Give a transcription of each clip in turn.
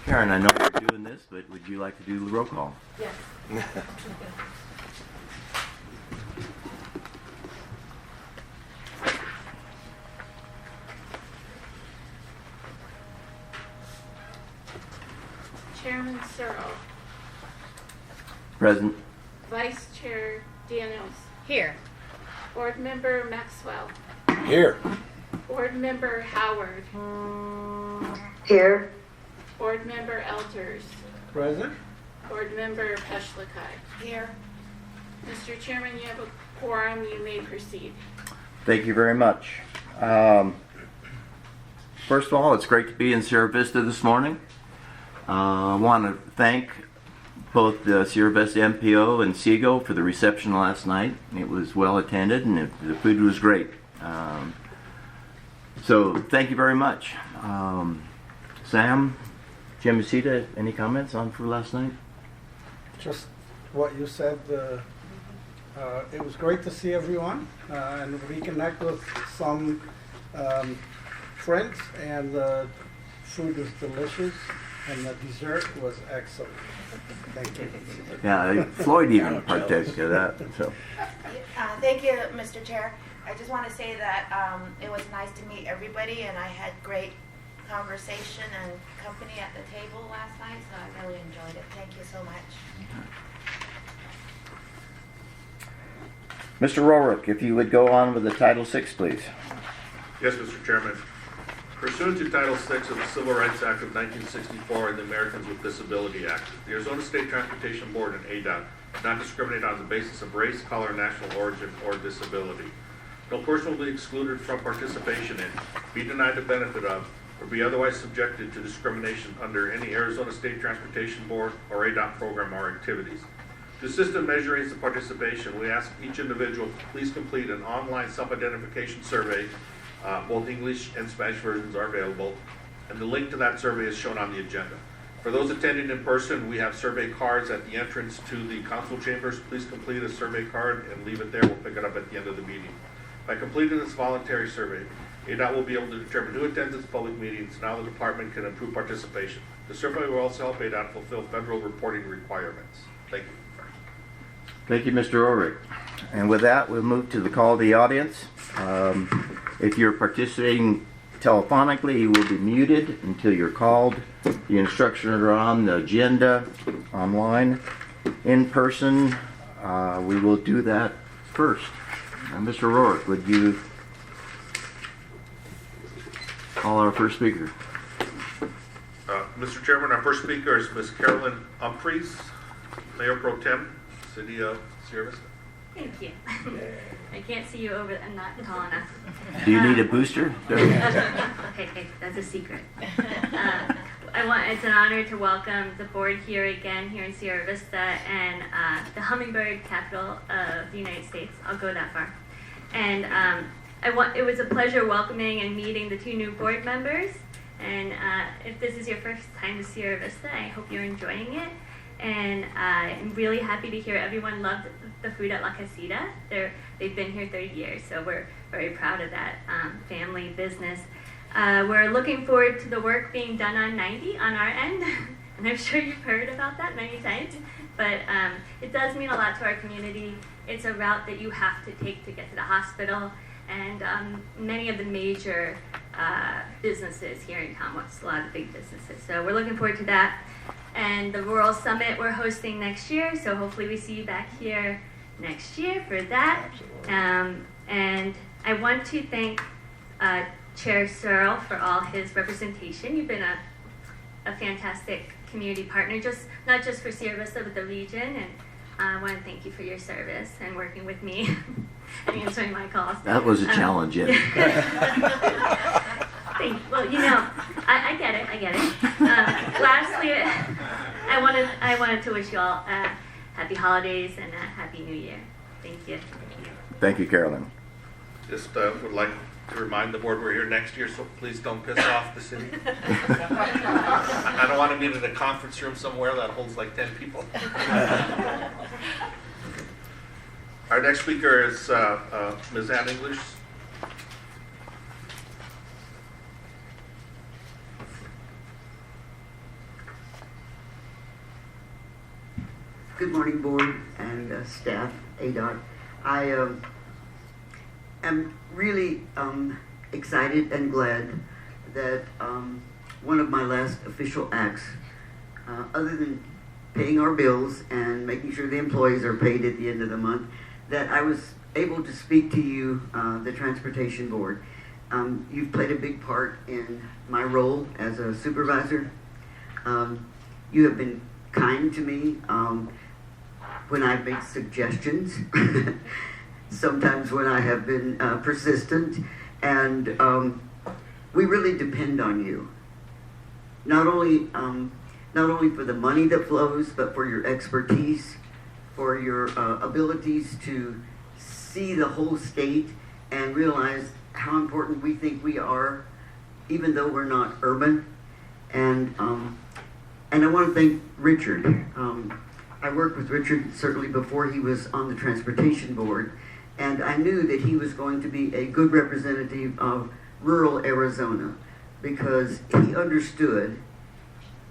Karen, I know you're doing this, but would you like to do the roll call? Yes. Chairman Searle. Present. Vice Chair Daniels. Here. Board Member Maxwell. Here. Board Member Howard. Here. Board Member Elders. Present. Board Member Peshlikai. Here. Mr. Chairman, you have a quorum. You may proceed. Thank you very much. First of all, it's great to be in Sierra Vista this morning. I want to thank both the Sierra Vista MPO and SEGO for the reception last night. It was well attended and the food was great. So thank you very much. Sam, Jim Masita, any comments on for last night? Just what you said. It was great to see everyone and reconnect with some friends. And the food was delicious, and the dessert was excellent. Thank you. Yeah, Floyd even partook of that. So. Thank you, Mr. Chair. I just want to say that it was nice to meet everybody, and I had great conversation and company at the table last night, so I really enjoyed it. Thank you so much. Mr. Rorick, if you would go on with the Title VI, please. Yes, Mr. Chairman. Pursuant to Title VI of the Civil Rights Act of 1964 and the Americans with Disability Act, the Arizona State Transportation Board and ADOT do not discriminate on the basis of race, color, national origin, or disability. No person will be excluded from participation in, be denied the benefit of, or be otherwise subjected to discrimination under any Arizona State Transportation Board or ADOT program or activities. To assist in measuring the participation, we ask each individual to please complete an online self-identification survey. Both English and Spanish versions are available, and the link to that survey is shown on the agenda. For those attending in person, we have survey cards at the entrance to the council chambers. Please complete a survey card and leave it there. We'll pick it up at the end of the meeting. By completing this voluntary survey, ADOT will be able to determine who attends its public meetings and how the department can improve participation. The survey will also help ADOT fulfill federal reporting requirements. Thank you. Thank you, Mr. Ulrich. And with that, we'll move to the call of the audience. If you're participating telephonically, you will be muted until you're called. The instructions are on the agenda online. In person, we will do that first. Mr. Rourke, would you call our first speaker? Mr. Chairman, our first speaker is Ms. Carolyn Humphreys, Mayor Pro Tem, City of Sierra Vista. Thank you. I can't see you over. I'm not tall enough. Do you need a booster? Okay, that's a secret. It's an honor to welcome the board here again here in Sierra Vista and the hummingbird capital of the United States. I'll go that far. And it was a pleasure welcoming and meeting the two new board members. And if this is your first time to Sierra Vista, I hope you're enjoying it. And I'm really happy to hear everyone loved the food at La Casita. They've been here 30 years, so we're very proud of that family business. We're looking forward to the work being done on 90 on our end, and I'm sure you've heard about that many times, but it does mean a lot to our community. It's a route that you have to take to get to the hospital, and many of the major businesses here in town, a lot of big businesses. So we're looking forward to that. And the Rural Summit we're hosting next year, so hopefully we see you back here next year for that. And I want to thank Chair Searle for all his representation. You've been a fantastic community partner, not just for Sierra Vista, but the region. And I want to thank you for your service and working with me and answering my calls. That was a challenge, yeah. Well, I get it. Lastly, I wanted to wish you all happy holidays and a happy new year. Thank you. Thank you, Carolyn. Just would like to remind the board we're here next year, so please don't piss off the city. I don't want to meet in a conference room somewhere that holds like 10 people. Our next speaker is Ms. Ann English. Good morning, board and staff, ADOT. I am really excited and glad that one of my last official acts, other than paying our bills and making sure the employees are paid at the end of the month, that I was able to speak to you, the Transportation Board. You've played a big part in my role as a supervisor. You have been kind to me when I've made suggestions, sometimes when I have been persistent, and we really depend on you. Not only for the money that flows, but for your expertise, for your abilities to see the whole state and realize how important we think we are, even though we're not urban. And I want to thank Richard. I worked with Richard certainly before he was on the Transportation Board, and I knew that he was going to be a good representative of rural Arizona because he understood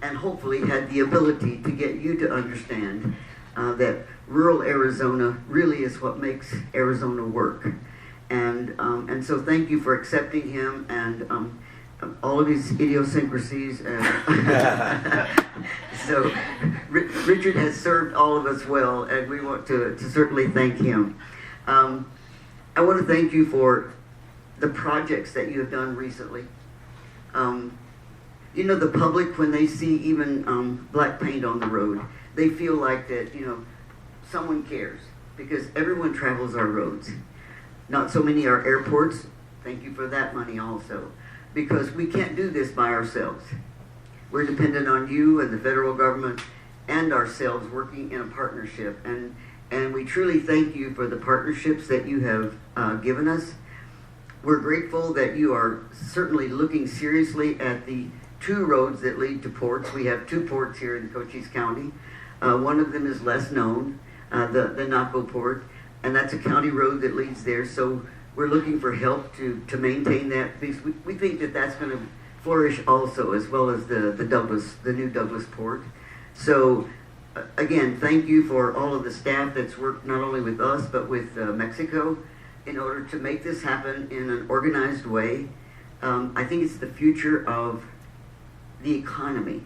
and hopefully had the ability to get you to understand that rural Arizona really is what makes Arizona work. And so thank you for accepting him and all of his idiosyncrasies. So Richard has served all of us well, and we want to certainly thank him. I want to thank you for the projects that you have done recently. You know, the public, when they see even black paint on the road, they feel like that, you know, someone cares, because everyone travels our roads. Not so many are airports. Thank you for that money also, because we can't do this by ourselves. We're dependent on you and the federal government and ourselves working in a partnership. And we truly thank you for the partnerships that you have given us. We're grateful that you are certainly looking seriously at the 2 roads that lead to ports. We have 2 ports here in Cochise County. One of them is less known, the Naco Port, and that's a county road that leads there. So we're looking for help to maintain that, because we think that that's going to flourish also, as well as the new Douglas Port. So again, thank you for all of the staff that's worked not only with us but with Mexico in order to make this happen in an organized way. I think it's the future of the economy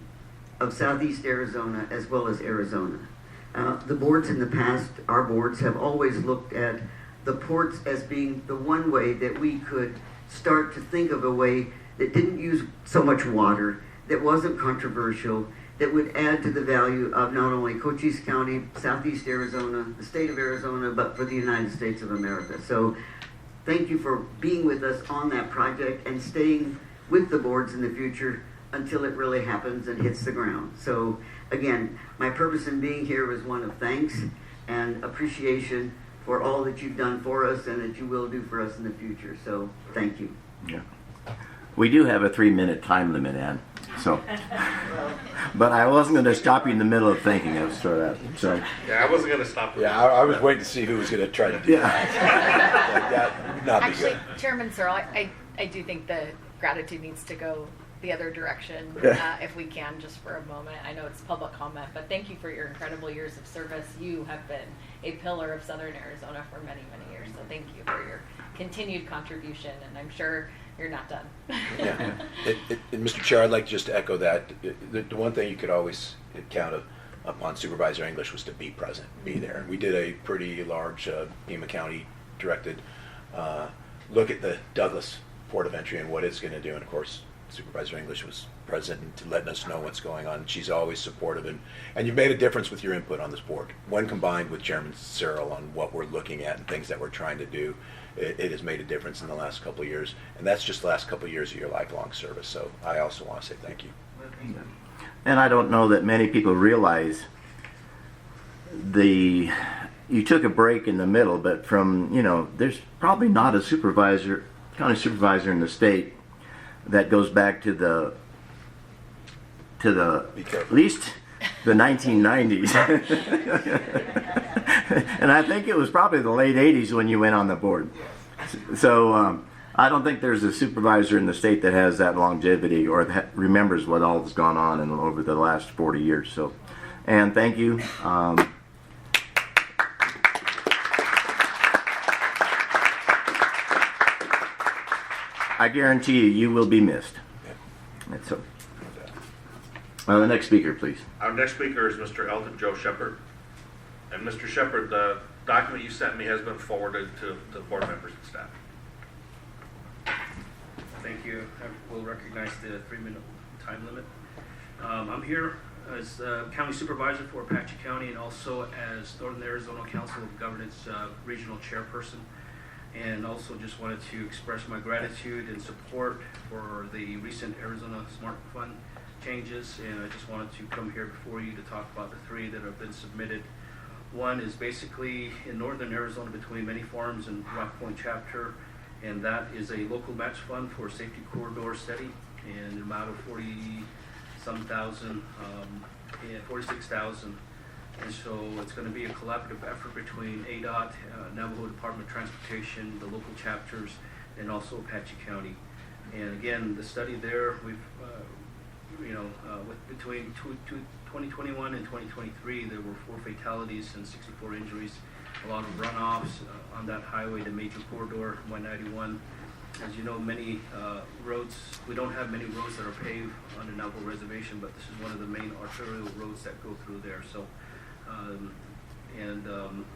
of Southeast Arizona as well as Arizona. The boards in the past, our boards, have always looked at the ports as being the one way that we could start to think of a way that didn't use so much water, that wasn't controversial, that would add to the value of not only Cochise County, Southeast Arizona, the state of Arizona, but for the United States of America. So thank you for being with us on that project and staying with the boards in the future until it really happens and hits the ground. So again, my purpose in being here was one of thanks and appreciation for all that you've done for us and that you will do for us in the future. So thank you. Yeah. We do have a 3-minute time limit, Ann. So, but I wasn't going to stop you in the middle of thinking of that. So, Yeah, I wasn't going to stop. Yeah, I was waiting to see who was going to try to do that. Like, that would not be Actually, good. Chairman Searle, I do think the gratitude needs to go the other direction, if we can, just for a moment. I know it's public comment, but thank you for your incredible years of service. You have been a pillar of Southern Arizona for many, many years, so thank you for your continued contribution, and I'm sure you're not done. Yeah. And Mr. Chair, I'd like just to echo that. The one thing you could always count upon Supervisor English was to be present, be there. And we did a pretty large Pima County directed look at the Douglas Port of Entry and what it's going to do. And of course, Supervisor English was present and letting us know what's going on. She's always supportive, and you've made a difference with your input on this board. When combined with Chairman Searle on what we're looking at and things that we're trying to do, it has made a difference in the last couple of years, and that's just the last couple of years of your lifelong service. So I also want to say thank you. and I don't know that many people realize you took a break in the middle, but from, there's probably not a county supervisor in the state that goes back to at least the 1990s. And I think it was probably the late 80s when you went on the board. So I don't think there's a supervisor in the state that has that longevity or that remembers what all has gone on over the last 40 years. So, and thank you. I guarantee you will be missed. That's so. The next speaker, please. Our next speaker is Mr. Elton Joe Shepherd. And Mr. Shepherd, the document you sent me has been forwarded to the board members and staff. Thank you. I will recognize the 3-minute time limit. I'm here as County Supervisor for Apache County and also as Northern Arizona Council of Governance Regional Chairperson. And also just wanted to express my gratitude and support for the recent Arizona Smart Fund changes. And I just wanted to come here before you to talk about the 3 that have been submitted. One is basically in Northern Arizona between many farms and Rock Point chapter. And that is a local match fund for safety corridor study and an amount of 46,000. And so it's going to be a collaborative effort between ADOT, Navajo Department of Transportation, the local chapters, and also Apache County. And again, the study there, we've, with between 2021 and 2023, there were 4 fatalities and 64 injuries. A lot of runoffs on that highway, the major corridor, 191. As you know, many roads, we don't have many roads that are paved on the Navajo Reservation, but this is one of the main arterial roads that go through there. So,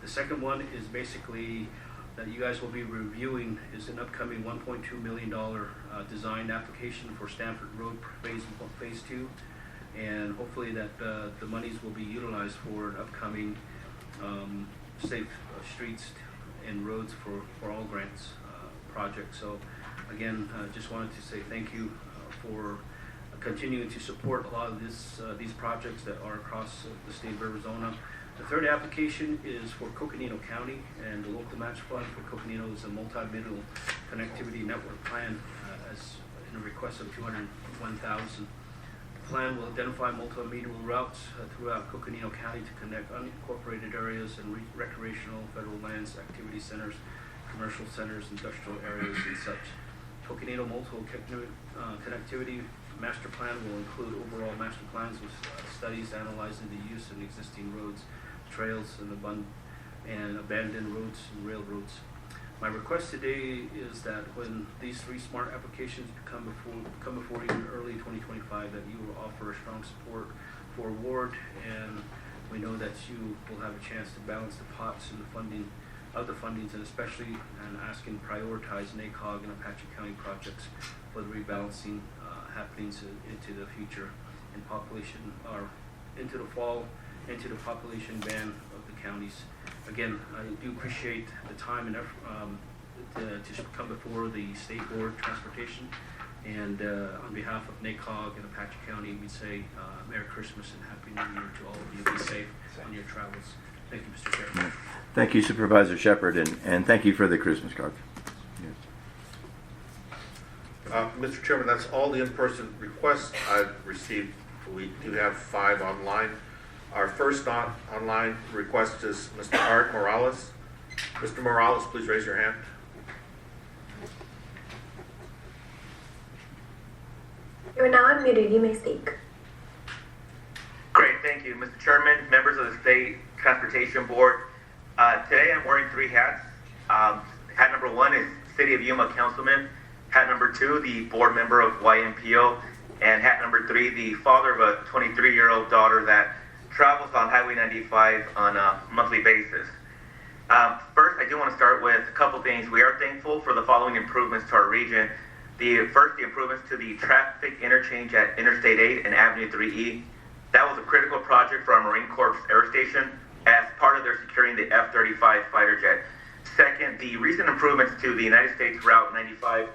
the second one is basically that you guys will be reviewing is an upcoming $1.2 million design application for Stanford Road Phase 2. And hopefully that the monies will be utilized for an upcoming safe streets and roads for all grants project. So again, just wanted to say thank you for continuing to support a lot of these projects that are across the state of Arizona. The third application is for Coconino County, and the local match fund for Coconino is a multi-middle connectivity network plan as in a request of $201,000. The plan will identify multi-middle routes throughout Coconino County to connect unincorporated areas and recreational federal lands, activity centers, commercial centers, industrial areas, and such. Coconino multiple connectivity master plan will include overall master plans with studies analyzing the use of existing roads, trails, and abandoned roads and railroads. My request today is that when these 3 smart applications come before you in early 2025, that you will offer a strong support for award, and we know that you will have a chance to balance the pots and the funding of the fundings, and especially asking to prioritize NACOG and Apache County projects for the rebalancing happenings into the future and population or into the fall, into the population ban of the counties. Again, I do appreciate the time and effort to come before the State Board of Transportation, and on behalf of NACOG and Apache County, we say Merry Christmas and Happy New Year to all of you. Be safe on your travels. Thank you, Mr. Chairman. Thank you, Supervisor Shepherd, and thank you for the Christmas card. Mr. Chairman, that's all the in-person requests I've received. We do have 5 online. Our first online request is Mr. Art Morales. Mr. Morales, please raise your hand. You are now unmuted. You may speak. Great, thank you. Mr. Chairman, members of the State Transportation Board. Today I'm wearing 3 hats. Hat number 1 is City of Yuma Councilman. Hat number 2, the board member of YMPO. And hat number 3, the father of a 23-year-old daughter that travels on Highway 95 on a monthly basis. First, I do want to start with a couple things. We are thankful for the following improvements to our region. The improvements to the traffic interchange at Interstate 8 and Avenue 3E. That was a critical project for our Marine Corps Air Station as part of their securing the F-35 fighter jet. Second, the recent improvements to the United States Route 95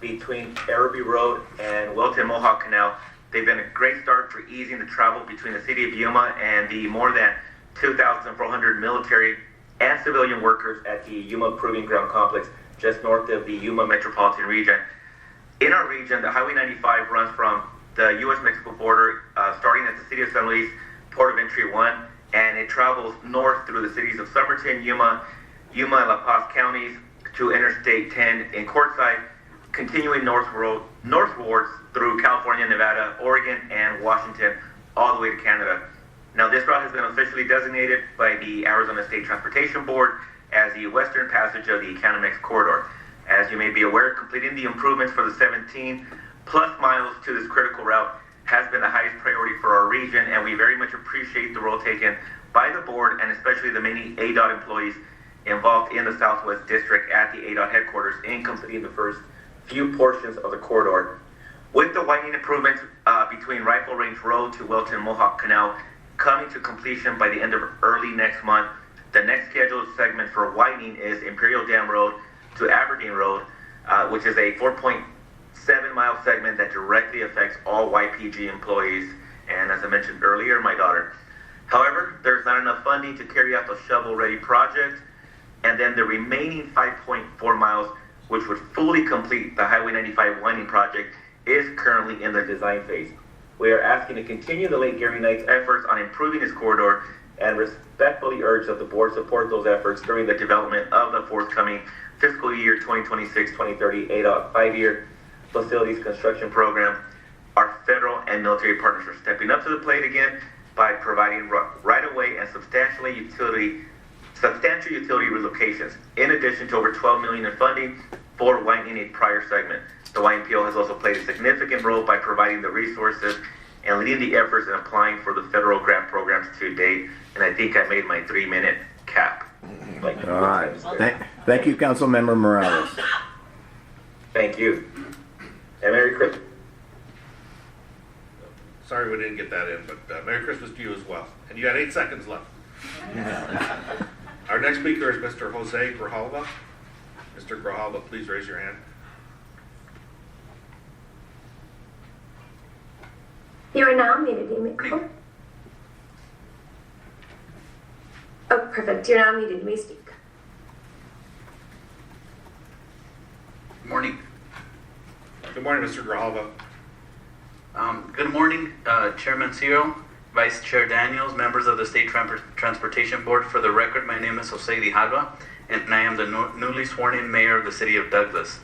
between Araby Road and Welton Mohawk Canal. They've been a great start for easing the travel between the city of Yuma and the more than 2,400 military and civilian workers at the Yuma Proving Ground Complex just north of the Yuma metropolitan region. In our region, the Highway 95 runs from the U.S.-Mexico border, starting at the city of San Luis, Port of Entry 1, and it travels north through the cities of Somerton, Yuma and La Paz counties to Interstate 10 in Quartzsite, continuing northwards through California, Nevada, Oregon, and Washington, all the way to Canada. Now, this route has been officially designated by the Arizona State Transportation Board as the western passage of the Canamex corridor. As you may be aware, completing the improvements for the 17 plus miles to this critical route has been the highest priority for our region, and we very much appreciate the role taken by the board and especially the many ADOT employees involved in the Southwest District at the ADOT headquarters in completing the first few portions of the corridor. With the widening improvements between Rifle Range Road to Wilton Mohawk Canal coming to completion by the end of early next month, the next scheduled segment for widening is Imperial Dam Road to Aberdeen Road, which is a 4.7-mile segment that directly affects all YPG employees, and as I mentioned earlier, my daughter. However, there's not enough funding to carry out the shovel-ready project, and then the remaining 5.4 miles, which would fully complete the Highway 95 winding project, is currently in the design phase. We are asking to continue the late Gary Knight's efforts on improving this corridor and respectfully urge that the board support those efforts during the development of the forthcoming fiscal year 2026-2030 ADOT 5-year facilities construction program. Our federal and military partners are stepping up to the plate again by providing right-of-way and substantial utility relocations, in addition to over $12 million in funding for widening a prior segment. The YMPO has also played a significant role by providing the resources and leading the efforts in applying for the federal grant programs to date. And I think I made my 3-minute cap. All right. Thank you, Councilmember Morales. Thank you. And Merry Christmas. Sorry we didn't get that in, but Merry Christmas to you as well. And you got 8 seconds left. Our next speaker is Mr. Jose Grijalva. Mr. Grijalva, please raise your hand. You are now muted. You may... Oh, perfect. You're now muted. You may speak. Good morning. Good morning, Mr. Grijalva. Good morning, Chairman Ciro, Vice Chair Daniels, members of the State Transportation Board. For the record, my name is Jose Grijalva, and I am the newly sworn-in mayor of the city of Douglas.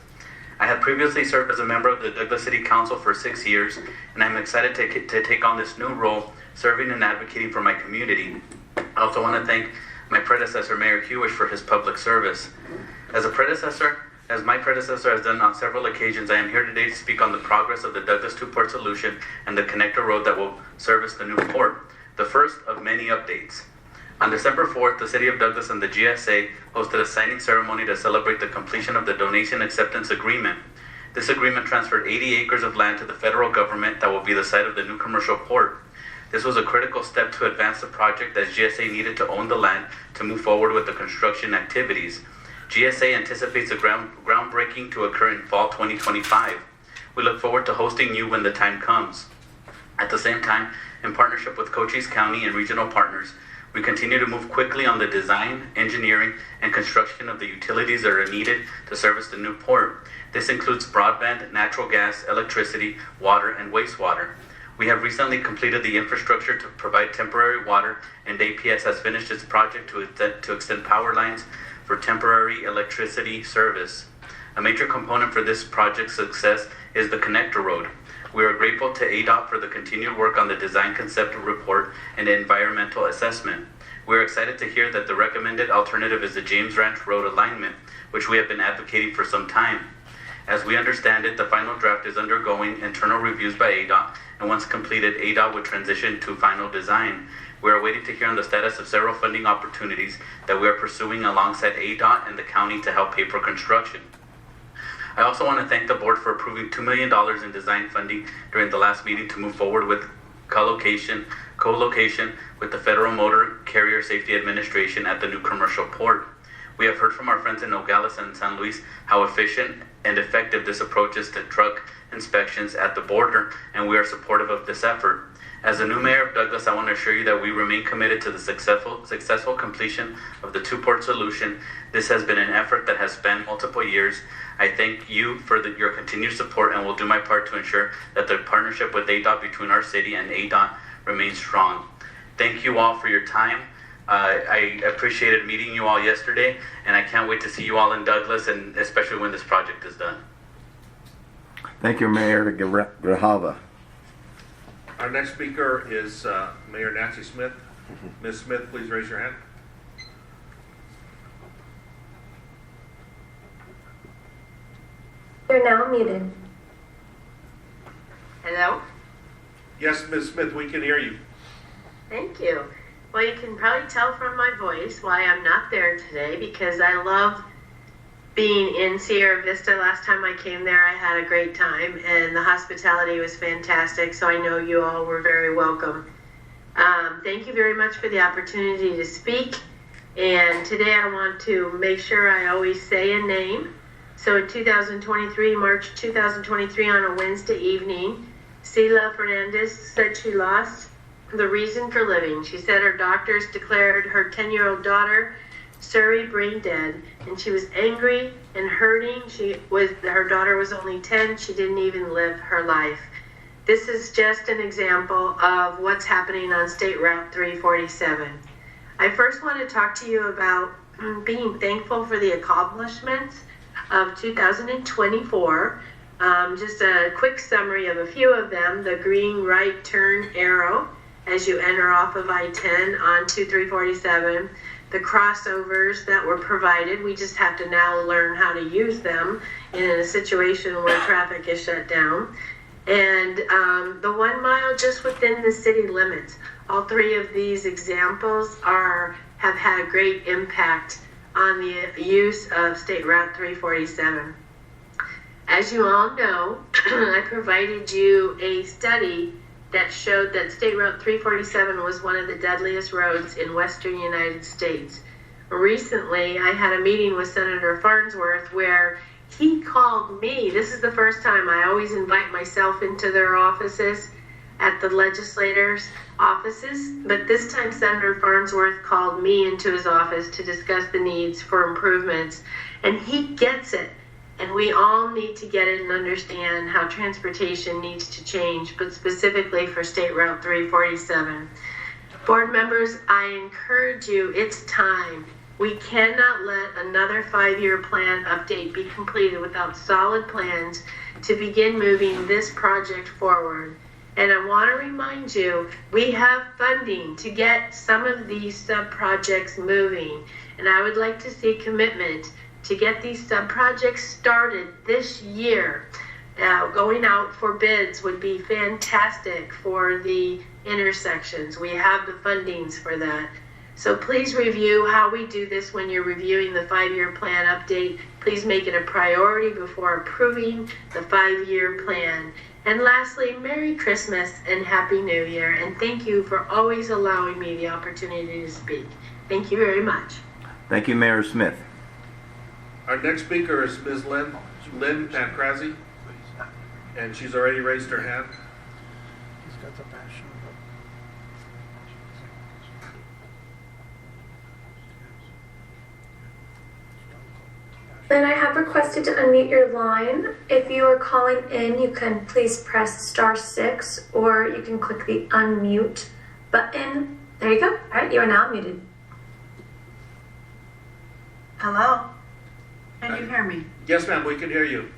I had previously served as a member of the Douglas City Council for 6 years, and I'm excited to take on this new role, serving and advocating for my community. I also want to thank my predecessor, Mayor Hewish, for his public service. As my predecessor has done on several occasions, I am here today to speak on the progress of the Douglas 2-port solution and the connector road that will service the new port, the first of many updates. On December 4th, the City of Douglas and the GSA hosted a signing ceremony to celebrate the completion of the donation acceptance agreement. This agreement transferred 80 acres of land to the federal government that will be the site of the new commercial port. This was a critical step to advance the project, as GSA needed to own the land to move forward with the construction activities. GSA anticipates a groundbreaking to occur in fall 2025. We look forward to hosting you when the time comes. At the same time, in partnership with Cochise County and regional partners, we continue to move quickly on the design, engineering, and construction of the utilities that are needed to service the new port. This includes broadband, natural gas, electricity, water, and wastewater. We have recently completed the infrastructure to provide temporary water, and APS has finished its project to extend power lines for temporary electricity service. A major component for this project's success is the connector road. We are grateful to ADOT for the continued work on the design concept report and environmental assessment. We are excited to hear that the recommended alternative is the James Ranch Road alignment, which we have been advocating for some time. As we understand it, the final draft is undergoing internal reviews by ADOT, and once completed, ADOT would transition to final design. We are waiting to hear on the status of several funding opportunities that we are pursuing alongside ADOT and the county to help pay for construction. I also want to thank the board for approving $2 million in design funding during the last meeting to move forward with co-location with the Federal Motor Carrier Safety Administration at the new commercial port. We have heard from our friends in Nogales and San Luis how efficient and effective this approach is to truck inspections at the border, and we are supportive of this effort. As the new mayor of Douglas, I want to assure you that we remain committed to the successful completion of the 2-port solution. This has been an effort that has spanned multiple years. I thank you for your continued support, and will do my part to ensure that the partnership with ADOT between our city and ADOT remains strong. Thank you all for your time. I appreciated meeting you all yesterday, and I can't wait to see you all in Douglas, and especially when this project is done. Thank you, Mayor Grijalva. Our next speaker is Mayor Nancy Smith. Ms. Smith, please raise your hand. You're now muted. Hello? Yes, Ms. Smith, we can hear you. Thank you. Well, you can probably tell from my voice why I'm not there today, because I love being in Sierra Vista. Last time I came there, I had a great time, and the hospitality was fantastic, so I know you all were very welcome. Thank you very much for the opportunity to speak, and today I want to make sure I always say a name. So in 2023, March 2023, on a Wednesday evening, Sila Fernandez said she lost the reason for living. She said her doctors declared her 10-year-old daughter Surrey brain dead, and she was angry and hurting. Her daughter was only 10. She didn't even live her life. This is just an example of what's happening on State Route 347. I first want to talk to you about being thankful for the accomplishments of 2024. Just a quick summary of a few of them. The green right turn arrow as you enter off of I-10 onto 347. The crossovers that were provided, we just have to now learn how to use them in a situation where traffic is shut down. And the 1 mile just within the city limits. All three of these examples have had a great impact on the use of State Route 347. As you all know, I provided you a study that showed that State Route 347 was one of the deadliest roads in western United States. Recently, I had a meeting with Senator Farnsworth where he called me. This is the first time. I always invite myself into their offices at the legislators' offices, but this time Senator Farnsworth called me into his office to discuss the needs for improvements, and he gets it. And we all need to get it and understand how transportation needs to change, but specifically for State Route 347. Board members, I encourage you, it's time. We cannot let another 5-year plan update be completed without solid plans to begin moving this project forward. And I want to remind you, we have funding to get some of these sub-projects moving. And I would like to see commitment to get these sub-projects started this year. Going out for bids would be fantastic for the intersections. We have the fundings for that. So please review how we do this when you're reviewing the 5-year plan update. Please make it a priority before approving the 5-year plan. And lastly, Merry Christmas and Happy New Year. And thank you for always allowing me the opportunity to speak. Thank you very much. Thank you, Mayor Smith. Our next speaker is Ms. Lynn Pancrazzi, and she's already raised her hand. He's got the passion. Then I have requested to unmute your line. If you are calling in, you can please press *6, or you can click the unmute button. There you go. All right, you are now muted. Hello? Can you hear me? Yes, ma'am, we can hear you.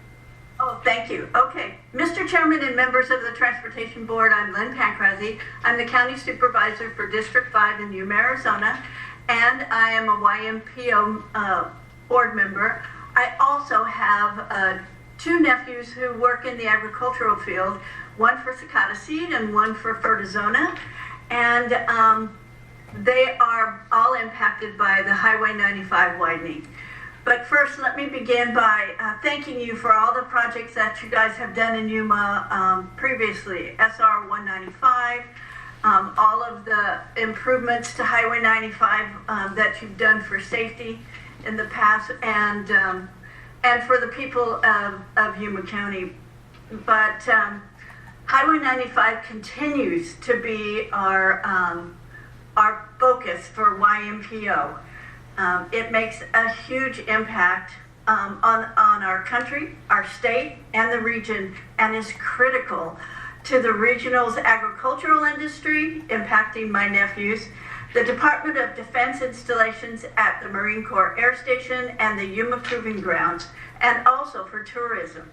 Oh, thank you. Okay. Mr. Chairman and members of the Transportation Board, I'm Lynn Pancrazzi. I'm the County Supervisor for District 5 in Yuma, Arizona, and I am a YMPO board member. I also have 2 nephews who work in the agricultural field, one for cicada seed and one for Fertizona, and they are all impacted by the Highway 95 widening. But first, let me begin by thanking you for all the projects that you guys have done in Yuma previously. SR 195, all of the improvements to Highway 95 that you've done for safety in the past, and for the people of Yuma County. But Highway 95 continues to be our focus for YMPO. It makes a huge impact on our country, our state, and the region, and is critical to the regional's agricultural industry, impacting my nephews, the Department of Defense installations at the Marine Corps Air Station and the Yuma Proving Grounds, and also for tourism.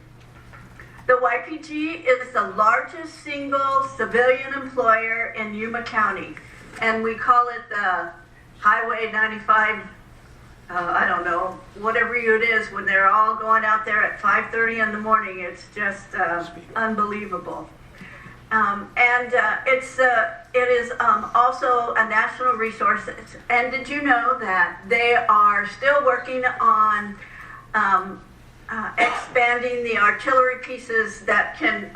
The YPG is the largest single civilian employer in Yuma County, and we call it the Highway 95 I don't know, whatever it is, when they're all going out there at 5:30 in the morning, it's just unbelievable. It is also a national resource. And did you know that they are still working on expanding the artillery pieces that can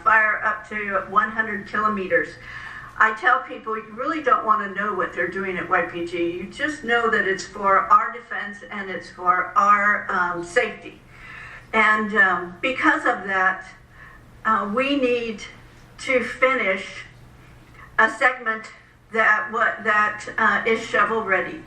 fire up to 100 kilometers? I tell people, you really don't want to know what they're doing at YPG. You just know that it's for our defense and it's for our safety. And because of that, we need to finish a segment that is shovel ready.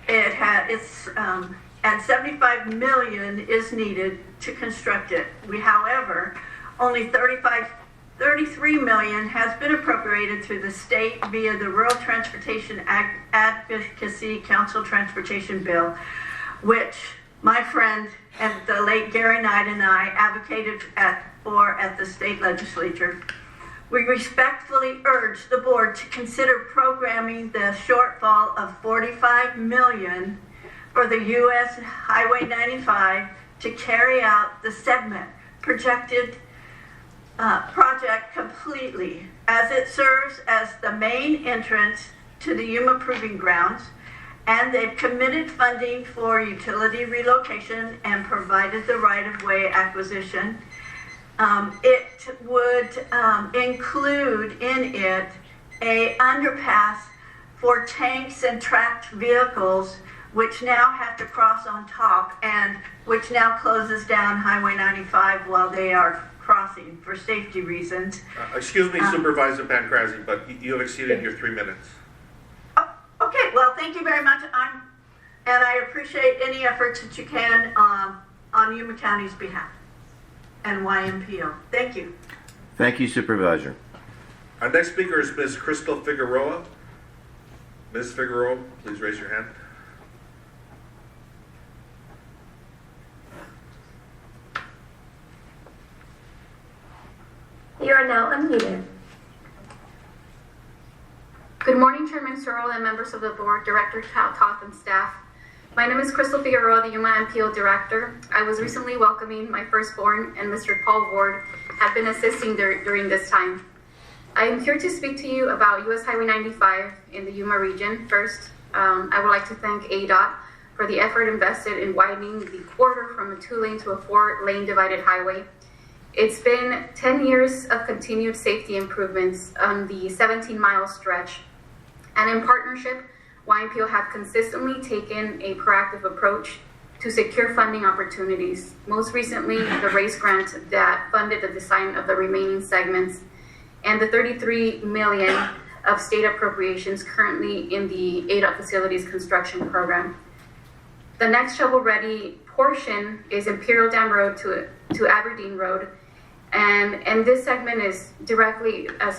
And 75 million is needed to construct it. However, only 33 million has been appropriated through the state via the Rural Transportation Advocacy Council Transportation Bill, which my friend and the late Gary Knight and I advocated for at the state legislature. We respectfully urge the board to consider programming the shortfall of 45 million for the U.S. Highway 95 to carry out the segment project completely, as it serves as the main entrance to the Yuma Proving Grounds, and they've committed funding for utility relocation and provided the right-of-way acquisition. It would include in it a underpass for tanks and tracked vehicles, which now have to cross on top, and which now closes down Highway 95 while they are crossing for safety reasons. Excuse me, Supervisor Pancrazzi, but you have exceeded your 3 minutes. Okay, well, thank you very much. And I appreciate any efforts that you can on Yuma County's behalf and YMPO. Thank you. Thank you, Supervisor. Our next speaker is Ms. Crystal Figueroa. Ms. Figueroa, please raise your hand. You are now unmuted. Good morning, Chairman Searle and members of the board, Director Toth and staff. My name is Crystal Figueroa, the Yuma MPO Director. I was recently welcoming my firstborn, and Mr. Paul Ward have been assisting during this time. I am here to speak to you about U.S. Highway 95 in the Yuma region. First, I would like to thank ADOT for the effort invested in widening the corridor from a 2-lane to a 4-lane divided highway. It's been 10 years of continued safety improvements on the 17-mile stretch. And in partnership, YMPO have consistently taken a proactive approach to secure funding opportunities. Most recently, the RACE grant that funded the design of the remaining segments, and the $33 million of state appropriations currently in the ADOT facilities construction program. The next shovel-ready portion is Imperial Dam Road to Aberdeen Road, and this segment is directly, as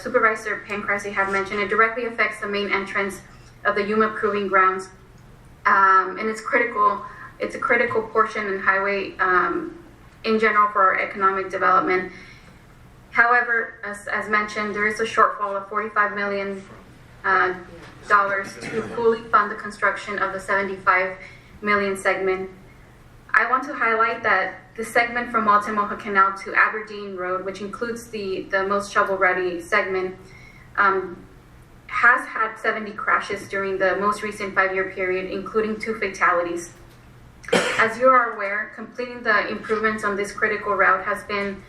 Supervisor Pancrazzi had mentioned, it directly affects the main entrance of the Yuma Proving Grounds, and it's critical. It's a critical portion in highway in general for our economic development. However, as mentioned, there is a shortfall of $45 million to fully fund the construction of the $75 million segment. I want to highlight that the segment from Altamaha Canal to Aberdeen Road, which includes the most shovel-ready segment, has had 70 crashes during the most recent 5-year period, including 2 fatalities. As you are aware, completing the improvements on this critical route has been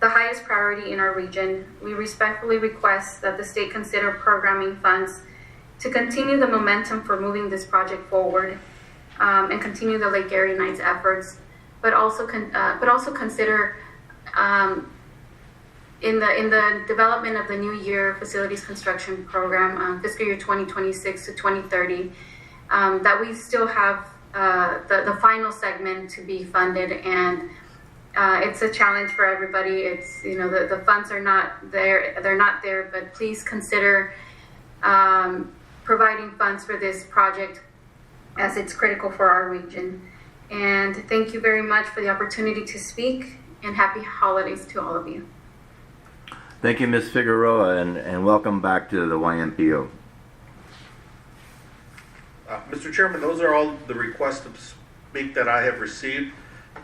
the highest priority in our region. We respectfully request that the state consider programming funds to continue the momentum for moving this project forward and continue the late Gary Knight's efforts, but also consider in the development of the new year facilities construction program, fiscal year 2026 to 2030, that we still have the final segment to be funded, and it's a challenge for everybody. It's, the funds are not there, they're not there, but please consider providing funds for this project as it's critical for our region. And thank you very much for the opportunity to speak, and happy holidays to all of you. Thank you, Ms. Figueroa, and welcome back to the YMPO. Mr. Chairman, those are all the requests to speak that I have received.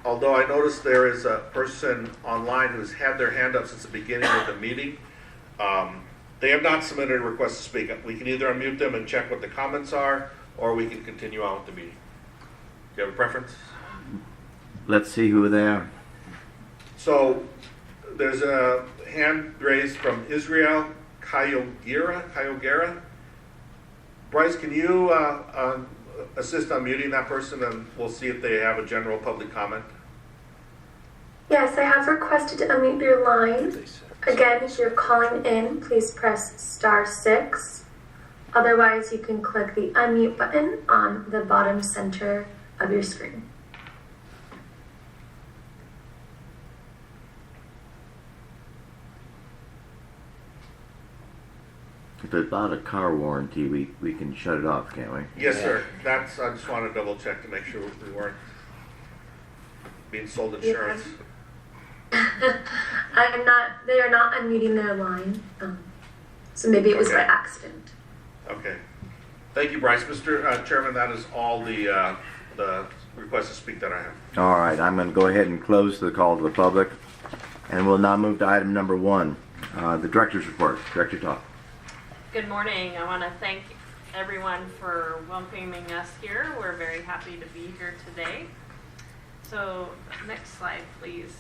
Although I noticed there is a person online who's had their hand up since the beginning of the meeting. They have not submitted a request to speak. We can either unmute them and check what the comments are, or we can continue on with the meeting. Do you have a preference? Let's see who they are. So there's a hand raised from Israel Kayogera. Bryce, can you assist on muting that person, and we'll see if they have a general public comment? Yes, I have requested to unmute your line. Again, if you're calling in, please press *6. Otherwise, you can click the unmute button on the bottom center of your screen. If it's about a car warranty, we can shut it off, can't we? Yes, sir. I just want to double check to make sure we weren't being sold insurance. They are not unmuting their line. So maybe it was by accident. Okay. Thank you, Bryce. Mr. Chairman, that is all the requests to speak that I have. All right, I'm going to go ahead and close the call to the public, and we'll now move to item number 1, the director's report. Director Toth. Good morning. I want to thank everyone for welcoming us here. We're very happy to be here today. So, next slide, please.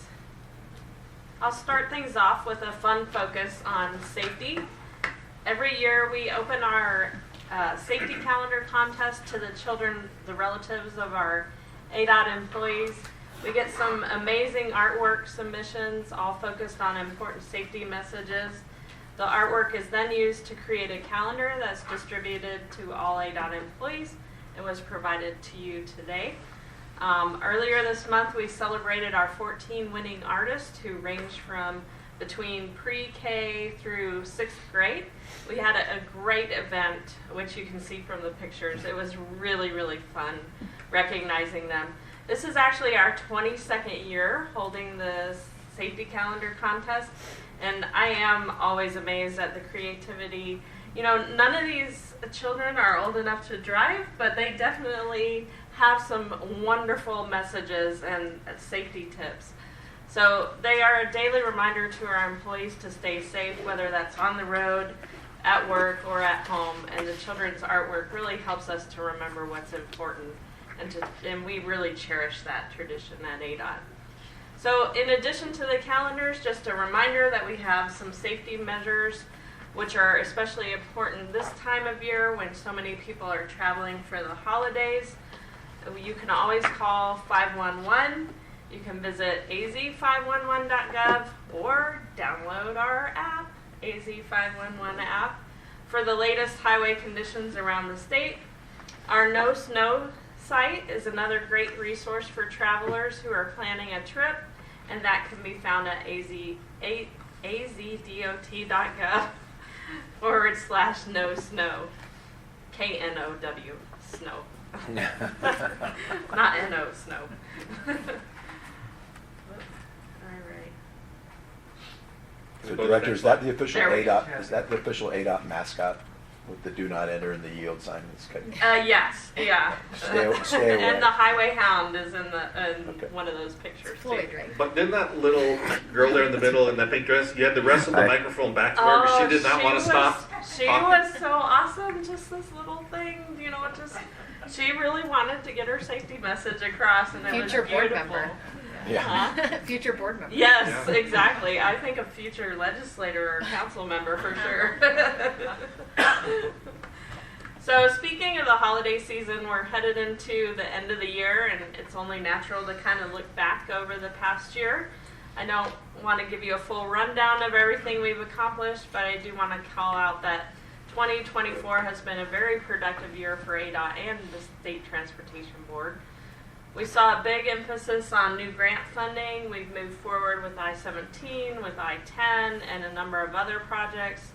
I'll start things off with a fun focus on safety. Every year we open our safety calendar contest to the children, the relatives of our ADOT employees. We get some amazing artwork submissions, all focused on important safety messages. The artwork is then used to create a calendar that's distributed to all ADOT employees. It was provided to you today. Earlier this month, we celebrated our 14 winning artists who range from between pre-K through 6th grade. We had a great event, which you can see from the pictures. It was really, really fun recognizing them. This is actually our 22nd year holding the safety calendar contest, and I am always amazed at the creativity. You know, none of these children are old enough to drive, but they definitely have some wonderful messages and safety tips. So they are a daily reminder to our employees to stay safe, whether that's on the road, at work, or at home. And the children's artwork really helps us to remember what's important, and we really cherish that tradition at ADOT. So in addition to the calendars, just a reminder that we have some safety measures which are especially important this time of year when so many people are traveling for the holidays. You can always call 511. You can visit az511.gov or download our app, AZ511 app, for the latest highway conditions around the state. Our No Snow site is another great resource for travelers who are planning a trip, and that can be found at azdot.gov/no snow, KNOW, snow. Not NO, snow. So, Director, is that the official There we go. ADOT? Is that the official ADOT mascot with the "Do Not Enter" and the yield sign? Yes, yeah. Stay away. And the highway hound is in one of those pictures too. But didn't that little girl there in the middle in that pink dress, you had to wrestle the microphone back to her because she did not want to stop? She was so awesome, just this little thing, she really wanted to get her safety message across, and it Future was board beautiful. member. Yeah. Huh? Future board member. Yes, Yeah. exactly. I think a future legislator or council member for sure. So speaking of the holiday season, we're headed into the end of the year, and it's only natural to kind of look back over the past year. I don't want to give you a full rundown of everything we've accomplished, but I do want to call out that 2024 has been a very productive year for ADOT and the State Transportation Board. We saw a big emphasis on new grant funding. We've moved forward with I-17, with I-10, and a number of other projects.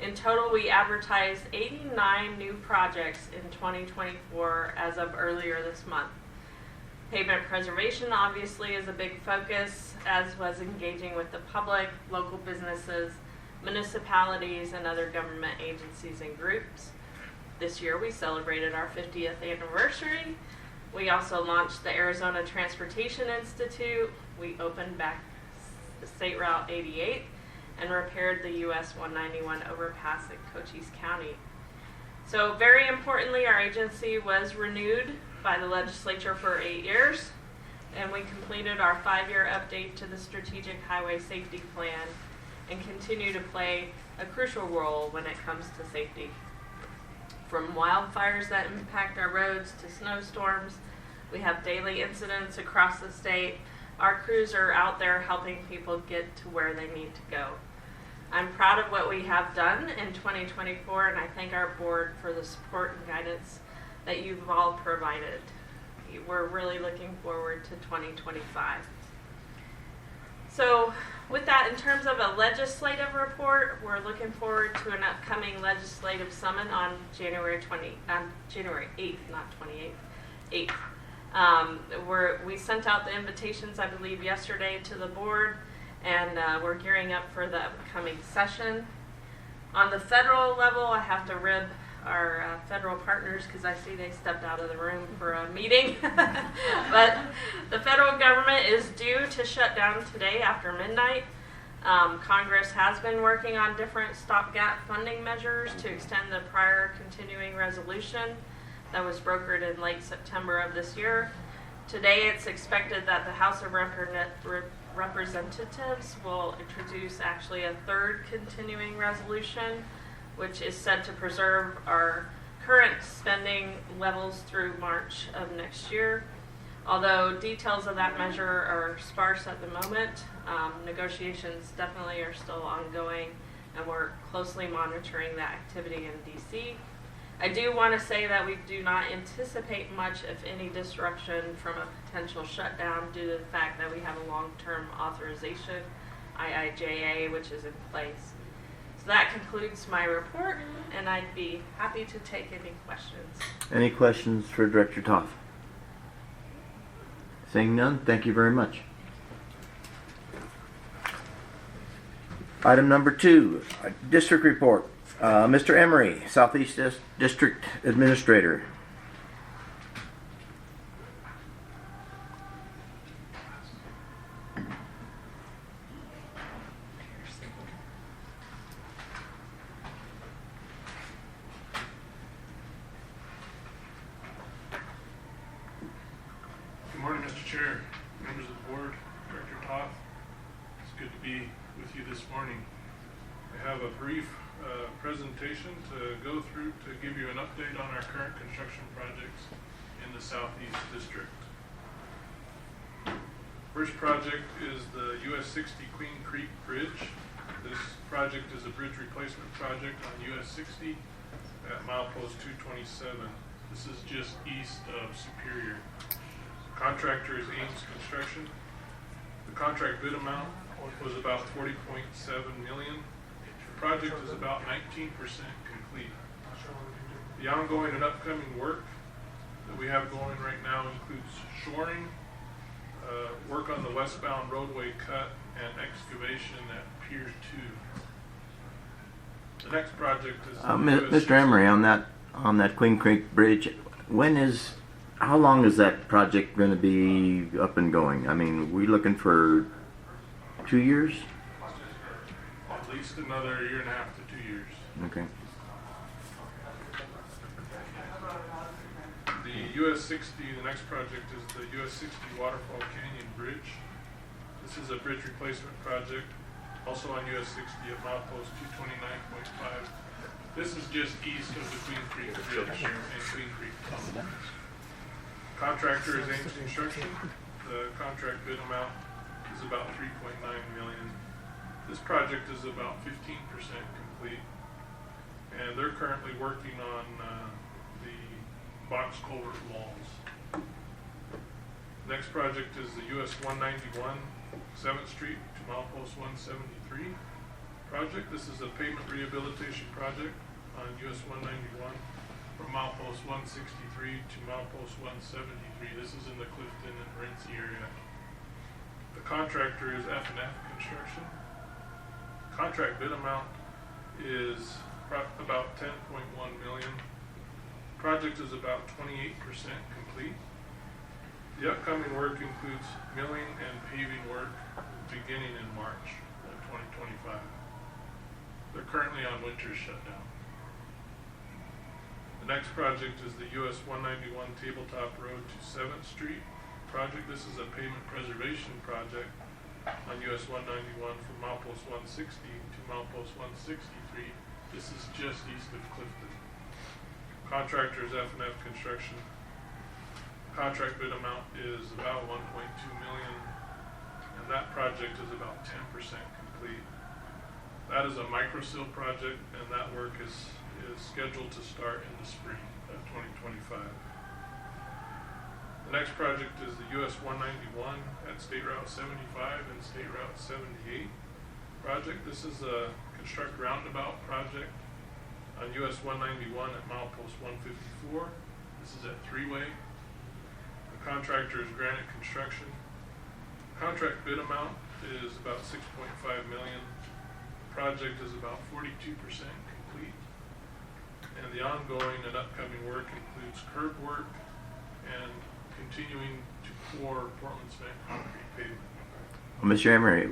In total, we advertised 89 new projects in 2024 as of earlier this month. Pavement preservation obviously is a big focus, as was engaging with the public, local businesses, municipalities, and other government agencies and groups. This year we celebrated our 50th anniversary. We also launched the Arizona Transportation Institute. We opened back State Route 88 and repaired the US 191 overpass in Cochise County. So very importantly, our agency was renewed by the legislature for 8 years, and we completed our 5-year update to the Strategic Highway Safety Plan and continue to play a crucial role when it comes to safety. From wildfires that impact our roads to snowstorms, we have daily incidents across the state. Our crews are out there helping people get to where they need to go. I'm proud of what we have done in 2024, and I thank our board for the support and guidance that you've all provided. We're really looking forward to 2025. So with that, in terms of a legislative report, we're looking forward to an upcoming legislative summit on January 8th, not 28th, 8th. We sent out the invitations, I believe, yesterday to the board, and we're gearing up for the upcoming session. On the federal level, I have to rib our federal partners because I see they stepped out of the room for a meeting. But the federal government is due to shut down today after midnight. Congress has been working on different stopgap funding measures to extend the prior continuing resolution that was brokered in late September of this year. Today it's expected that the House of Representatives will introduce actually a third continuing resolution, which is said to preserve our current spending levels through March of next year. Although details of that measure are sparse at the moment, negotiations definitely are still ongoing, and we're closely monitoring that activity in DC. I do want to say that we do not anticipate much, if any, disruption from a potential shutdown due to the fact that we have a long-term authorization, IIJA, which is in place. So that concludes my report, and I'd be happy to take any questions. Any questions for Director Toth? Seeing none, thank you very much. Item number 2, district report. Mr. Emery, Southeast District Administrator. Good morning, Mr. Chair, members of the board, Director Toth. It's good to be with you this morning. I have a brief presentation to go through to give you an update on our current construction projects in the Southeast District. First project is the US 60 Queen Creek Bridge. This project is a bridge replacement project on US 60 at milepost 227. This is just east of Superior. Contractor is Ames Construction. The contract bid amount was about $40.7 million. The project is about 19% complete. The ongoing and upcoming work that we have going right now includes shoring, work on the westbound roadway cut, and excavation at Pier 2. The next project is Mr. Emery, on that Queen Creek Bridge, how long is that project going to be up and going? I mean, we looking for 2 years? At least another 1.5 to 2 years. Okay. The US 60, the next project is the US 60 Waterfall Canyon Bridge. This is a bridge replacement project, also on US 60 at milepost 229.5. This is just east of the Queen Creek Bridge and Queen Creek Tunnel. Contractor is Ames Construction. The contract bid amount is about $3.9 million. This project is about 15% complete, and they're currently working on the box culvert walls. Next project is the US 191 7th Street to milepost 173 project. This is a pavement rehabilitation project on US 191 from milepost 163 to milepost 173. This is in the Clifton and Renzi area. The contractor is F&F Construction. Contract bid amount is about $10.1 million. Project is about 28% complete. The upcoming work includes milling and paving work beginning in March of 2025. They're currently on winter shutdown. The next project is the US 191 Tabletop Road to 7th Street project. This is a pavement preservation project on US 191 from milepost 160 to milepost 163. This is just east of Clifton. Contractor is F&F Construction. Contract bid amount is about $1.2 million, and that project is about 10% complete. That is a micro-seal project, and that work is scheduled to start in the spring of 2025. The next project is the US 191 at State Route 75 and State Route 78 project. This is a construct roundabout project on US 191 at milepost 154. This is at three-way. The contractor is Granite Construction. Contract bid amount is about $6.5 million. Project is about 42% complete. And the ongoing and upcoming work includes curb work and continuing to pour Portland cement concrete pavement. Well, Mr. Emery,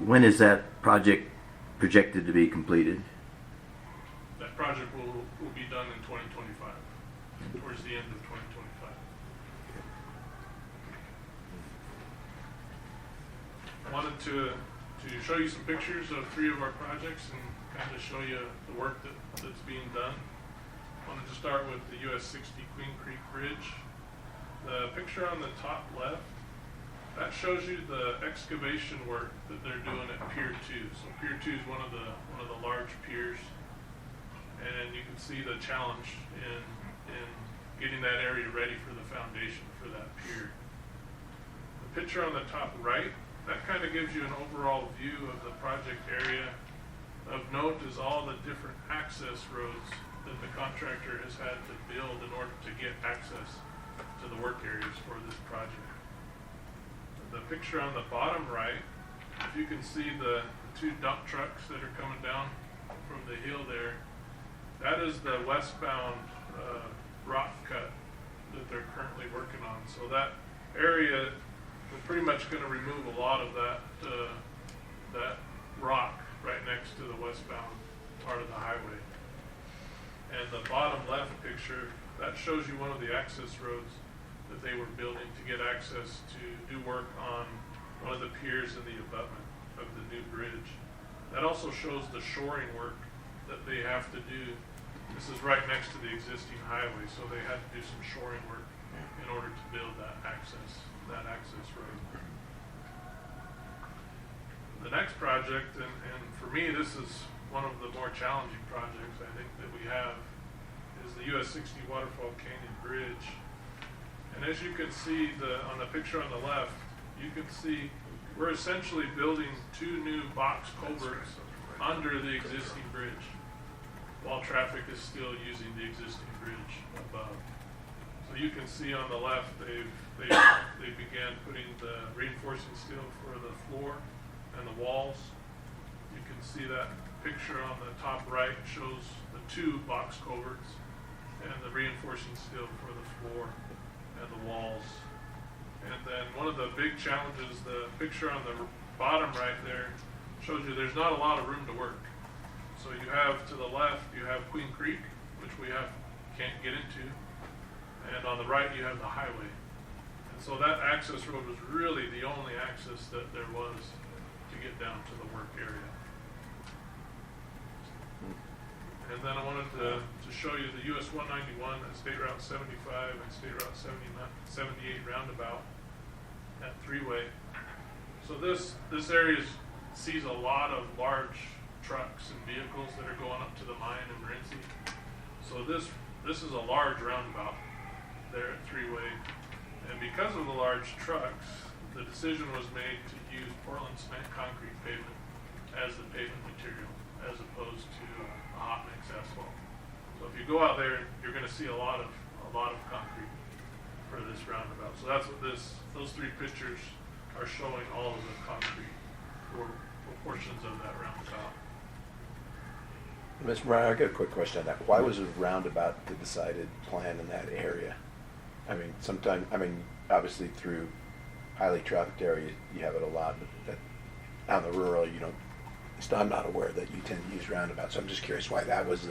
when is that project projected to be completed? That project will be done in 2025, towards the end of 2025. I wanted to show you some pictures of three of our projects and kind of show you the work that's being done. I wanted to start with the US 60 Queen Creek Bridge. The picture on the top left, that shows you the excavation work that they're doing at Pier 2. So Pier 2 is one of the large piers, and you can see the challenge in getting that area ready for the foundation for that pier. The picture on the top right, that kind of gives you an overall view of the project area. Of note is all the different access roads that the contractor has had to build in order to get access to the work areas for this project. The picture on the bottom right, if you can see the two dump trucks that are coming down from the hill there, that is the westbound rock cut that they're currently working on. So that area, we're pretty much going to remove a lot of that rock right next to the westbound part of the highway. And the bottom left picture, that shows you one of the access roads that they were building to get access to do work on one of the piers in the abutment of the new bridge. That also shows the shoring work that they have to do. This is right next to the existing highway, so they had to do some shoring work in order to build that access road. The next project, and for me this is one of the more challenging projects I think that we have, is the US 60 Waterfall Canyon Bridge. And as you can see on the picture on the left, you can see we're essentially building two new box culverts under the existing bridge, while traffic is still using the existing bridge above. So you can see on the left, they began putting the reinforcing steel for the floor and the walls. You can see that picture on the top right shows the two box culverts and the reinforcing steel for the floor and the walls. And then one of the big challenges, the picture on the bottom right there shows you there's not a lot of room to work. So you have to the left, you have Queen Creek, which we can't get into, and on the right you have the highway. And so that access road was really the only access that there was to get down to the work area. And then I wanted to show you the US 191 and State Route 75 and State Route 78 roundabout at three-way. So this area sees a lot of large trucks and vehicles that are going up to the mine in Morenci. So this is a large roundabout there at three-way. And because of the large trucks, the decision was made to use Portland cement concrete pavement as the pavement material, as opposed to a hot mix asphalt. So if you go out there, you're going to see a lot of concrete for this roundabout. So that's what those three pictures are showing, all of the concrete for portions of that roundabout. Mr. Brown, I got a quick question on that. Why was a roundabout the decided plan in that area? I mean, obviously through highly trafficked areas, you have it a lot, but that, out in the rural, you don't, I'm not aware that you tend to use roundabouts. So I'm just curious why that was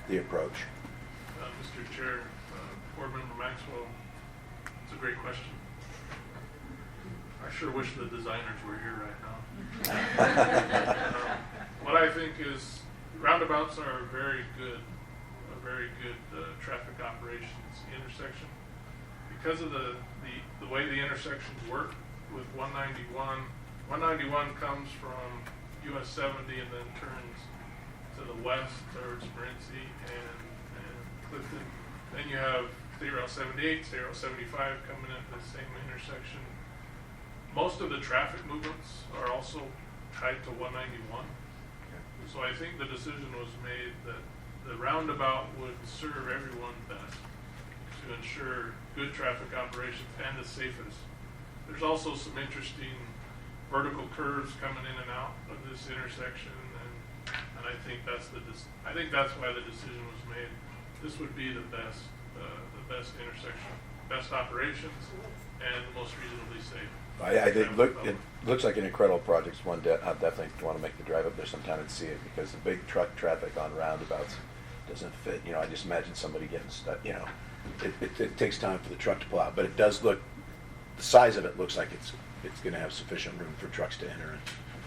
the approach. Mr. Chair, Board Member Maxwell, it's a great question. I sure wish the designers were here right now. What I think is roundabouts are a very good traffic operations intersection because of the way the intersections work with 191. 191 comes from US 70 and then turns to the west towards Morenci and Clifton. Then you have State Route 78, State Route 75 coming into the same intersection. Most of the traffic movements are also tied to 191. So I think the decision was made that the roundabout would serve everyone best to ensure good traffic operations and the safest. There's also some interesting vertical curves coming in and out of this intersection, and I think that's why the decision was made. This would be the best intersection, best operations, and the most reasonably safe. It looks like an incredible project. One I definitely want to make the drive up there sometime and see it because the big truck traffic on roundabouts doesn't fit. You know, I just imagine somebody getting stuck. You know, it takes time for the truck to pull out, but it does look. The size of it looks like it's going to have sufficient room for trucks to enter.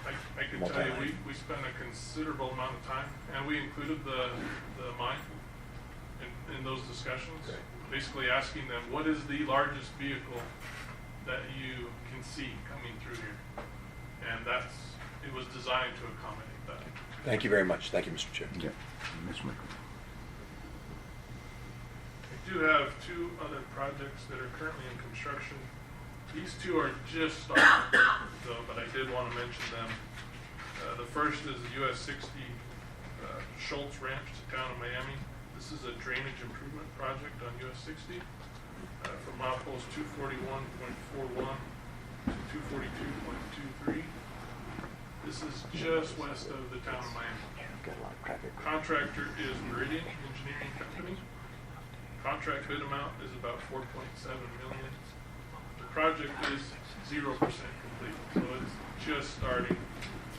I can tell you, we spent a considerable amount of time, and we included the mine in those discussions. Okay. Basically asking them, what is the largest vehicle that you can see coming through here? And it was designed to accommodate that. Thank you very much. Thank you, Mr. Chair. Yeah. Ms. McCall. We do have two other projects that are currently in construction. These two are just starting, though, but I did want to mention them. The first is the US 60 Schultz Ranch to town of Miami. This is a drainage improvement project on US 60 from milepost 241.41 to 242.23. This is just west of the town of Miami. Contractor is Meridian Engineering Company. Contract bid amount is about $4.7 million. The project is 0% complete, so it's just starting.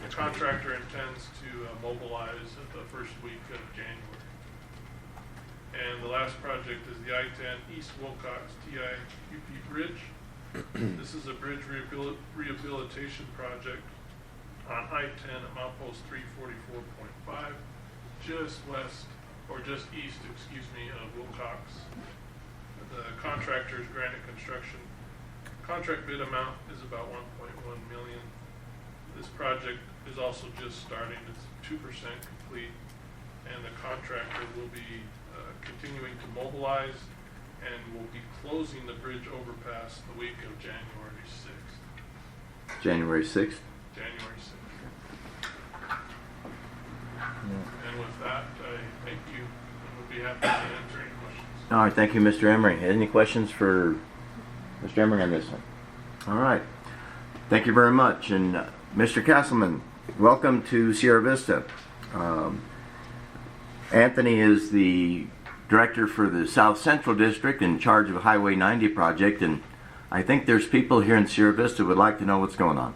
The contractor intends to mobilize at the first week of January. And the last project is the I-10 East Wilcox TI-UP Bridge. This is a bridge rehabilitation project on I-10 at milepost 344.5, just east of Wilcox. The contractor is Granite Construction. Contract bid amount is about $1.1 million. This project is also just starting. It's 2% complete, and the contractor will be continuing to mobilize and will be closing the bridge overpass the week of January 6th. January 6th? January 6th. And with that, I thank you and would be happy to answer any questions. All right, thank you, Mr. Emery. Any questions for Mr. Emery on this one? All right. Thank you very much. And Mr. Castleman, welcome to Sierra Vista. Anthony is the director for the South Central District in charge of the Highway 90 project, and I think there's people here in Sierra Vista who would like to know what's going on.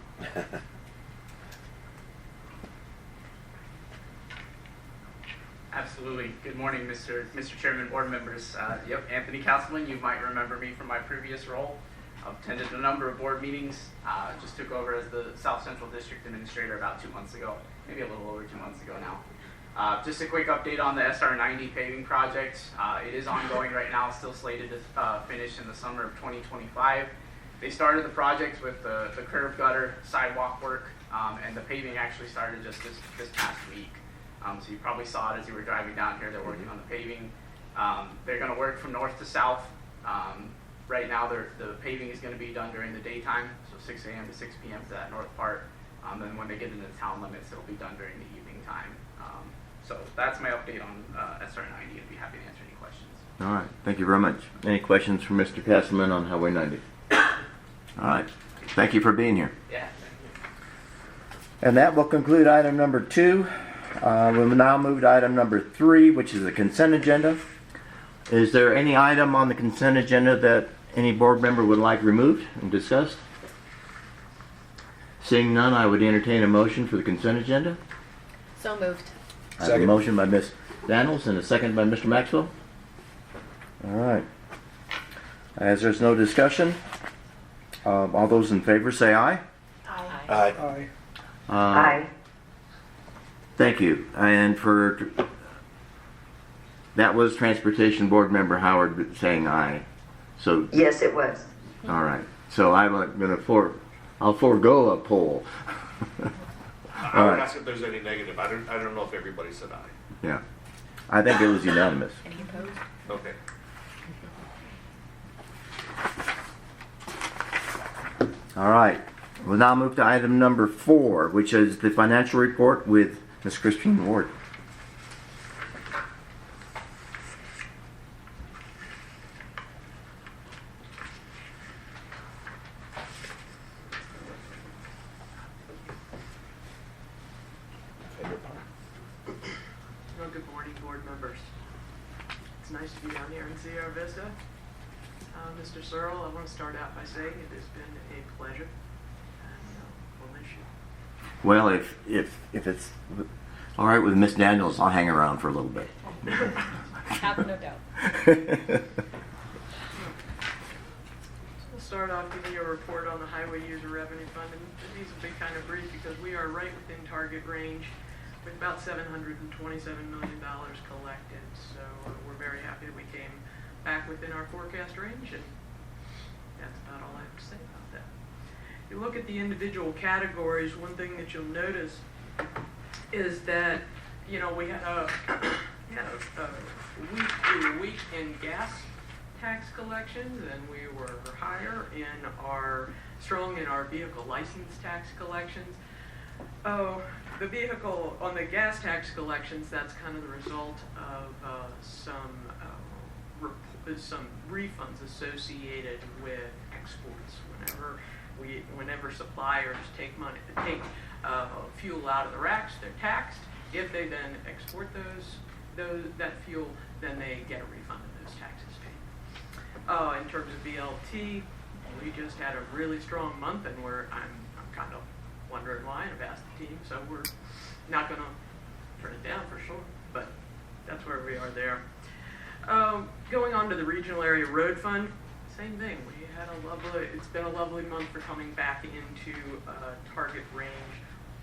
Absolutely. Good morning, Mr. Chairman, board members. Anthony Castleman. You might remember me from my previous role. I've attended a number of board meetings. Just took over as the South Central District Administrator about 2 months ago, maybe a little over 2 months ago now. Just a quick update on the SR90 paving project. It is ongoing right now, still slated to finish in the summer of 2025. They started the project with the curb gutter sidewalk work, and the paving actually started just this past week. So you probably saw it as you were driving down here. They're working on the paving. They're going to work from north to south. Right now, the paving is going to be done during the daytime, so 6 a.m. to 6 p.m. to that north part. Then when they get into the town limits, it'll be done during the evening time. So that's my update on SR90. I'd be happy to answer any questions. All right. Thank you very much. Any questions for Mr. Castleman on Highway 90? All right. Thank you for being here. Yeah, thank you. And that will conclude item number 2. We will now move to item number 3, which is the consent agenda. Is there any item on the consent agenda that any board member would like removed and discussed? Seeing none, I would entertain a motion for the consent agenda. So moved. I have a motion by Ms. Daniels and a second by Mr. Maxwell. All right. As there's no discussion, all those in favor say aye. Aye. Aye. Thank you. And for that was Transportation Board Member Howard saying aye. So Yes, it was. all right. So I'm going to I'll forego a poll. I All would right. ask if there's any negative. I don't know if everybody said aye. Yeah. I think it was unanimous. Any opposed? Okay. All right. We'll now move to item number 4, which is the financial report with Ms. Christine Ward. Well, good morning, board members. It's nice to be down here in Sierra Vista. Mr. Searle, I want to start out by saying it has been a pleasure, and we'll miss you. Well, if it's all right with Miss Daniels, I'll hang around for a little bit. Have no doubt. We'll start off giving you a report on the Highway User Revenue Fund, and these have been kind of brief because we are right within target range with about $727 million collected. So we're very happy that we came back within our forecast range, and that's about all I have to say about that. If you look at the individual categories, one thing that you'll notice is that, you know, we had a week in gas tax collections, and we were strong in our vehicle license tax collections. Oh, the vehicle on the gas tax collections, that's kind of the result of some refunds associated with exports. Whenever suppliers take fuel out of the racks, they're taxed. If they then export that fuel, then they get a refund of those taxes paid. In terms of BLT, we just had a really strong month, and I'm kind of wondering why, and I've asked the team, so we're not going to turn it down for sure, but that's where we are there. Going on to the Regional Area Road Fund, same thing. It's been a lovely month for coming back into target range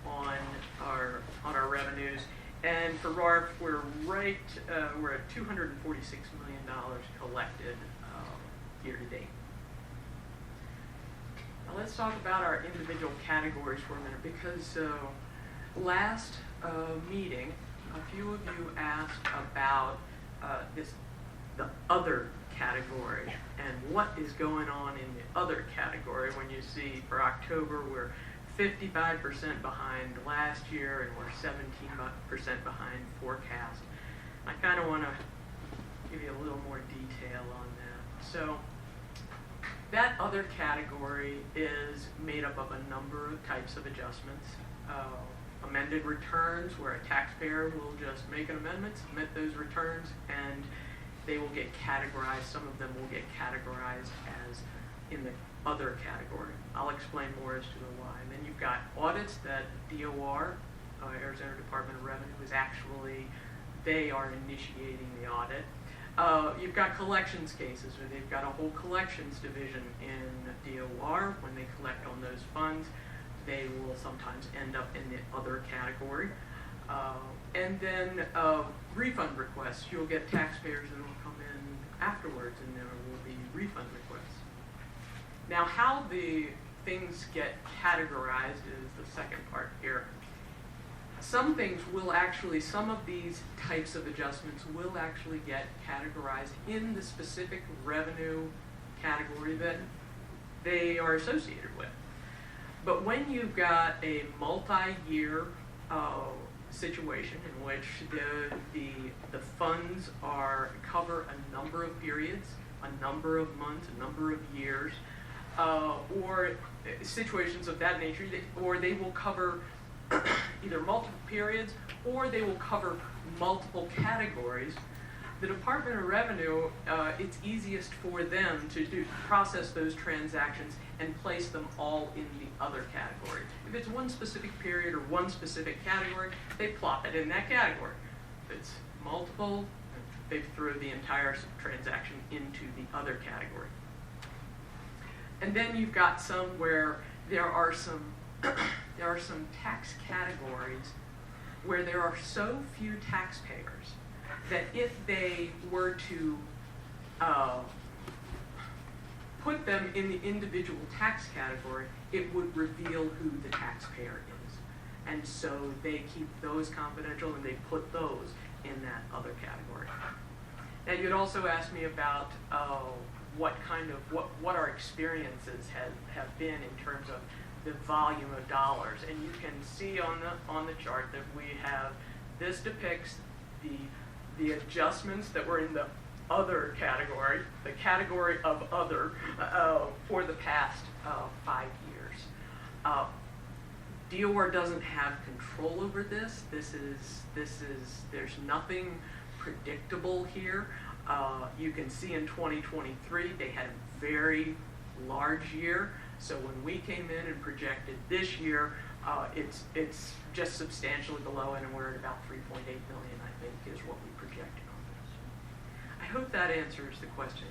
on our revenues. And for RARF, we're at $246 million collected year to date. Now let's talk about our individual categories for a minute, because last meeting, a few of you asked about the other category and what is going on in the other category. When you see for October we're 55% behind last year and we're 17% behind forecast. I kind of want to give you a little more detail on that. So that other category is made up of a number of types of adjustments. Amended returns, where a taxpayer will just make an amendment, submit those returns, and they will get categorized. Some of them will get categorized as in the other category. I'll explain more as to the why. And then you've got audits that DOR, Arizona Department of Revenue, they are initiating the audit. You've got collections cases, where they've got a whole collections division in DOR. When they collect on those funds, they will sometimes end up in the other category. And then refund requests. You'll get taxpayers that will come in afterwards, and there will be refund requests. Now, how the things get categorized is the second part here. Some of these types of adjustments will actually get categorized in the specific revenue category that they are associated with. But when you've got a multi-year situation in which the funds cover a number of periods, a number of months, a number of years, or situations of that nature, or they will cover either multiple periods or they will cover multiple categories. The Department of Revenue, it's easiest for them to process those transactions and place them all in the other category. If it's one specific period or one specific category, they plop it in that category. If it's multiple, they throw the entire transaction into the other category. And then you've got some where there are some tax categories where there are so few taxpayers that if they were to put them in the individual tax category, it would reveal who the taxpayer is. And so they keep those confidential and they put those in that other category. Now you'd also asked me about what our experiences have been in terms of the volume of dollars. And you can see on the chart that we have, this depicts the adjustments that were in the other category, the category of other, for the past 5 years. DOR doesn't have control over this. There's nothing predictable here. You can see in 2023 they had a very large year. So when we came in and projected this year, it's just substantially below, and we're at about 3.8 million, I think, is what we projected on this. I hope that answers the questions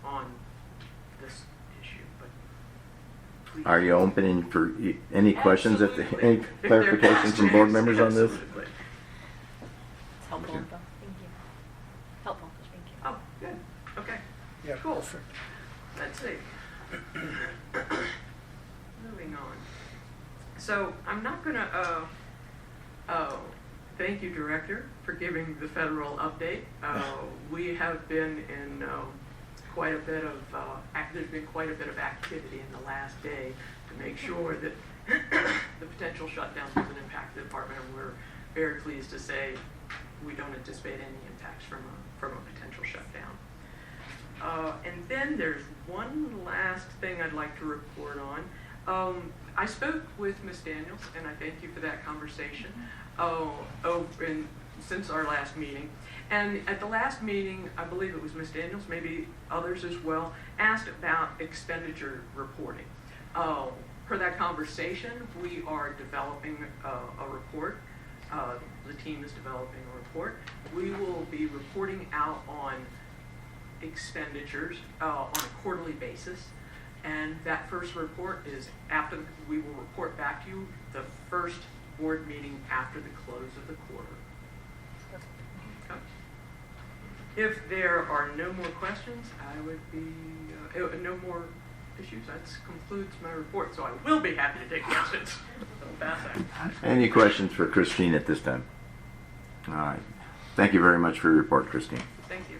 on this issue. But please. Are you opening for any questions, any clarifications from board members on this? Absolutely. It's helpful info. Thank you. Helpful. Thank you. Oh, good. Okay. Yeah, Cool. perfect. Let's see. Moving on. So I'm not going to thank you, Director, for giving the federal update. We have been in quite a bit of there's been quite a bit of activity in the last day to make sure that the potential shutdown doesn't impact the department, and we're very pleased to say we don't anticipate any impacts from a potential shutdown. And then there's one last thing I'd like to report on. I spoke with Ms. Daniels, and I thank you for that conversation since our last meeting. And at the last meeting, I believe it was Ms. Daniels, maybe others as well, asked about expenditure reporting. Per that conversation, we are developing a report. The team is developing a report. We will be reporting out on expenditures on a quarterly basis, and that first report is after we will report back to you the first board meeting after the close of the quarter. Okay. If there are no more questions, I would be no more issues. That concludes my report. So I will be happy to take questions. Any questions for Christine at this time? All right. Thank you very much for your report, Christine. Thank you.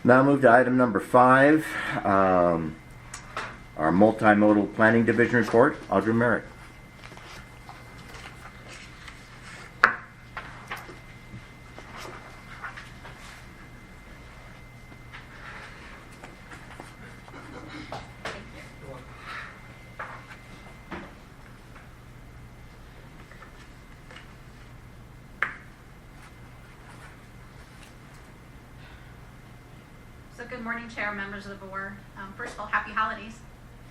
Now move to item number 5, our multimodal planning division report. Audrey Merritt. So good morning, Chair, members of the board. First of all, happy holidays.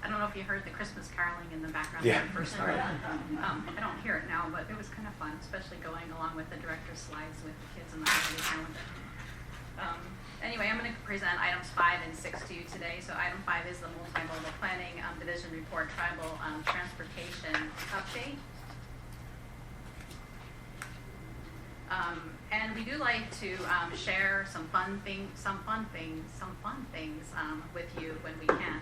I don't know if you heard the Christmas caroling in the background. Yeah. First time. I don't hear it now, but it was kind of fun, especially going along with the director's slides with the kids in the holiday calendar. Anyway, I'm going to present items 5 and 6 to you today. So item 5 is the multimodal planning division report, tribal transportation update. And we do like to share some fun things with you when we can.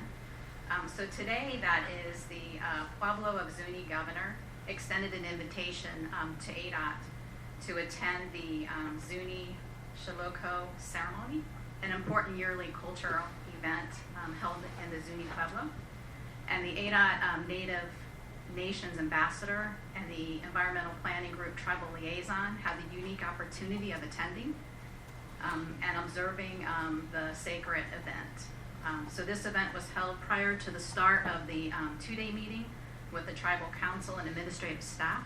So today, that is the Pueblo of Zuni governor extended an invitation to ADOT to attend the Zuni Shiloko ceremony, an important yearly cultural event held in the Zuni Pueblo. And the ADOT Native Nations Ambassador and the Environmental Planning Group Tribal Liaison had the unique opportunity of attending and observing the sacred event. So this event was held prior to the start of the 2-day meeting with the tribal council and administrative staff.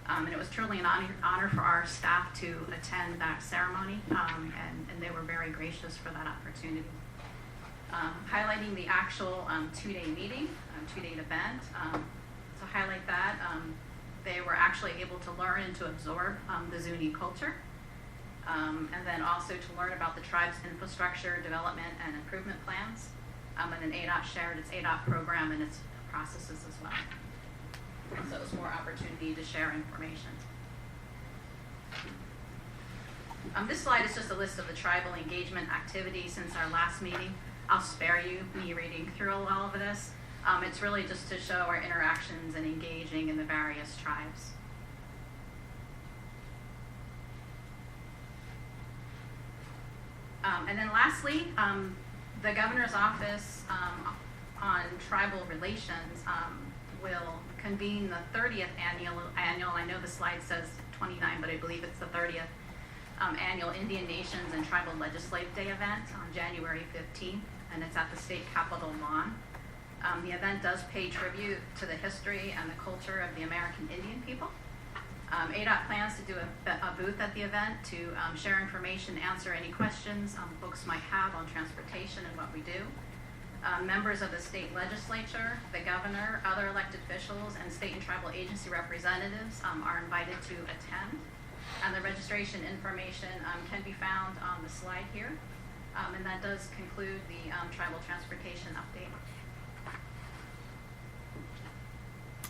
And it was truly an honor for our staff to attend that ceremony, and they were very gracious for that opportunity. Highlighting the actual 2-day meeting, 2-day event. To highlight that, they were actually able to learn and to absorb the Zuni culture, and then also to learn about the tribe's infrastructure development and improvement plans. And then ADOT shared its ADOT program and its processes as well. So it was more opportunity to share information. This slide is just a list of the tribal engagement activities since our last meeting. I'll spare you me reading through all of this. It's really just to show our interactions and engaging in the various tribes. And then lastly, the governor's office on tribal relations will convene the 30th annual, I know the slide says 29, but I believe it's the 30th annual Indian Nations and Tribal Legislative Day event on January 15th, and it's at the state capitol lawn. The event does pay tribute to the history and the culture of the American Indian people. ADOT plans to do a booth at the event to share information, answer any questions folks might have on transportation and what we do. Members of the state legislature, the governor, other elected officials, and state and tribal agency representatives are invited to attend. And the registration information can be found on the slide here. And that does conclude the tribal transportation update.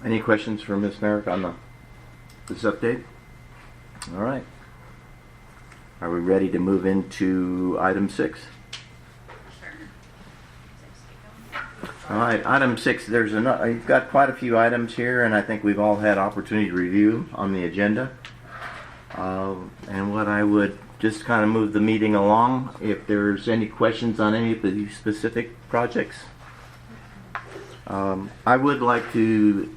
Any questions for Ms. Merrick on this update? All right. Are we ready to move into item 6? All right, item 6, you've got quite a few items here, and I think we've all had opportunity to review on the agenda. And what I would just kind of move the meeting along, if there's any questions on any of the specific projects. I would like to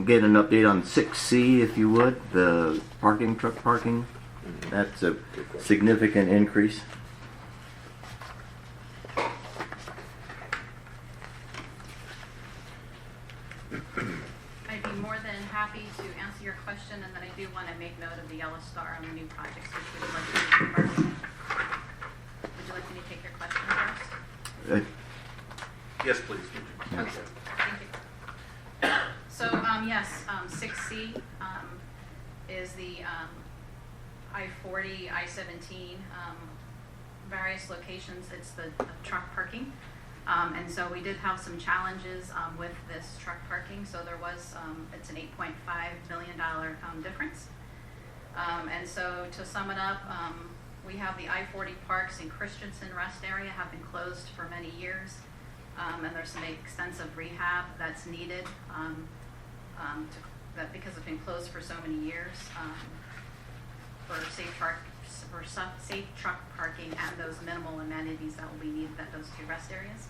get an update on 6C, if you would, the truck parking. That's a significant increase. I'd be more than happy to answer your question, and then I do want to make note of the yellow star on the new projects, which would you like to do first? Would you like me to take your question first? Yes, please. Okay, thank you. So, yes, 6C is the I-40, I-17, various locations. It's the truck parking. And so we did have some challenges with this truck parking. So there was, it's an $8.5 million difference. And so to sum it up, we have the I-40 parks in Christensen Rest area have been closed for many years. And there's some extensive rehab that's needed because it's been closed for so many years for safe truck parking and those minimal amenities that will be needed at those two rest areas.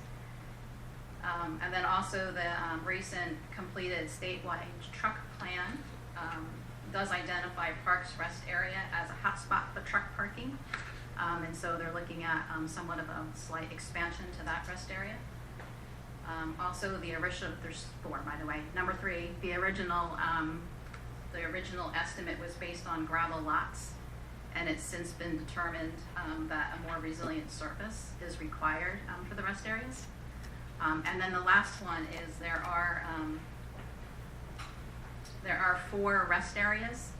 And then also the recent completed statewide truck plan does identify Parks Rest area as a hotspot for truck parking. And so they're looking at somewhat of a slight expansion to that rest area. Also the original, there's 4 by the way. Number 3, the original estimate was based on gravel lots, and it's since been determined that a more resilient surface is required for the rest areas. And then the last one is there are 4 rest areas,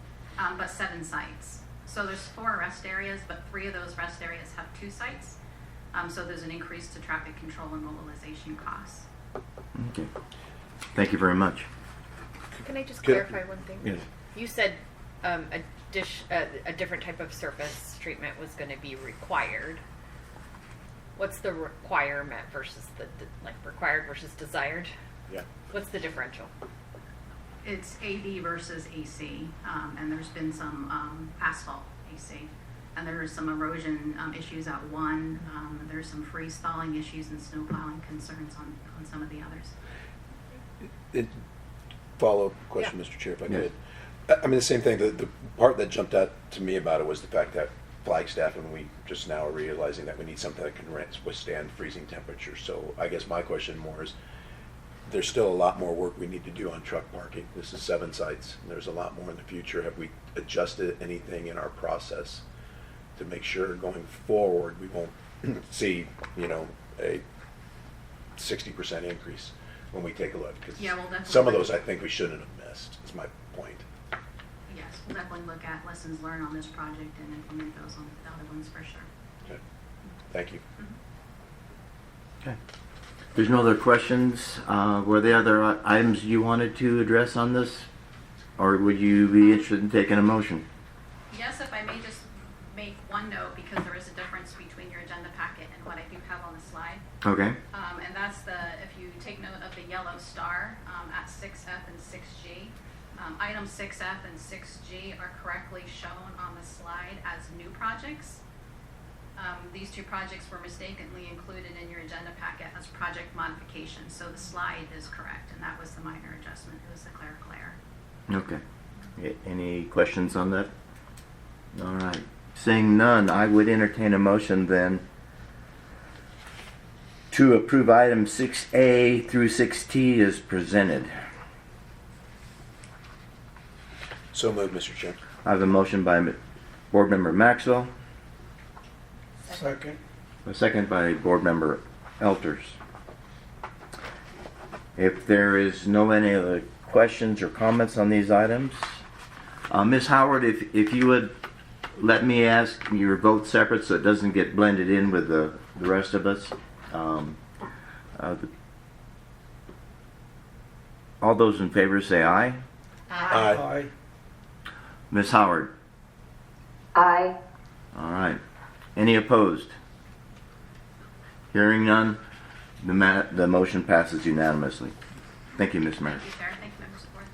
but 7 sites. So there's 4 rest areas, but 3 of those rest areas have 2 sites. So there's an increase to traffic control and mobilization costs. Okay. Thank you very much. Can I just clarify one thing? Yes. You said a different type of surface treatment was going to be required. What's the requirement versus required versus desired? Yeah. What's the differential? It's AD versus AC, and there's been some asphalt AC, and there are some erosion issues at one. There's some freeze thawing issues and snow plowing concerns on some of the others. Follow-up question, Mr. Chair, if I Yes. could. I mean, the same thing. The part that jumped out to me about it was the fact that Flagstaff, and we just now are realizing that we need something that can withstand freezing temperatures. So I guess my question more is, there's still a lot more work we need to do on truck parking. This is 7 sites, and there's a lot more in the future. Have we adjusted anything in our process to make sure going forward we won't see, a 60% increase when we take a look? Because Yeah, we'll definitely some of look- those I think we shouldn't have missed, is my point. Yes, we'll definitely look at lessons learned on this project and implement those on the other ones for sure. Okay. Thank you. Okay. There's no other questions. Were there other items you wanted to address on this? Or would you be interested in taking a motion? Yes, if I may just make one note, because there is a difference between your agenda packet and what I do have on the slide. Okay. And that's if you take note of the yellow star at 6F and 6G, items 6F and 6G are correctly shown on the slide as new projects. These 2 projects were mistakenly included in your agenda packet as project modifications, so the slide is correct, and that was the minor adjustment. It was the clerical error. Okay. Any questions on that? All right. Seeing none, I would entertain a motion then to approve items 6A through 6T as presented. So moved, Mr. Chair. I have a motion by Board Member Maxwell, Second. a second by Board Member Elters. If there is no any other questions or comments on these items, Ms. Howard, if you would let me ask your vote separate so it doesn't get blended in with the rest of us. All those in favor say aye. Aye. Aye. Ms. Howard? Aye. All right. Any opposed? Hearing none, the motion passes unanimously. Thank you, Ms. Mayor. Thank you, Chair. Thank you, members of the board.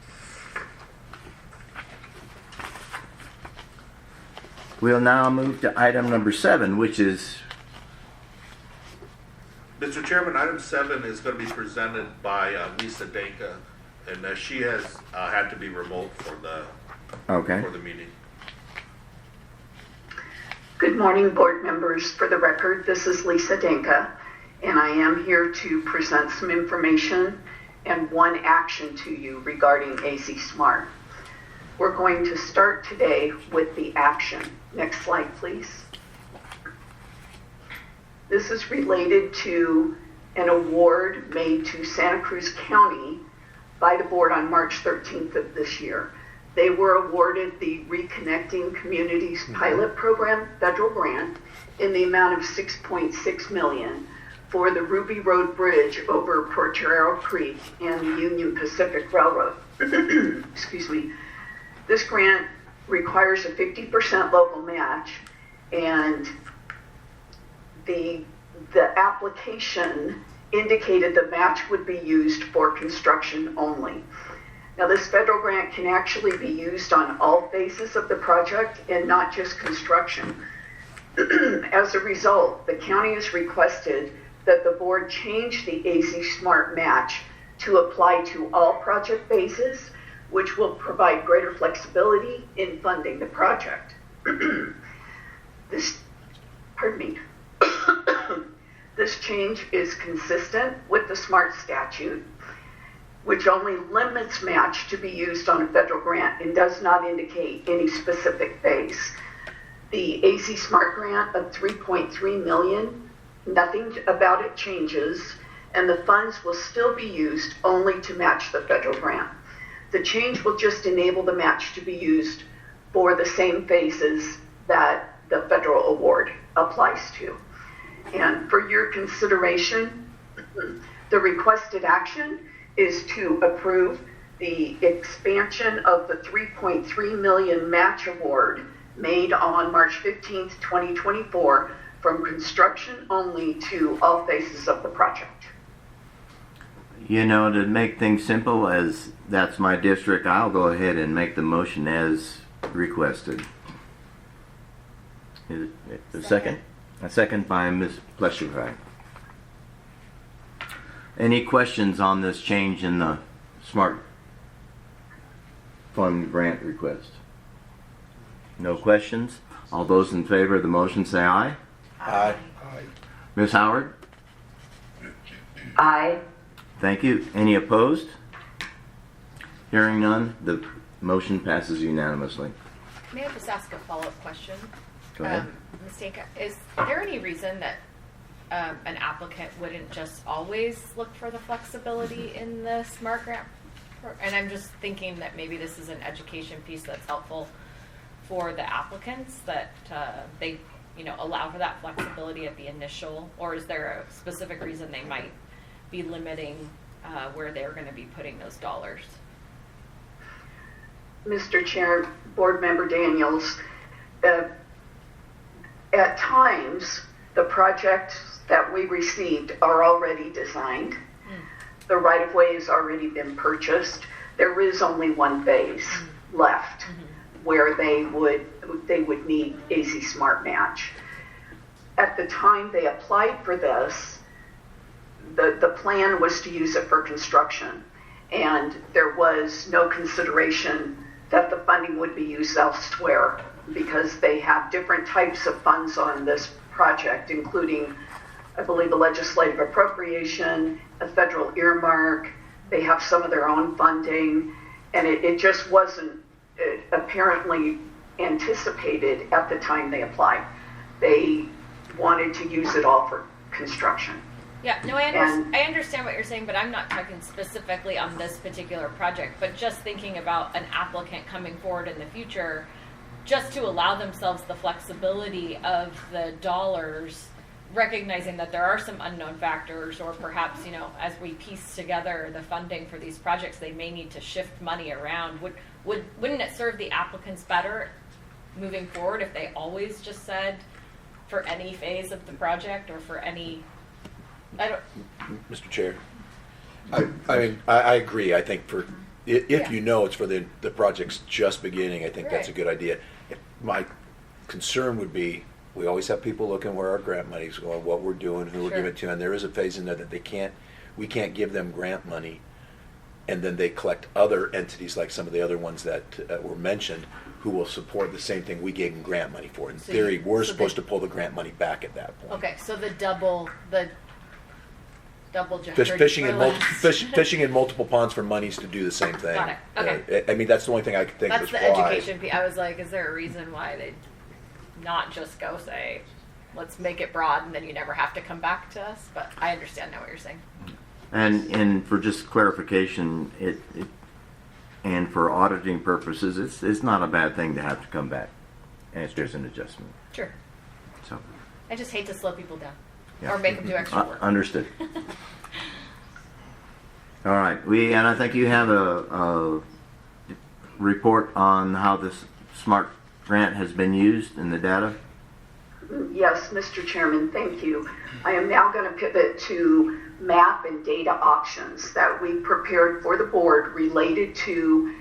We'll now move to item number 7, which is Mr. Chairman, item 7 is going to be presented by Lisa Danka, and she has had to be remote for the meeting. Good morning, board members. For the record, this is Lisa Danka, and I am here to present some information and one action to you regarding AC Smart. We're going to start today with the action. Next slide, please. This is related to an award made to Santa Cruz County by the board on March 13th of this year. They were awarded the Reconnecting Communities Pilot Program federal grant in the amount of $6.6 million for the Ruby Road Bridge over Potrero Creek and the Union Pacific Railroad. Excuse me. This grant requires a 50% local match, and the application indicated the match would be used for construction only. Now, this federal grant can actually be used on all phases of the project and not just construction. As a result, the county has requested that the board change the AC Smart match to apply to all project phases, which will provide greater flexibility in funding the project. This change is consistent with the SMART statute, which only limits match to be used on a federal grant and does not indicate any specific phase. The AC Smart grant of $3.3 million, nothing about it changes, and the funds will still be used only to match the federal grant. The change will just enable the match to be used for the same phases that the federal award applies to. And for your consideration, the requested action is to approve the expansion of the $3.3 million match award made on March 15th, 2024 from construction only to all phases of the project. You know, to make things simple, as that's my district, I'll go ahead and make the motion as requested. Is it a second? A second by Ms. Pleshev. Any questions on this change in the SMART Fund grant request? No questions? All those in favor of the motion say aye. Aye. Aye. Ms. Howard? Aye. Thank you. Any opposed? Hearing none, the motion passes unanimously. May I just ask a follow-up question? Go ahead. Mistake, is there any reason that an applicant wouldn't just always look for the flexibility in the SMART grant? And I'm just thinking that maybe this is an education piece that's helpful for the applicants, that they, allow for that flexibility at the initial, or is there a specific reason they might be limiting where they're going to be putting those dollars? Mr. Chair, Board Member Daniels, at times the projects that we received are already designed. The right-of-way has already been purchased. There is only one phase left where they would need AC Smart Match. At the time they applied for this, the plan was to use it for construction, and there was no consideration that the funding would be used elsewhere, because they have different types of funds on this project, including, I believe, a legislative appropriation, a federal earmark. They have some of their own funding, and it just wasn't apparently anticipated at the time they applied. They wanted to use it all for construction. Yeah, no, I understand what you're saying, but I'm not talking specifically on this particular project, but just thinking about an applicant coming forward in the future, just to allow themselves the flexibility of the dollars, recognizing that there are some unknown factors, or perhaps, as we piece together the funding for these projects, they may need to shift money around. Wouldn't it serve the applicants better moving forward if they always just said for any phase of the project, or for any... Mr. Chair, I agree. I think if it's for the project's just beginning, I think that's a good idea. My concern would be, we always have people looking where our grant money's going, what we're doing, who we're giving it to, and there is a phase in there that we can't give them grant money, and then they collect other entities like some of the other ones that were mentioned, who will support the same thing we gave them grant money for. In theory, we're supposed to pull the grant money back at that point. Okay, so the double Fishing in multiple ponds for monies to do the same thing. Got it. Okay. I mean, that's the only thing I could think That's was the why. education piece. I was like, is there a reason why they not just go say, let's make it broad, and then you never have to come back to us? But I understand now what you're saying. And for just clarification, and for auditing purposes, it's not a bad thing to have to come back, and it's just an adjustment. Sure. So. I just hate to slow people down. Yeah. Or make them do extra work. Understood. All right, and I think you have a report on how this SMART grant has been used in the data. Yes, Mr. Chairman, thank you. I am now going to pivot to map and data options that we prepared for the board related to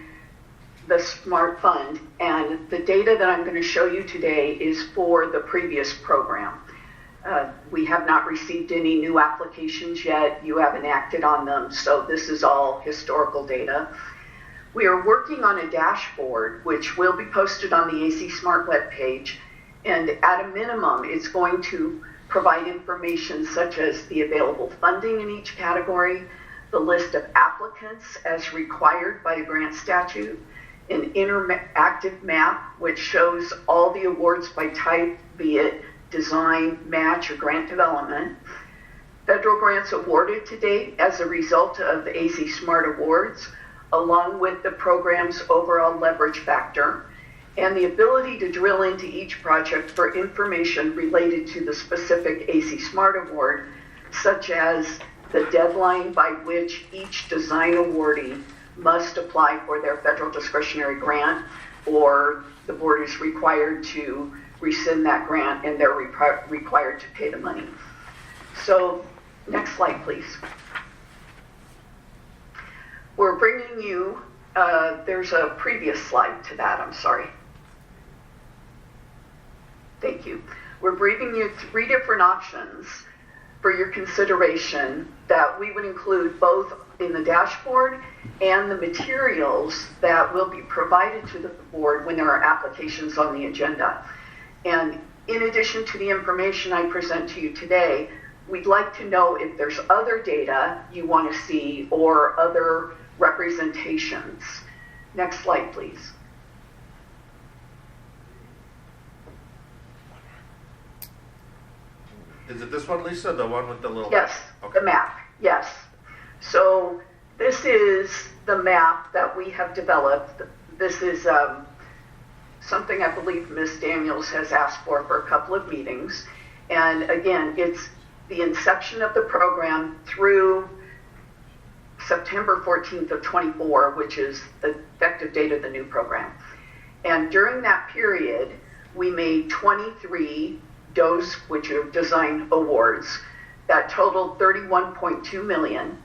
the SMART Fund, and the data that I'm going to show you today is for the previous program. We have not received any new applications yet. You haven't acted on them, so this is all historical data. We are working on a dashboard which will be posted on the AC Smart webpage, and at a minimum, it's going to provide information such as the available funding in each category, the list of applicants as required by the grant statute, an interactive map which shows all the awards by type, be it design, match, or grant development, federal grants awarded to date as a result of AC Smart awards, along with the program's overall leverage factor, and the ability to drill into each project for information related to the specific AC Smart award, such as the deadline by which each design awardee must apply for their federal discretionary grant, or the board is required to rescind that grant and they're required to pay the money. So, next slide, please. We're bringing you, there's a previous slide to that, I'm sorry. Thank you. We're bringing you 3 different options for your consideration that we would include both in the dashboard and the materials that will be provided to the board when there are applications on the agenda. And in addition to the information I present to you today, we'd like to know if there's other data you want to see or other representations. Next slide, please. Is it this one, Lisa? The one with the little... Yes, Okay. the map, yes. So this is the map that we have developed. This is something I believe Ms. Daniels has asked for a couple of meetings. And again, it's the inception of the program through September 14th of 24, which is the effective date of the new program. And during that period, we made 23 DOEs, which are design awards, that totaled $31.2 million,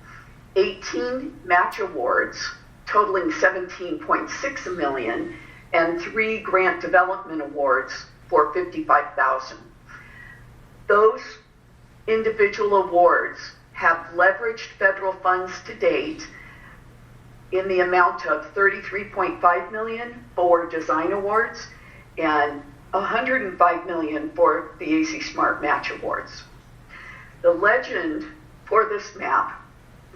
18 match awards totaling $17.6 million, and 3 grant development awards for $55,000. Those individual awards have leveraged federal funds to date in the amount of $33.5 million for design awards and $105 million for the AC Smart Match Awards. The legend for this map,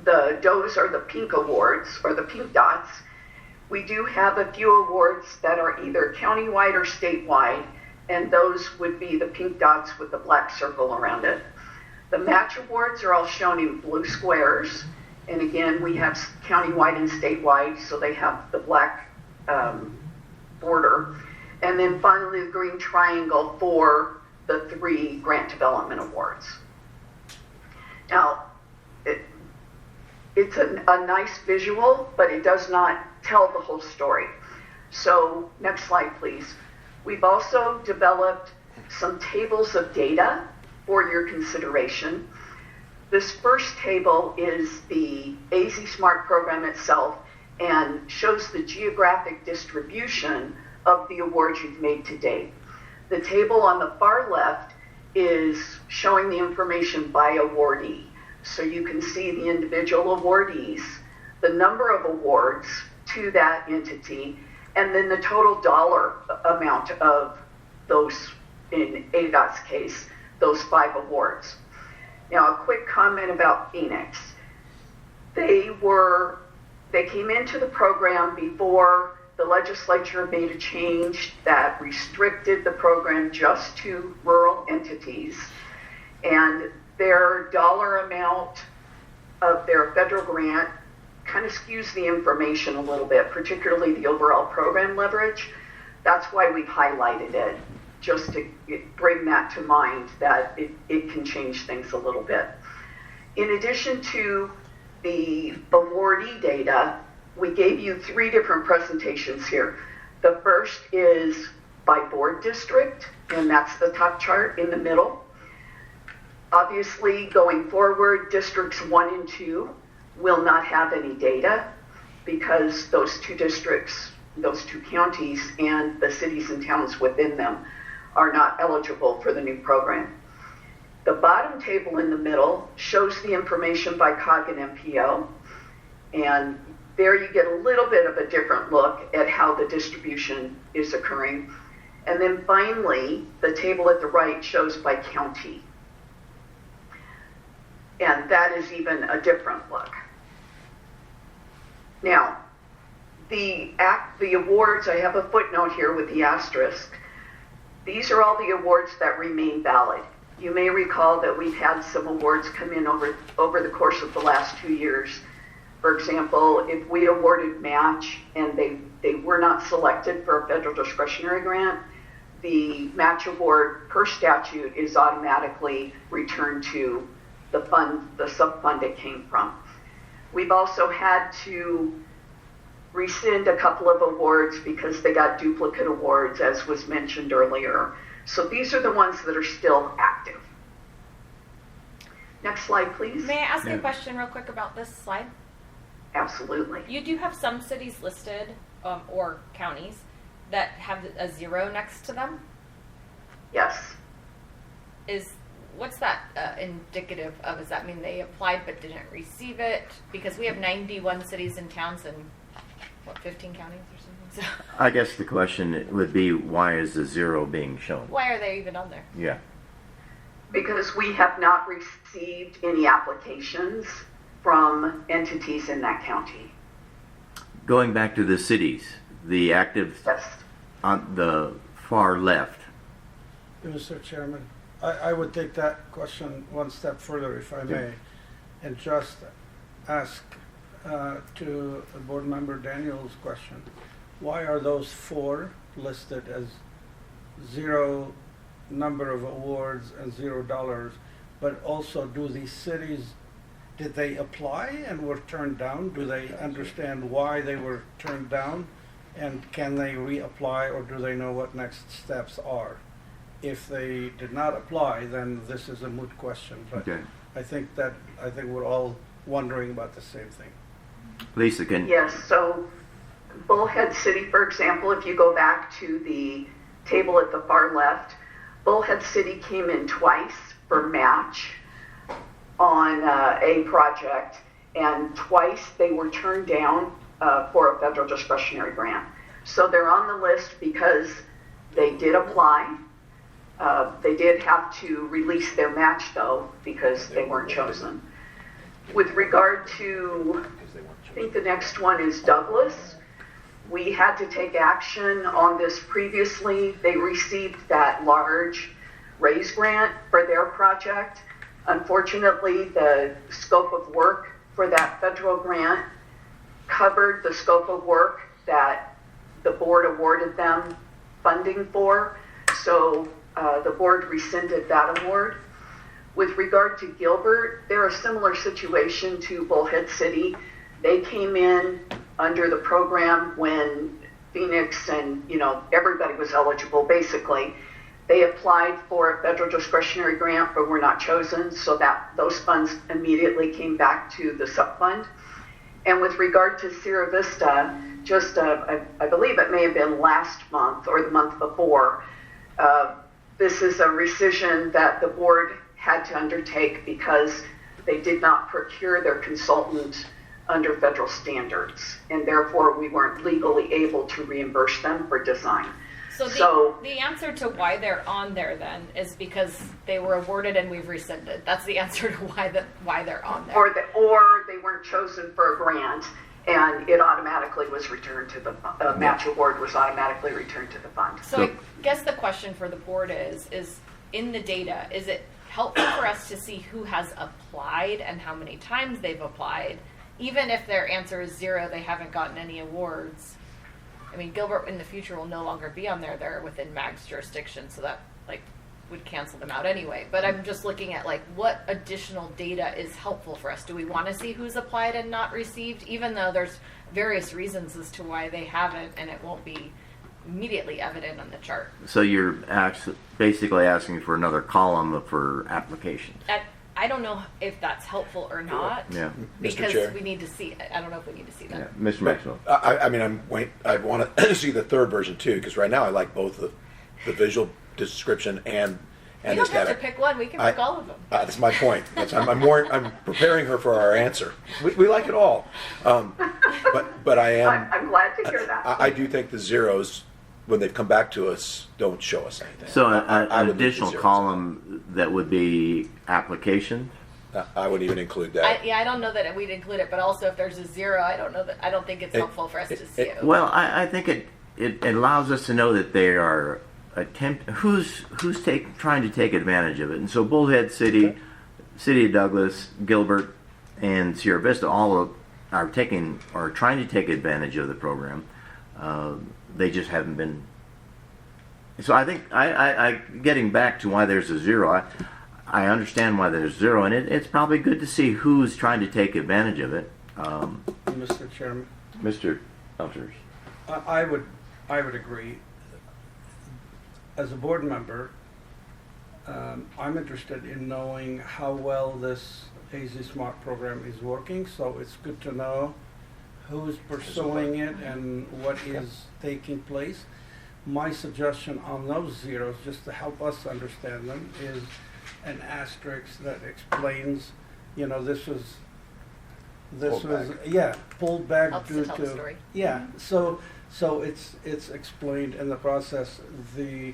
the DOEs are the pink awards, or the pink dots. We do have a few awards that are either countywide or statewide, and those would be the pink dots with the black circle around it. The match awards are all shown in blue squares, and again, we have countywide and statewide, so they have the black border. And then finally, the green triangle for the 3 grant development awards. Now, it's a nice visual, but it does not tell the whole story. So next slide, please. We've also developed some tables of data for your consideration. This first table is the AZ Smart program itself and shows the geographic distribution of the awards you've made to date. The table on the far left is showing the information by awardee. So you can see the individual awardees, the number of awards to that entity, and then the total dollar amount of those, in ADOT's case, those 5 awards. Now, a quick comment about Phoenix. They came into the program before the legislature made a change that restricted the program just to rural entities, and their dollar amount of their federal grant kind of skews the information a little bit, particularly the overall program leverage. That's why we've highlighted it, just to bring that to mind that it can change things a little bit. In addition to the awardee data, we gave you 3 different presentations here. The first is by board district, and that's the top chart in the middle. Obviously, going forward, districts 1 and 2 will not have any data because those 2 districts, those 2 counties, and the cities and towns within them are not eligible for the new program. The bottom table in the middle shows the information by COG and MPO, and there you get a little bit of a different look at how the distribution is occurring. And then finally, the table at the right shows by county. And that is even a different look. Now, the awards, I have a footnote here with the asterisk. These are all the awards that remain valid. You may recall that we've had some awards come in over the course of the last 2 years. For example, if we awarded match and they were not selected for a federal discretionary grant, the match award per statute is automatically returned to the fund, the sub-fund it came from. We've also had to rescind a couple of awards because they got duplicate awards, as was mentioned earlier. So these are the ones that are still active. Next slide, please. May I ask a question real quick about this slide? Absolutely. You do have some cities listed, or counties, that have a 0 next to them? Yes. What's that indicative of? Does that mean they applied but didn't receive it? Because we have 91 cities and towns and, 15 counties or something? So I guess the question would be, why is the 0 being shown? why are they even on there? Yeah. Because we have not received any applications from entities in that county. Going back to the cities, the active Yes. on the far left. Mr. Chairman, I would take that question one step further, if I may, and just ask to Board Member Daniel's question. Why are those 4 listed as 0 number of awards and $0, but also do these cities, did they apply and were turned down? Do they understand why they were turned down? And can they reapply, or do they know what next steps are? If they did not apply, then this is a moot question. But Okay. I think we're all wondering about the same thing. Lisa, can Yes, so Bullhead City, for example, if you go back to the table at the far left, Bullhead City came in twice for match on a project, and twice they were turned down for a federal discretionary grant. So they're on the list because they did apply. They did have to release their match, though, because they weren't chosen. With regard to, I think the next one is Douglas. We had to take action on this previously. They received that large raise grant for their project. Unfortunately, the scope of work for that federal grant covered the scope of work that the board awarded them funding for. So the board rescinded that award. With regard to Gilbert, they're a similar situation to Bullhead City. They came in under the program when Phoenix and, everybody was eligible, basically. They applied for a federal discretionary grant, but were not chosen, so that those funds immediately came back to the subfund. And with regard to Sierra Vista, just I believe it may have been last month or the month before, this is a rescission that the board had to undertake because they did not procure their consultant under federal standards, and therefore we weren't legally able to reimburse them for design. So the answer to why they're on there then is because they were awarded and we've rescinded. That's the answer to why they're on there. Or they weren't chosen for a grant, and it automatically was returned to the match award was automatically returned to the fund. So I guess the question for the board is in the data, is it helpful for us to see who has applied and how many times they've applied? Even if their answer is 0, they haven't gotten any awards. I mean, Gilbert in the future will no longer be on there. They're within MAG's jurisdiction, so that would cancel them out anyway. But I'm just looking at what additional data is helpful for us. Do we want to see who's applied and not received, even though there's various reasons as to why they haven't, and it won't be immediately evident on the chart? So you're basically asking for another column for applications. I don't know if that's helpful or not. Yeah. Because Mr. Chair. we need to see it. I don't know if we need to see that. Yeah. Mr. Maxwell. I want to see the third version too, because right now I like both the visual description and You this don't have data. to pick one. We can pick all of them. That's my point. I'm preparing her for our answer. We like it all, but I am. I'm glad to hear that. I do think the zeros, when they've come back to us, don't show us anything. So I an would leave the additional zeros. column that would be application. I wouldn't even include that. I don't know that we'd include it, but also if there's a 0, I don't think it's helpful for us to see it. Well, I think it allows us to know that they are who's trying to take advantage of it. And so Bullhead City, City of Douglas, Gilbert, and Sierra Vista all are trying to take advantage of the program. They just haven't been. So I think I getting back to why there's a 0. I understand why there's 0, and it's probably good to see who's trying to take advantage of it. Mr. Chairman. Mr. Elters. I would agree. As a board member, I'm interested in knowing how well this AZ Smart program is working, so it's good to know who's pursuing it and what is taking place. My suggestion on those zeros, just to help us understand them, is an asterisk that explains, this was pulled back Helps due to tell the story. So it's explained in the process. The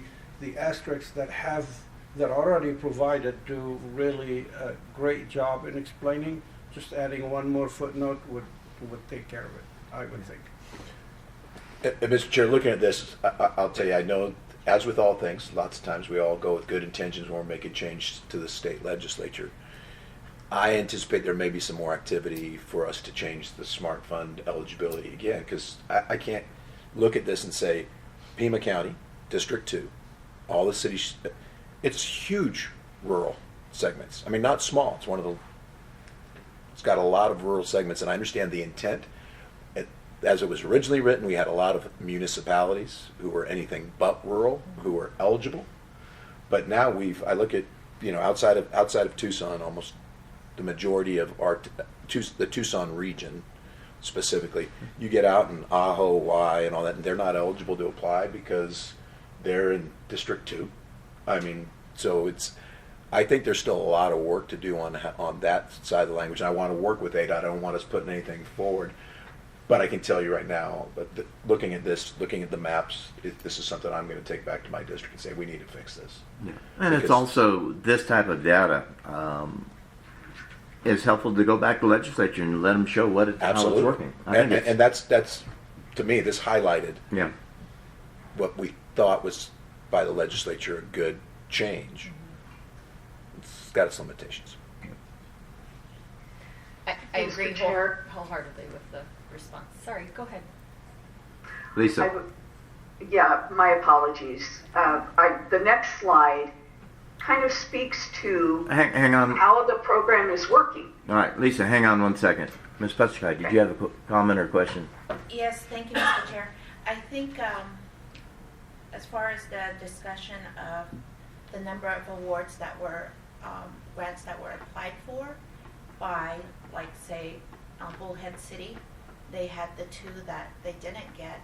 asterisks that have that already provided do really a great job in explaining. Just adding one more footnote would take care of it, I would think. Mr. Chair, looking at this, I'll tell you, I know, as with all things, lots of times we all go with good intentions when we're making change to the state legislature. I anticipate there may be some more activity for us to change the SMART Fund eligibility again, because I can't look at this and say, Pima County, District 2, all the cities, it's huge rural segments. I mean, not small. It's got a lot of rural segments, and I understand the intent. As it was originally written, we had a lot of municipalities who were anything but rural, who were eligible. But now I look at, outside of Tucson, almost the majority of the Tucson region specifically, you get out in Ajo, Y, and all that, and they're not eligible to apply because they're in District 2. I mean, so I think there's still a lot of work to do on that side of the language. And I want to work with ADOT. I don't want us putting anything forward. But I can tell you right now, looking at the maps, this is something I'm going to take back to my district and say, we need to fix this. Yeah. And it's also, this type of data is helpful to go back to the legislature and let them show how it's working. And that's, to me, this highlighted what we thought was, by the legislature, a good change. It's got its limitations. I agree wholeheartedly with the response. Sorry, go ahead. Lisa. My apologies. The next slide kind of speaks to hang on. how the program is working. All right, Lisa, hang on one second. Ms. Petrichai, did you have a comment or question? Yes, thank you, Mr. Chair. I think as far as the discussion of the number of awards that were, grants that were applied for by, like, say, Bullhead City, they had the 2 that they didn't get.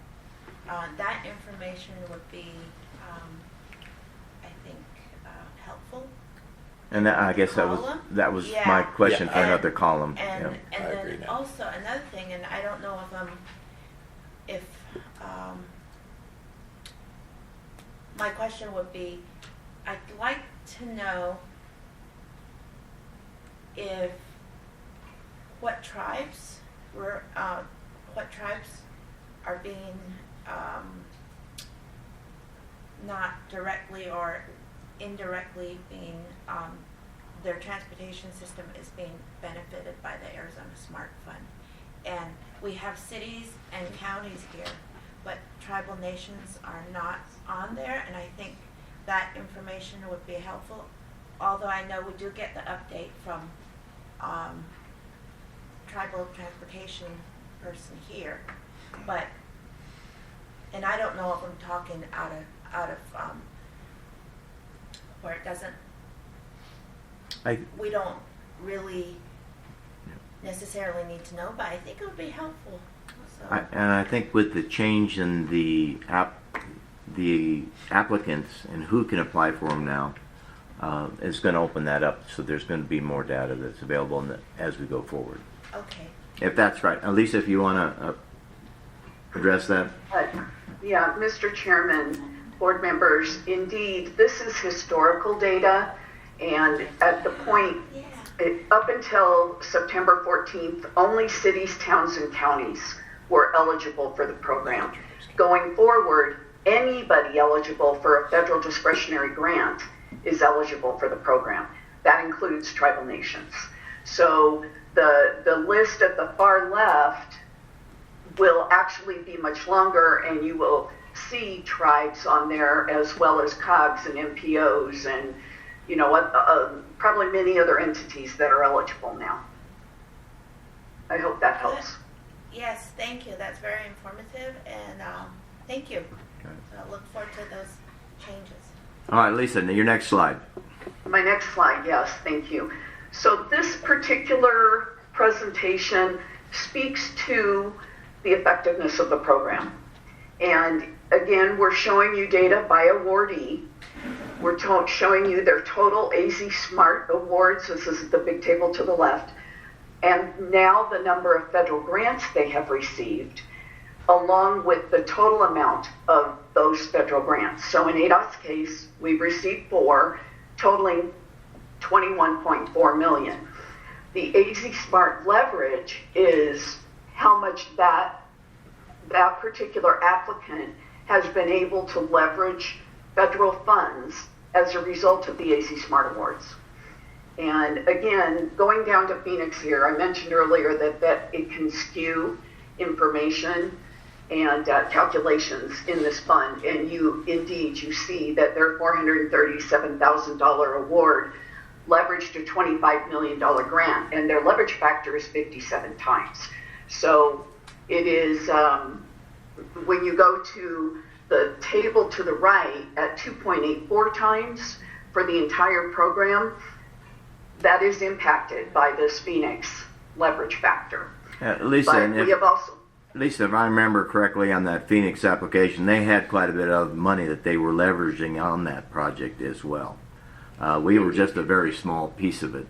That information would be, I think, helpful. And I guess that was my question for another column. And then also another thing, and I don't know if my question would be, I'd like to know what tribes are being not directly or indirectly being their transportation system is being benefited by the Arizona Smart Fund. And we have cities and counties here, but tribal nations are not on there, and I think that information would be helpful. Although I know we do get the update from tribal transportation person here, and I don't know if I'm talking out of where it doesn't. We don't really necessarily need to know, but I think it would be helpful. So. And I think with the change in the applicants and who can apply for them now, it's going to open that up. So there's going to be more data that's available as we go forward. Okay. If that's right, Lisa, if you want to address that. Mr. Chairman, board members, indeed, this is historical data, and at the point up until September 14th, only cities, towns, and counties were eligible for the program. Going forward, anybody eligible for a federal discretionary grant is eligible for the program. That includes tribal nations. So the list at the far left will actually be much longer, and you will see tribes on there as well as COGs and MPOs and probably many other entities that are eligible now. I hope that helps. Yes, thank you. That's very informative, and thank you. Okay. So I look forward to those changes. All right, Lisa, your next slide. My next slide, yes, thank you. So this particular presentation speaks to the effectiveness of the program. And again, we're showing you data by awardee. We're showing you their total AZ Smart awards. This is the big table to the left. And now the number of federal grants they have received, along with the total amount of those federal grants. So in ADOT's case, we've received 4. totaling $21.4 million. The AZ Smart leverage is how much that particular applicant has been able to leverage federal funds as a result of the AZ Smart Awards. And again, going down to Phoenix here, I mentioned earlier that it can skew information and calculations in this fund, and you see that their $437,000 award leveraged a $25 million grant, and their leverage factor is 57 times. So it is, when you go to the table to the right at 2.84 times for the entire program, that is impacted by this Phoenix leverage factor. Lisa, but we have also, Lisa, if I remember correctly on that Phoenix application, they had quite a bit of money that they were leveraging on that project as well. We were just a very small piece of it.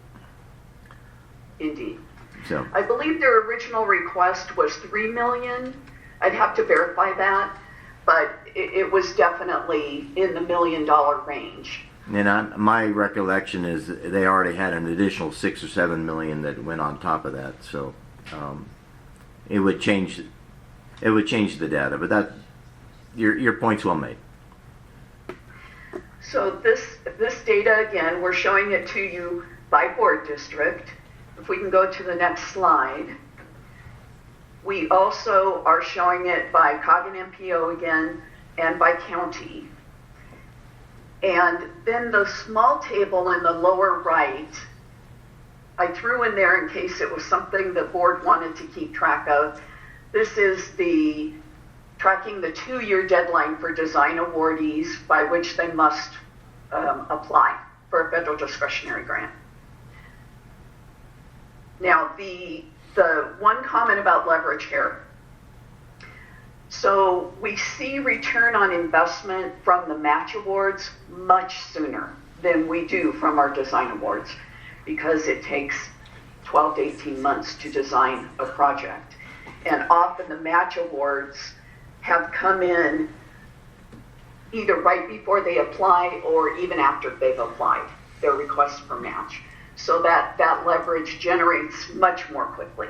Indeed. So I believe their original request was $3 million. I'd have to verify that, but it was definitely in the $1 million range. And my recollection is they already had an additional $6 or $7 million that went on top of that. So it would change the data. But that your point's well made. So this data, again, we're showing it to you by board district. If we can go to the next slide. We also are showing it by COG and MPO again, and by county. And then the small table in the lower right, I threw in there in case it was something the board wanted to keep track of. This is tracking the 2-year deadline for design awardees by which they must apply for a federal discretionary grant. Now, the one comment about leverage here. So we see return on investment from the match awards much sooner than we do from our design awards, because it takes 12 to 18 months to design a project. And often the match awards have come in either right before they apply or even after they've applied their request for match. So that leverage generates much more quickly.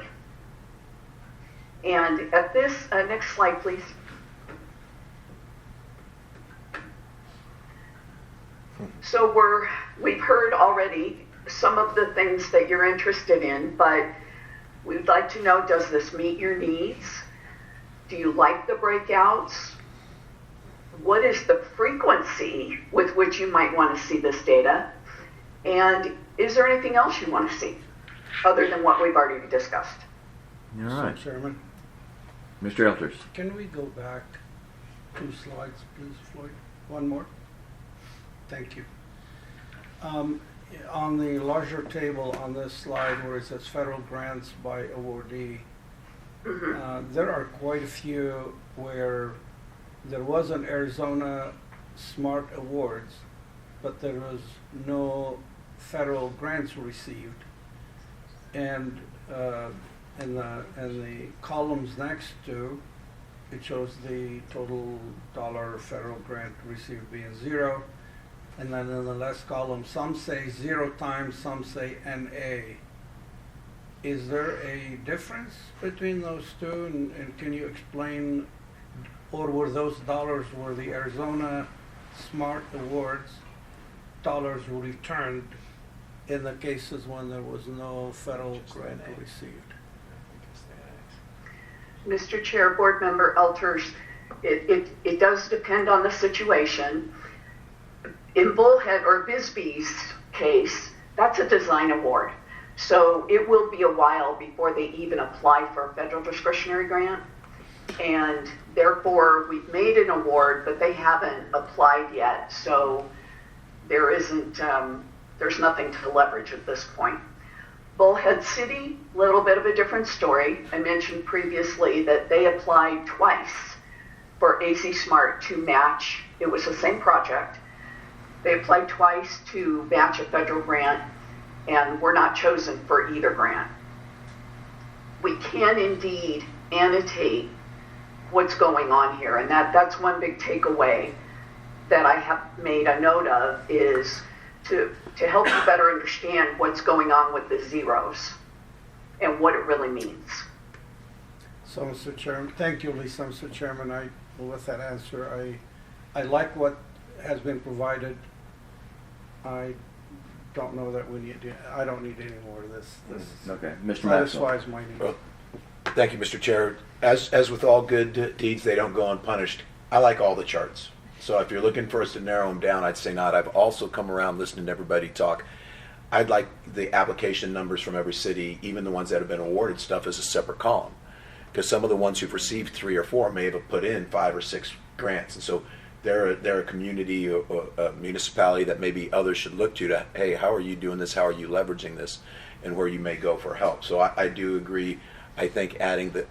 And at this, next slide, please. So we've heard already some of the things that you're interested in, but we'd like to know, does this meet your needs? Do you like the breakouts? What is the frequency with which you might want to see this data? And is there anything else you want to see other than what we've already discussed? All right. So, Chairman, Mr. Elters. can we go back 2 slides, please, Floyd? One more. Thank you. On the larger table on this slide where it says federal grants by awardee, there are quite a few where there was an Arizona Smart Awards, but there was no federal grants received. And in the columns next to, it shows the total dollar federal grant received being 0. And then in the last column, some say 0 times, some say NA. Is there a difference between those two? And can you explain, or were those dollars, were the Arizona Smart Awards dollars returned in the cases when there was no federal grant received? Mr. Chair, Board Member Elters, it does depend on the situation. In Bullhead or Bisbee's case, that's a design award. So it will be a while before they even apply for a federal discretionary grant. And therefore, we've made an award, but they haven't applied yet. So there isn't, there's nothing to leverage at this point. Bullhead City, a little bit of a different story. I mentioned previously that they applied twice for AZ Smart to match. It was the same project. They applied twice to match a federal grant and were not chosen for either grant. We can indeed annotate what's going on here, and that's one big takeaway that I have made a note of, is to help you better understand what's going on with the zeros and what it really means. So, Mr. Chairman, thank you, Lisa. Mr. Chairman, with that answer, I like what has been provided. I don't know that I don't need any more of this. Okay, Mr. Satisfies my needs. Well, thank you, Mr. Chair. As with all good deeds, they don't go unpunished. I like all the charts. So if you're looking for us to narrow them down, I'd say not. I've also come around listening to everybody talk. I'd like the application numbers from every city, even the ones that have been awarded stuff, as a separate column. Because some of the ones who've received 3 or 4 may have put in 5 or 6 grants. And so they're a community or a municipality that maybe others should look to, hey, how are you doing this? How are you leveraging this? And where you may go for help. So I do agree. I think adding the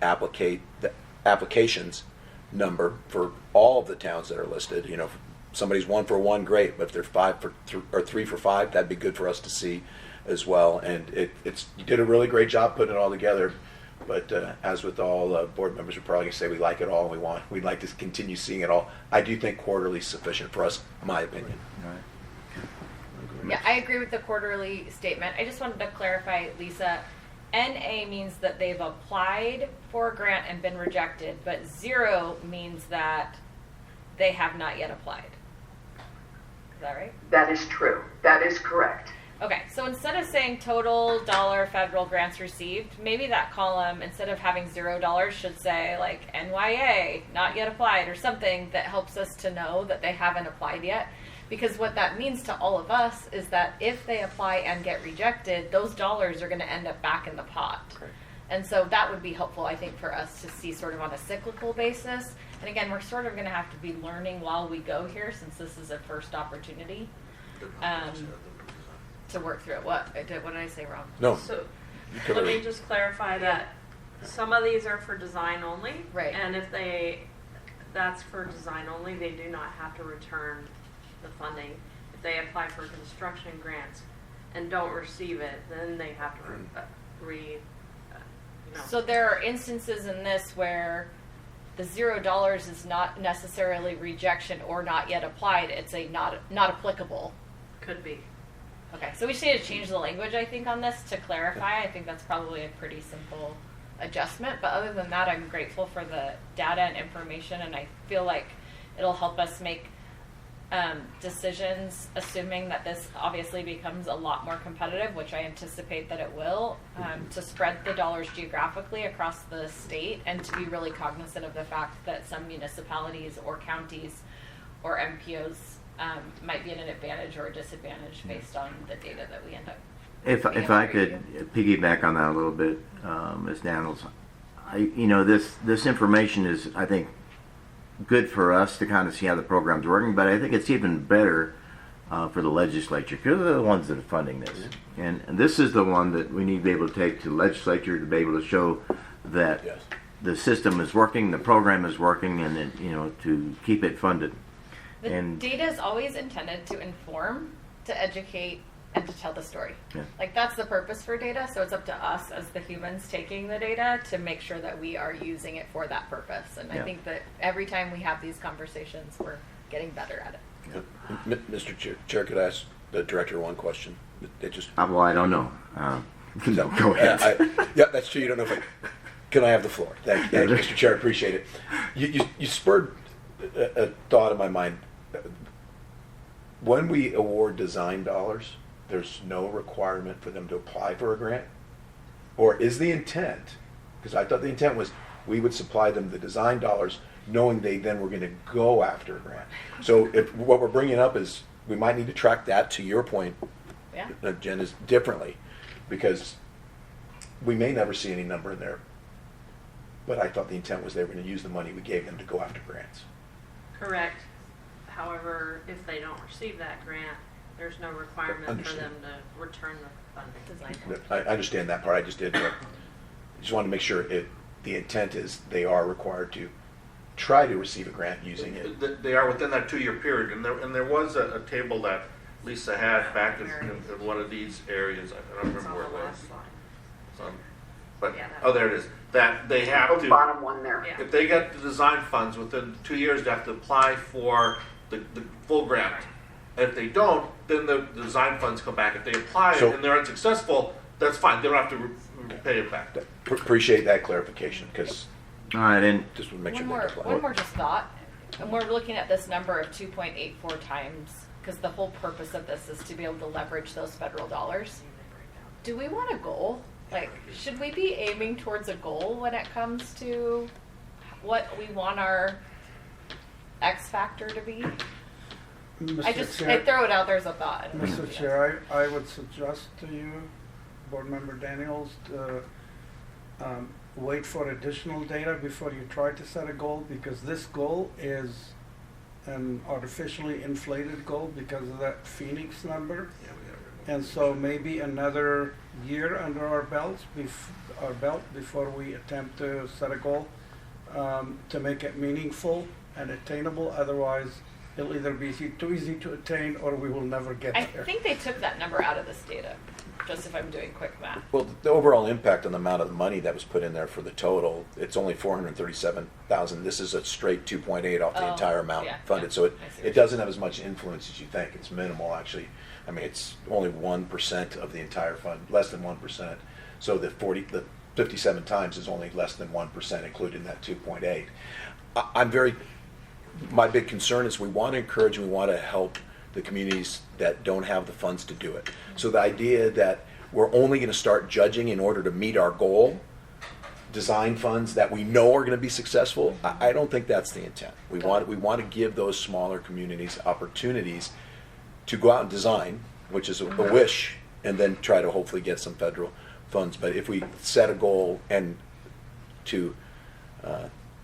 applications number for all of the towns that are listed, if somebody's 1 for 1, great, but if they're 5 for 3 or 3 for 5, that'd be good for us to see as well. And you did a really great job putting it all together. But as with all board members, we're probably going to say we like it all and we'd like to continue seeing it all. I do think quarterly is sufficient for us, in my opinion. Yeah, I agree with the quarterly statement. I just wanted to clarify, Lisa, NA means that they've applied for a grant and been rejected, but 0 means that they have not yet applied. Is that right? That is true. That is correct. Okay, so instead of saying total dollar federal grants received, maybe that column, instead of having $0, should say like NYA, not yet applied, or something that helps us to know that they haven't applied yet. Because what that means to all of us is that if they apply and get rejected, those dollars are going to end up back in the pot. Okay. And so that would be helpful, I think, for us to see sort of on a cyclical basis. And again, we're sort of going to have to be learning while we go here, since this is a first opportunity. To work through it. What did I say wrong? No. So let me just clarify that some of these are for design only. Right. And if that's for design only, they do not have to return the funding. If they apply for construction grants and don't receive it, then they have to So there are instances in this where the $0 is not necessarily rejection or not yet applied. It's a not applicable. Could be. Okay, so we just need to change the language, I think, on this to clarify. I think that's probably a pretty simple adjustment. But other than that, I'm grateful for the data and information, and I feel like it'll help us make decisions, assuming that this obviously becomes a lot more competitive, which I anticipate that it will, to spread the dollars geographically across the state and to be really cognizant of the fact that some municipalities or counties or MPOs might be at an advantage or a disadvantage based on the data that we end up. If I could piggyback on that a little bit, Ms. Daniels, this information is, I think, good for us to kind of see how the program's working, but I think it's even better for the legislature, because they're the ones that are funding this. And this is the one that we need to be able to take to the legislature to be able to show that the system is working, the program is working, and to keep it funded. The data is always intended to inform, to educate, and to tell the story. Yeah. Like, that's the purpose for data, so it's up to us as the humans taking the data to make sure that we are using it for that purpose. And I think that every time we have these conversations, we're getting better at it. Yeah. Mr. Chair, could I ask the director one question? Well, I don't know. No, go ahead. That's true. You don't know if can I have the floor? Thank you, Mr. Chair. I appreciate it. You spurred a thought in my mind. When we award design dollars, there's no requirement for them to apply for a grant? Or is the intent, because I thought the intent was we would supply them the design dollars knowing they then were going to go after a grant. So if what we're bringing up is we might need to track that, to your point, Jen, is differently, because we may never see any number in there. But I thought the intent was they were going to use the money we gave them to go after grants. Correct. However, if they don't receive that grant, there's no requirement for them to return the funding. I understand that part. I just want to make sure the intent is they are required to try to receive a grant using it. They are within that 2-year period, and there was a table that Lisa had back in one of these areas. I don't remember where it was. There it is. That they have to, bottom one there. If they get the design funds within 2 years, they have to apply for the full grant. And if they don't, then the design funds come back. If they apply So- and they're unsuccessful, that's fine. They don't have to pay it back. Appreciate that clarification, because All right, and just want to make sure One they more, apply. one more just thought, and we're looking at this number of 2.84 times, because the whole purpose of this is to be able to leverage those federal dollars. Do we want a goal? Like, should we be aiming towards a goal when it comes to what we want our X factor to be? I throw it out there as a thought. Mr. Chair, I would suggest to you, Board Member Daniels, to wait for additional data before you try to set a goal, because this goal is an artificially inflated goal because of that Phoenix number. And so maybe another year under our belt before we attempt to set a goal to make it meaningful and attainable. Otherwise, it'll either be too easy to attain or we will never get I there. think they took that number out of this data, just if I'm doing quick math. Well, the overall impact on the amount of money that was put in there for the total, it's only 437,000. This is a straight 2.8 off the entire amount funded, so it doesn't have as much influence as you think. It's minimal, actually. I mean, it's only 1% of the entire fund, less than 1%. So the 57 times is only less than 1% included in that 2.8. My big concern is we want to encourage and we want to help the communities that don't have the funds to do it. So the idea that we're only going to start judging in order to meet our goal, design funds that we know are going to be successful, I don't think that's the intent. We want to give those smaller communities opportunities to go out and design, which is a wish, and then try to hopefully get some federal funds. But if we set a goal, and to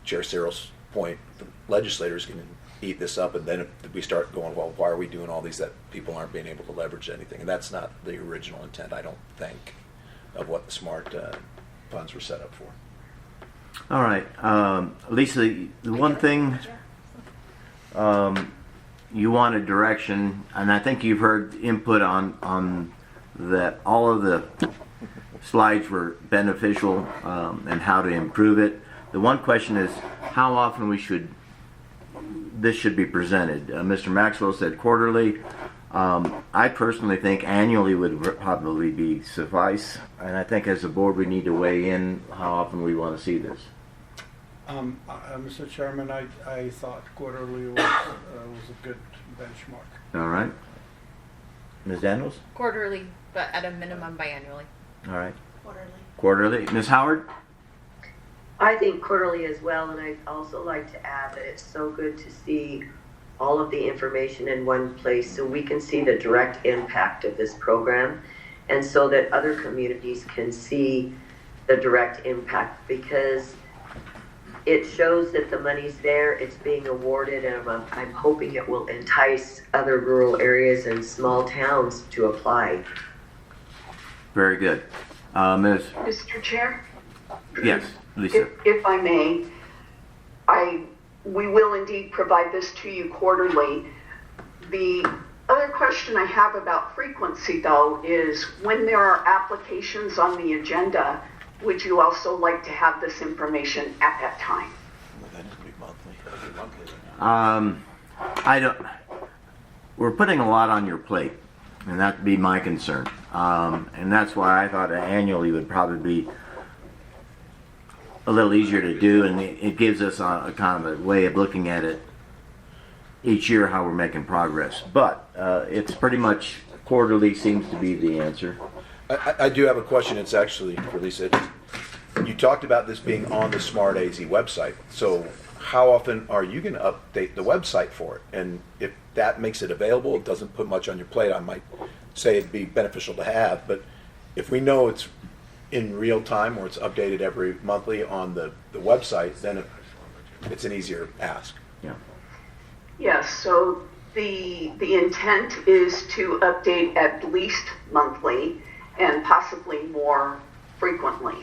Chair Cyril's point, the legislators can eat this up, and then if we start going, well, why are we doing all these that people aren't being able to leverage anything? And that's not the original intent, I don't think, of what the SMART funds were set up for. all right, Lisa, the one thing you wanted direction, and I think you've heard input on that. All of the slides were beneficial and how to improve it. The one question is how often this should be presented. Mr. Maxwell said quarterly. I personally think annually would probably be suffice, and I think as a board we need to weigh in how often we want to see this. Mr. Chairman, I thought quarterly was a good benchmark. All right. Ms. Daniels? Quarterly, but at a minimum biannually. All right. Quarterly. Quarterly. Ms. Howard? I think quarterly as well, and I'd also like to add that it's so good to see all of the information in one place so we can see the direct impact of this program and so that other communities can see the direct impact, because it shows that the money's there, it's being awarded, and I'm hoping it will entice other rural areas and small towns to apply. Very good. Ms. Mr. Chair? Yes, Lisa. If I may, we will indeed provide this to you quarterly. The other question I have about frequency, though, is when there are applications on the agenda, would you also like to have this information at that time? We're putting a lot on your plate, and that'd be my concern. And that's why I thought annually would probably be a little easier to do, and it gives us a kind of a way of looking at it each year, how we're making progress. But it's pretty much quarterly seems to be the answer. I do have a question. It's actually for Lisa. You talked about this being on the Smart AZ website. So how often are you going to update the website for it? And if that makes it available, it doesn't put much on your plate, I might say it'd be beneficial to have. But if we know it's in real time or it's updated every monthly on the website, then it's an easier ask. Yeah. Yes, so the intent is to update at least monthly and possibly more frequently.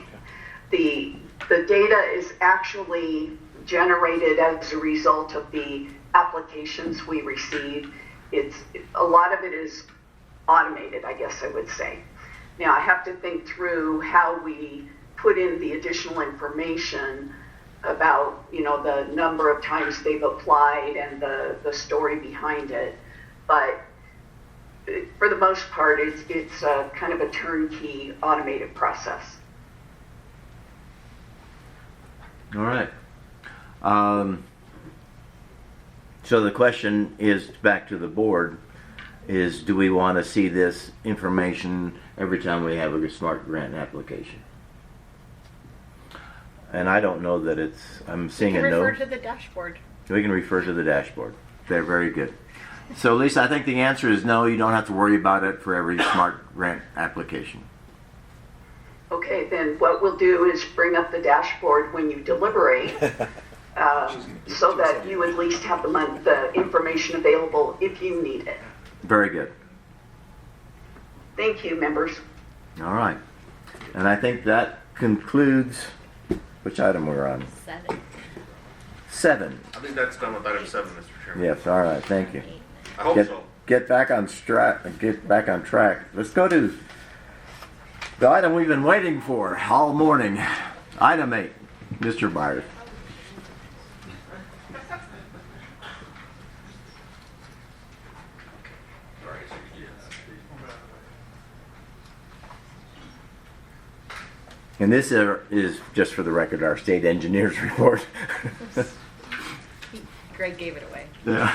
The data is actually generated as a result of the applications we receive. A lot of it is automated, I guess I would say. Now I have to think through how we put in the additional information about, the number of times they've applied and the story behind it. But for the most part, it's kind of a turnkey automated process. All right. So the question is back to the board: is do we want to see this information every time we have a smart grant application? And I don't know that it's. I'm seeing You a can no. refer to the dashboard. We can refer to the dashboard. They're very good. So, Lisa, I think the answer is no. You don't have to worry about it for every smart grant application. Okay, then what we'll do is bring up the dashboard when you deliberate, so that you at least have the information available if you need it. Very good. Thank you, members. All right. And I think that concludes which item we're on. 7. I think that's done with item 7, Mr. Chairman. Yes. All right. Thank you. I hope so. Get back on track. Let's go to the item we've been waiting for all morning. Item 8, Mr. Byers. And this is, just for the record, our state engineer's report. Greg gave it away. Yeah.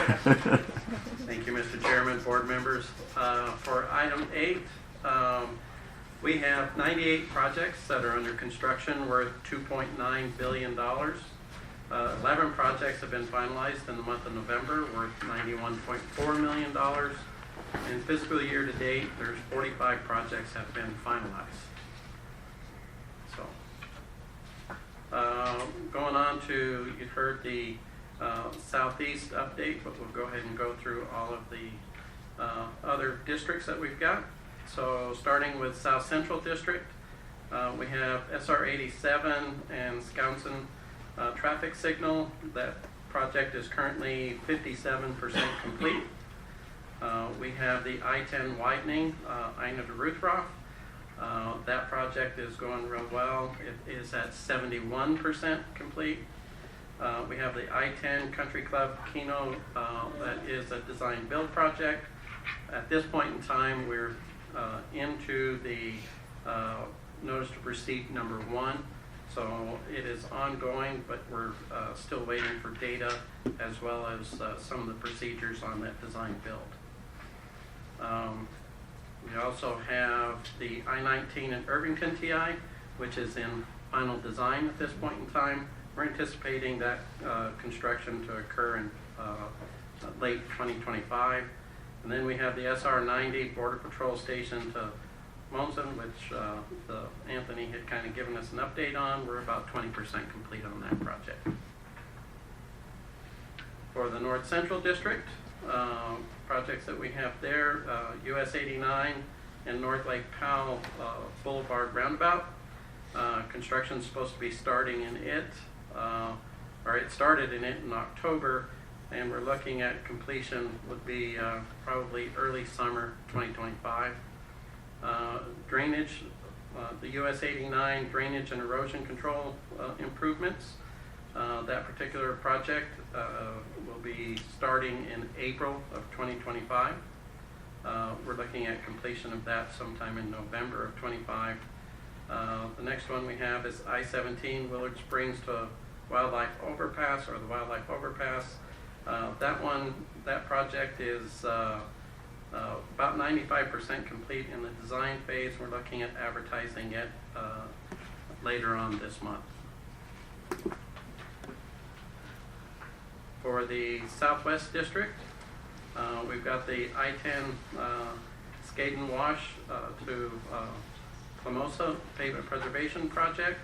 Thank you, Mr. Chairman, board members. For item 8, we have 98 projects that are under construction worth $2.9 billion. 11 projects have been finalized in the month of November worth $91.4 million. In fiscal year to date, there's 45 projects have been finalized. Going on to, you heard the Southeast update, but we'll go ahead and go through all of the other districts that we've got. So starting with South Central District, we have SR 87 and Scounson traffic signal. That project is currently 57% complete. We have the I-10 widening, Ina de Ruthroff. That project is going real well. It is at 71% complete. We have the I-10 Country Club Keno, that is a design build project. At this point in time, we're into the notice to proceed number 1. So it is ongoing, but we're still waiting for data as well as some of the procedures on that design build. We also have the I-19 in Irvington TI, which is in final design at this point in time. We're anticipating that construction to occur in late 2025. And then we have the SR-90 Border Patrol Station to Monson, which Anthony had kind of given us an update on. We're about 20% complete on that project. For the North Central District, projects that we have there, US 89 and North Lake Powell Boulevard Roundabout. Construction is supposed to be starting in it, or it started in it in October, and we're looking at completion would be probably early summer 2025. Drainage, the US 89 drainage and erosion control improvements. That particular project will be starting in April of 2025. We're looking at completion of that sometime in November of 25. The next one we have is I-17 Willard Springs to Wildlife Overpass, or the Wildlife Overpass. That project is about 95% complete in the design phase. We're looking at advertising it later on this month. For the Southwest District, we've got the I-10 Skate and Wash to Clamosa Pavement Preservation Project.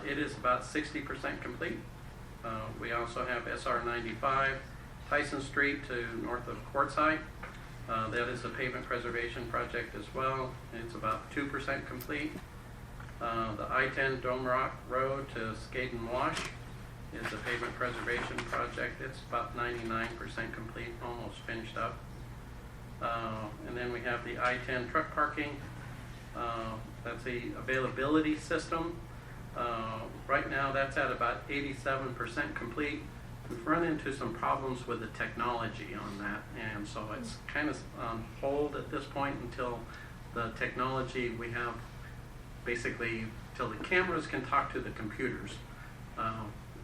It is about 60% complete. We also have SR-95 Tyson Street to north of Quartzsite. That is a pavement preservation project as well. It's about 2% complete. The I-10 Dome Rock Road to Skate and Wash is a pavement preservation project. It's about 99% complete, almost finished up. And then we have the I-10 truck parking. That's the availability system. Right now that's at about 87% complete. we've run into some problems with the technology on that, and so it's kind of on hold at this point until the technology we have, basically till the cameras can talk to the computers.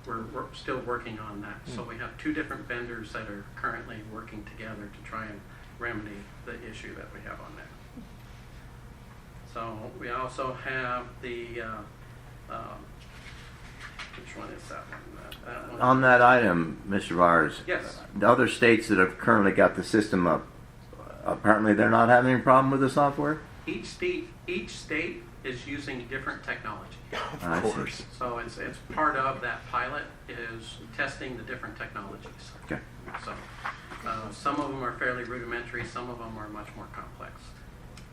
We're still working on that. So we have 2 different vendors that are currently working together to try and remedy the issue that we have on that. So we also have the, which one is that one? That one. On that item, Mr. Vars, Yes. the other states that have currently got the system up, apparently they're not having any problem with the software? Each state is using different technology. Of course. So it's part of that pilot is testing the different technologies. Okay. So some of them are fairly rudimentary, some of them are much more complex.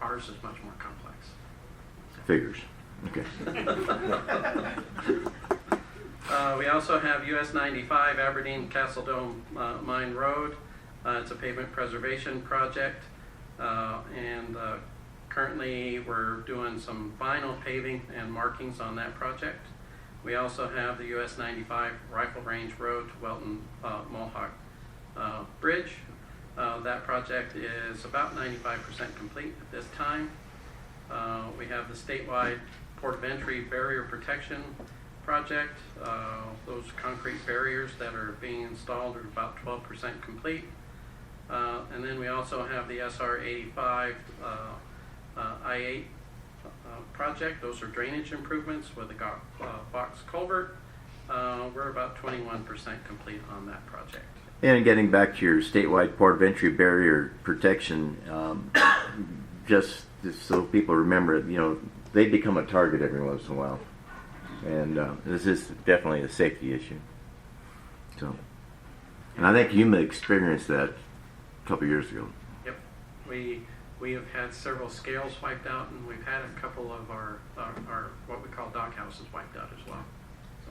Ours is much more complex. Figures. Okay. We also have US 95 Aberdeen Castle Dome Mine Road. It's a pavement preservation project, and currently we're doing some vinyl paving and markings on that project. We also have the US 95 Rifle Range Road to Welton Mohawk Bridge. That project is about 95% complete at this time. We have the statewide port of entry barrier protection project. Those concrete barriers that are being installed are about 12% complete. And then we also have the SR 85 I-8 project. Those are drainage improvements with the box culvert. We're about 21% complete on that project. And getting back to your statewide port of entry barrier protection, just so people remember it, they become a target every once in a while. And this is definitely a safety issue. So, and I think you experienced that a couple years ago. Yep. We have had several scales wiped out, and we've had a couple of our what we call dock houses wiped out as well. So.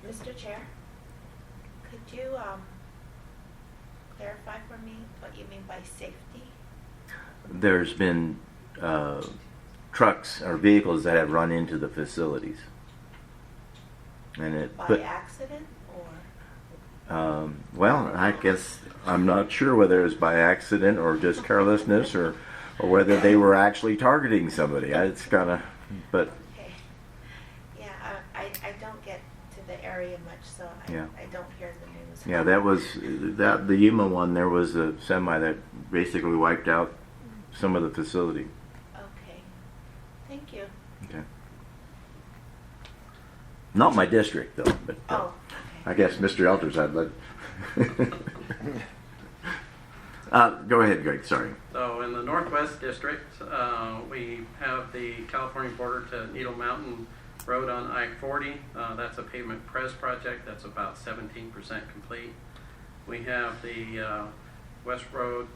Mr. Chair, could you clarify for me what you mean by safety? There's been trucks or vehicles that have run into the facilities. And it By accident or? Well, I guess I'm not sure whether it was by accident or just carelessness or whether they were actually targeting somebody. It's kind of, but. Okay. Yeah, I don't get to the area much, so I don't hear the news. Yeah, the Yuma one, there was a semi that basically wiped out some of the facility. Okay. Thank you. Okay. Not my district, though, but I guess Mr. Elders had led. Go ahead, Greg, sorry. So in the Northwest District, we have the California border to Needle Mountain Road on I-40. That's a pavement pres project. That's about 17% complete. We have the West Road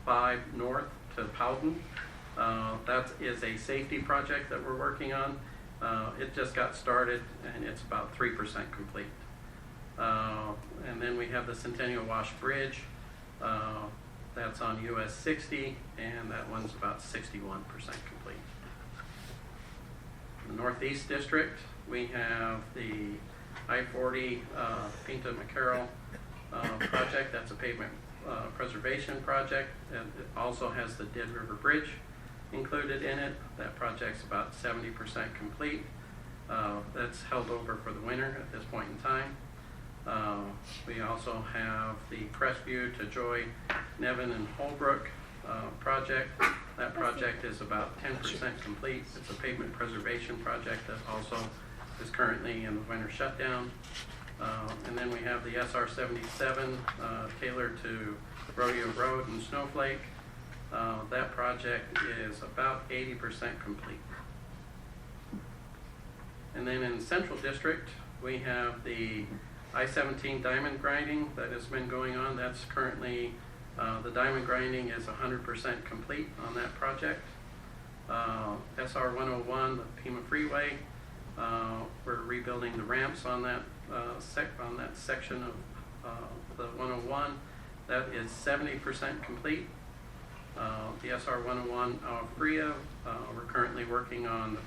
5 North to Powden. That is a safety project that we're working on. It just got started, and it's about 3% complete. And then we have the Centennial Wash Bridge. That's on US 60, and that one's about 61% complete. In the Northeast District, we have the I-40 Pinta McCarroll project. That's a pavement preservation project, and it also has the Dead River Bridge included in it. That project's about 70% complete. That's held over for the winter at this point in time. We also have the Crestview to Joy, Nevin, and Holbrook project. That project is about 10% complete. It's a pavement preservation project that also is currently in the winter shutdown. And then we have the SR 77 Taylor to Rodeo Road and Snowflake. That project is about 80% complete. And then in the Central District, we have the I-17 diamond grinding that has been going on. That's currently, the diamond grinding is 100% complete on that project. SR 101, the Pima Freeway, we're rebuilding the ramps on that section of the 101. That is 70% complete. The SR 101 Fria, we're currently working on the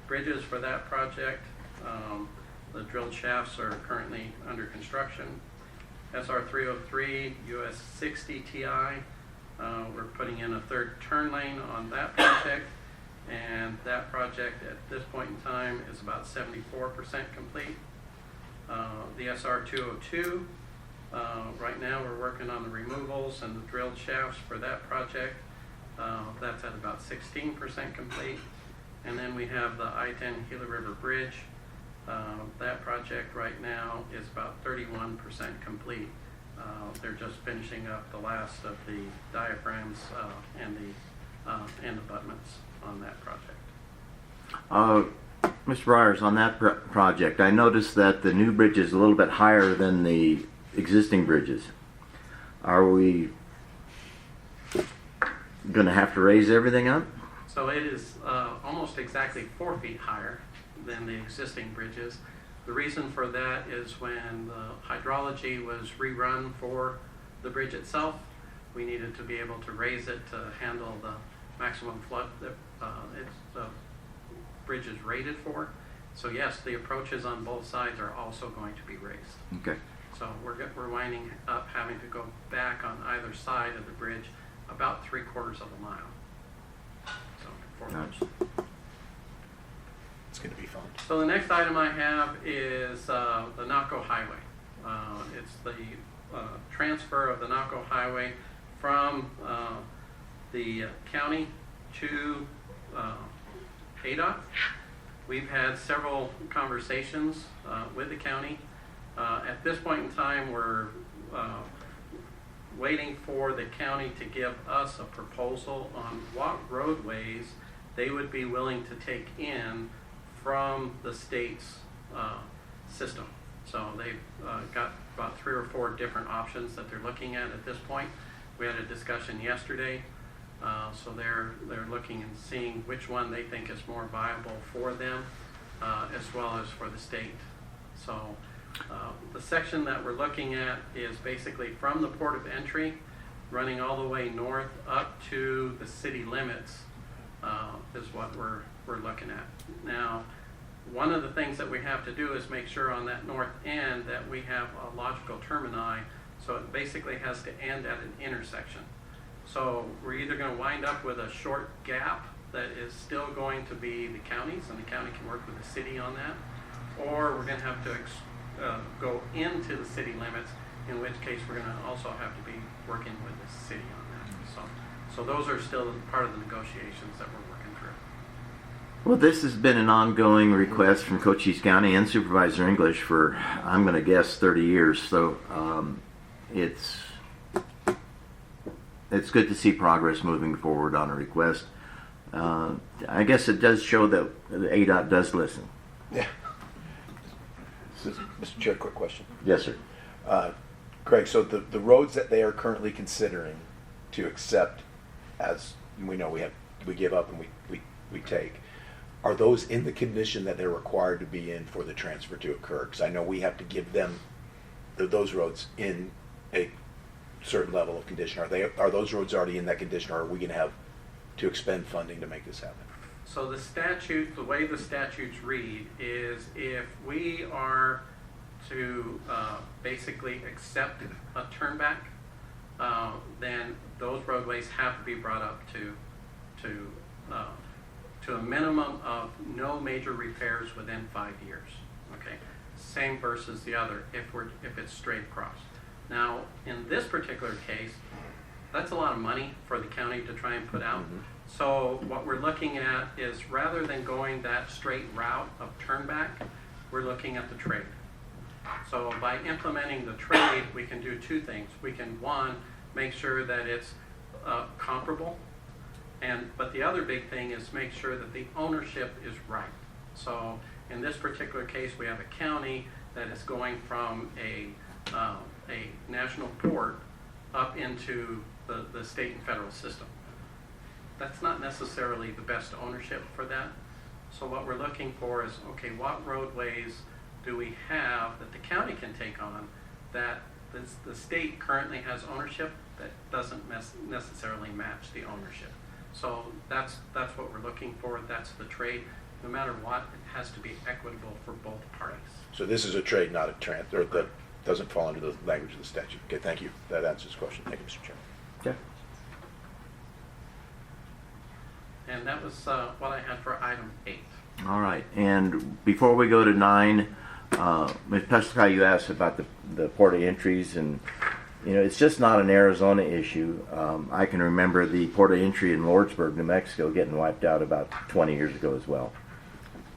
bridges for that project. The drilled shafts are currently under construction. SR 303 US 60 TI, we're putting in a third turn lane on that project, and that project at this point in time is about 74% complete. The SR 202, right now we're working on the removals and the drilled shafts for that project. That's at about 16% complete. And then we have the I-10 Gila River Bridge. That project right now is about 31% complete. They're just finishing up the last of the diaphragms and the abutments on that project. Mr. Byers, on that project, I noticed that the new bridge is a little bit higher than the existing bridges. Are we going to have to raise everything up? So it is almost exactly 4 feet higher than the existing bridges. The reason for that is when the hydrology was rerun for the bridge itself, we needed to be able to raise it to handle the maximum flood that the bridge is rated for. So yes, the approaches on both sides are also going to be raised. Okay. So we're winding up having to go back on either side of the bridge about 3/4 of a mile. So it's going to be fun. So the next item I have is the Naco Highway. It's the transfer of the Naco Highway from the county to ADOT. We've had several conversations with the county. At this point in time, we're waiting for the county to give us a proposal on what roadways they would be willing to take in from the state's system. So they've got about 3 or 4 different options that they're looking at this point. We had a discussion yesterday, so they're looking and seeing which one they think is more viable for them, as well as for the state. So the section that we're looking at is basically from the port of entry, running all the way north up to the city limits, is what we're looking at. Now, one of the things that we have to do is make sure on that north end that we have a logical termini, so it basically has to end at an intersection. So we're either going to wind up with a short gap that is still going to be the counties, and the county can work with the city on that, or we're going to have to go into the city limits, in which case we're going to also have to be working with the city on that. So those are still part of the negotiations that we're working through. Well, this has been an ongoing request from Cochise County and Supervisor English for, I'm going to guess, 30 years. So it's good to see progress moving forward on a request. I guess it does show that the ADOT does listen. Yeah. Mr. Chair, quick question. Yes, sir. Craig, so the roads that they are currently considering to accept, as we know we give up and we take, are those in the condition that they're required to be in for the transfer to occur? Because I know we have to give them those roads in a certain level of condition. Are those roads already in that condition, or are we going to have to expend funding to make this happen? So the way the statutes read is if we are to basically accept a turnback, then those roadways have to be brought up to a minimum of no major repairs within 5 years. Okay, same versus the other if it's straight across. Now, in this particular case, that's a lot of money for the county to try and put out. Mm-hmm. So what we're looking at is, rather than going that straight route of turnback, we're looking at the trade. So by implementing the trade, we can do 2 things. We can, one, make sure that it's comparable, but the other big thing is make sure that the ownership is right. So in this particular case, we have a county that is going from a national port up into the state and federal system. That's not necessarily the best ownership for that. So what we're looking for is, okay, what roadways do we have that the county can take on that the state currently has ownership that doesn't necessarily match the ownership? So that's what we're looking for. That's the trade. no matter what, it has to be equitable for both parties. So this is a trade, not a transfer, that doesn't fall under the language of the statute. Okay, thank you. That answers the question. Thank you, Mr. Chairman. Okay. And that was what I had for item 8. All right. And before we go to 9, Ms. Pesca, you asked about the port of entries, and it's just not an Arizona issue. I can remember the port of entry in Lordsburg, New Mexico, getting wiped out about 20 years ago as well.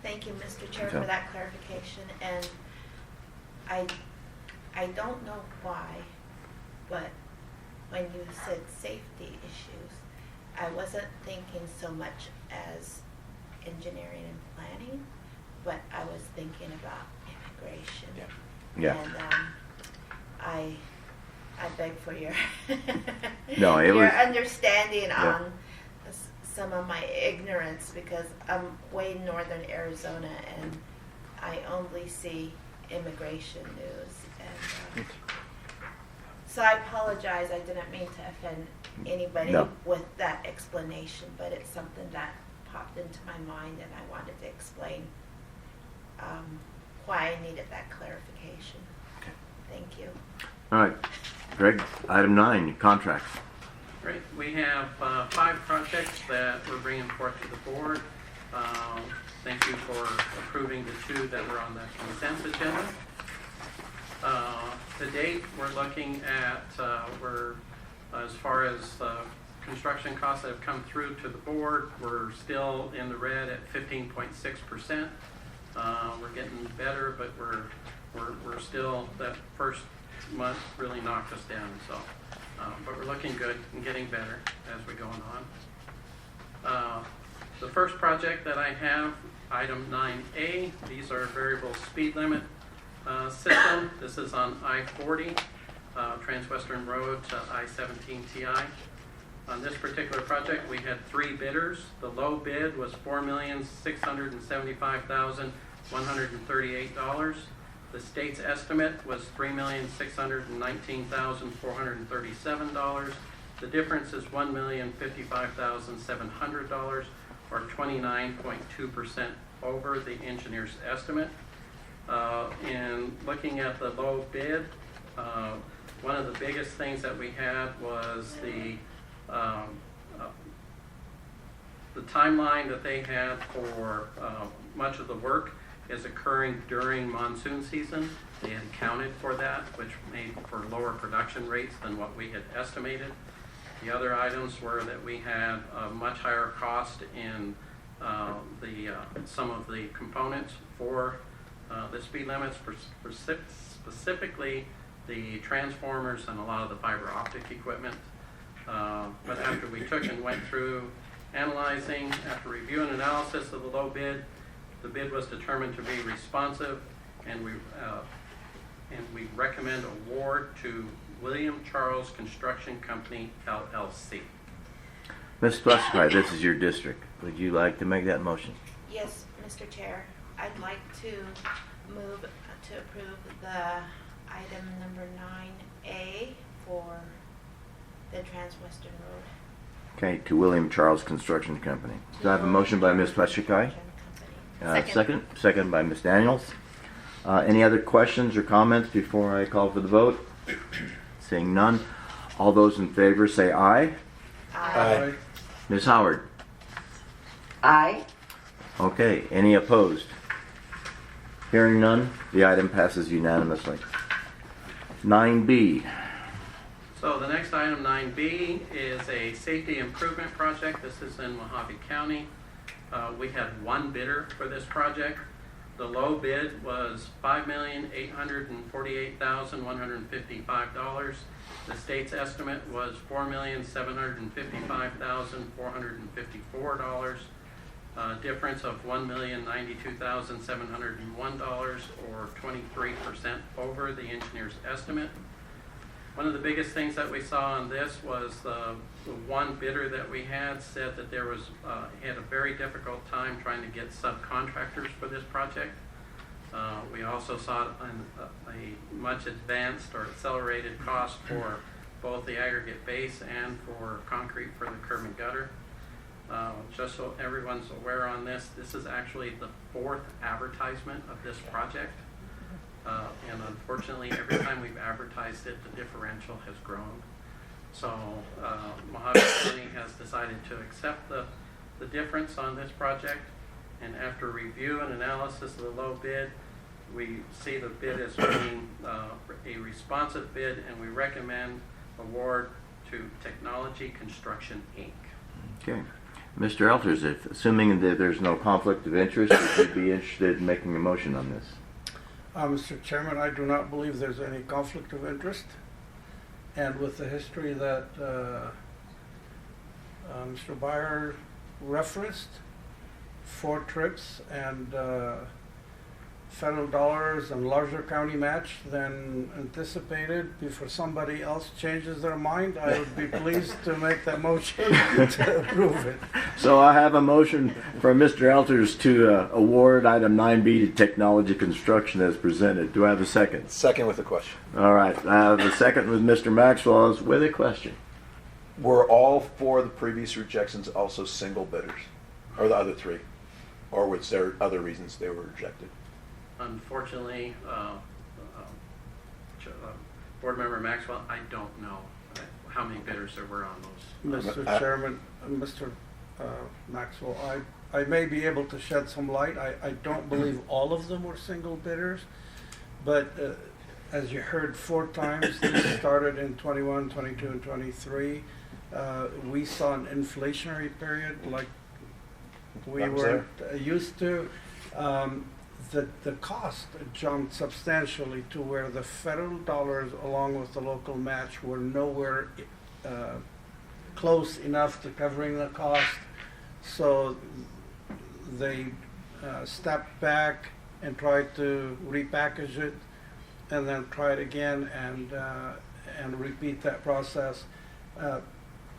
Thank you, Mr. Chair, for that clarification. And I don't know why, but when you said safety issues, I wasn't thinking so much as engineering and planning, but I was thinking about immigration. Yeah. And I beg for your No, it your was understanding yeah. on some of my ignorance, because I'm way northern Arizona and I only see immigration news. And so I apologize. I didn't mean to offend anybody with that explanation, but it's something that popped into my mind, and I wanted to explain why I needed that clarification. Okay. Thank you. All right. Greg, item 9, contracts. Great. We have 5 projects that we're bringing forth to the board. Thank you for approving the 2 that were on the consent agenda. To date, we're looking at, as far as construction costs that have come through to the board, we're still in the red at 15.6%. We're getting better, but we're still, that first month really knocked us down. So, but we're looking good and getting better as we're going on. The first project that I have, item 9A, these are variable speed limit system. This is on I-40, Transwestern Road to I-17 TI. On this particular project, we had 3 bidders. The low bid was $4,675,138. The state's estimate was $3,619,437. The difference is $1,055,700, or 29.2% over the engineer's estimate. In looking at the low bid, one of the biggest things that we had was the timeline that they had for much of the work is occurring during monsoon season. They had accounted for that, which made for lower production rates than what we had estimated. The other items were that we had a much higher cost in some of the components for the speed limits, specifically the transformers and a lot of the fiber optic equipment. But after we took and went through analyzing, after review and analysis of the low bid, the bid was determined to be responsive, and we recommend award to William Charles Construction Company, LLC. Ms. Pesca, this is your district. Would you like to make that motion? Yes, Mr. Chair. I'd like to move to approve the item number 9A for the Transwestern Road. Okay, to William Charles Construction Company. Do I have a motion by Ms. Pesca? Second by Ms. Daniels. Any other questions or comments before I call for the vote? Seeing none. All those in favor say aye. Aye. Ms. Howard? Aye. Okay, any opposed? Hearing none, the item passes unanimously. 9B. So the next item, 9B, is a safety improvement project. This is in Mojave County. We had 1 bidder for this project. The low bid was $5,848,155. The state's estimate was $4,755,454. Difference of $1,092,701, or 23% over the engineer's estimate. One of the biggest things that we saw on this was the one bidder that we had said that there was had a very difficult time trying to get subcontractors for this project. We also saw a much advanced or accelerated cost for both the aggregate base and for concrete for the curb and gutter. Just so everyone's aware on this, this is actually the 4th advertisement of this project. And unfortunately, every time we've advertised it, the differential has grown. So Mojave County has decided to accept the difference on this project. And after review and analysis of the low bid, we see the bid as being a responsive bid, and we recommend award to Technology Construction, Inc. Okay. Mr. Elters, assuming that there's no conflict of interest, would you be interested in making a motion on this? Mr. Chairman, I do not believe there's any conflict of interest. And with the history that Mr. Byer referenced, 4 trips and federal dollars and larger county match than anticipated, before somebody else changes their mind, I would be pleased to make that motion to approve it. So I have a motion from Mr. Elters to award item 9B to Technology Construction as presented. Do I have a second? Second with a question. All right. The second with Mr. Maxwell is with a question. Were all 4 of the previous rejections also single bidders? Or the other 3? Or was there other reasons they were rejected? Unfortunately, Board Member Maxwell, I don't know how many bidders there were on those. Mr. Chairman, Mr. Maxwell, I may be able to shed some light. I don't believe all of them were single bidders, but as you heard 4 times, this started in 21, 22, and 23. We saw an inflationary period like we weren't used to. The cost jumped substantially to where the federal dollars along with the local match were nowhere close enough to covering the cost. So they stepped back and tried to repackage it and then try it again and repeat that process.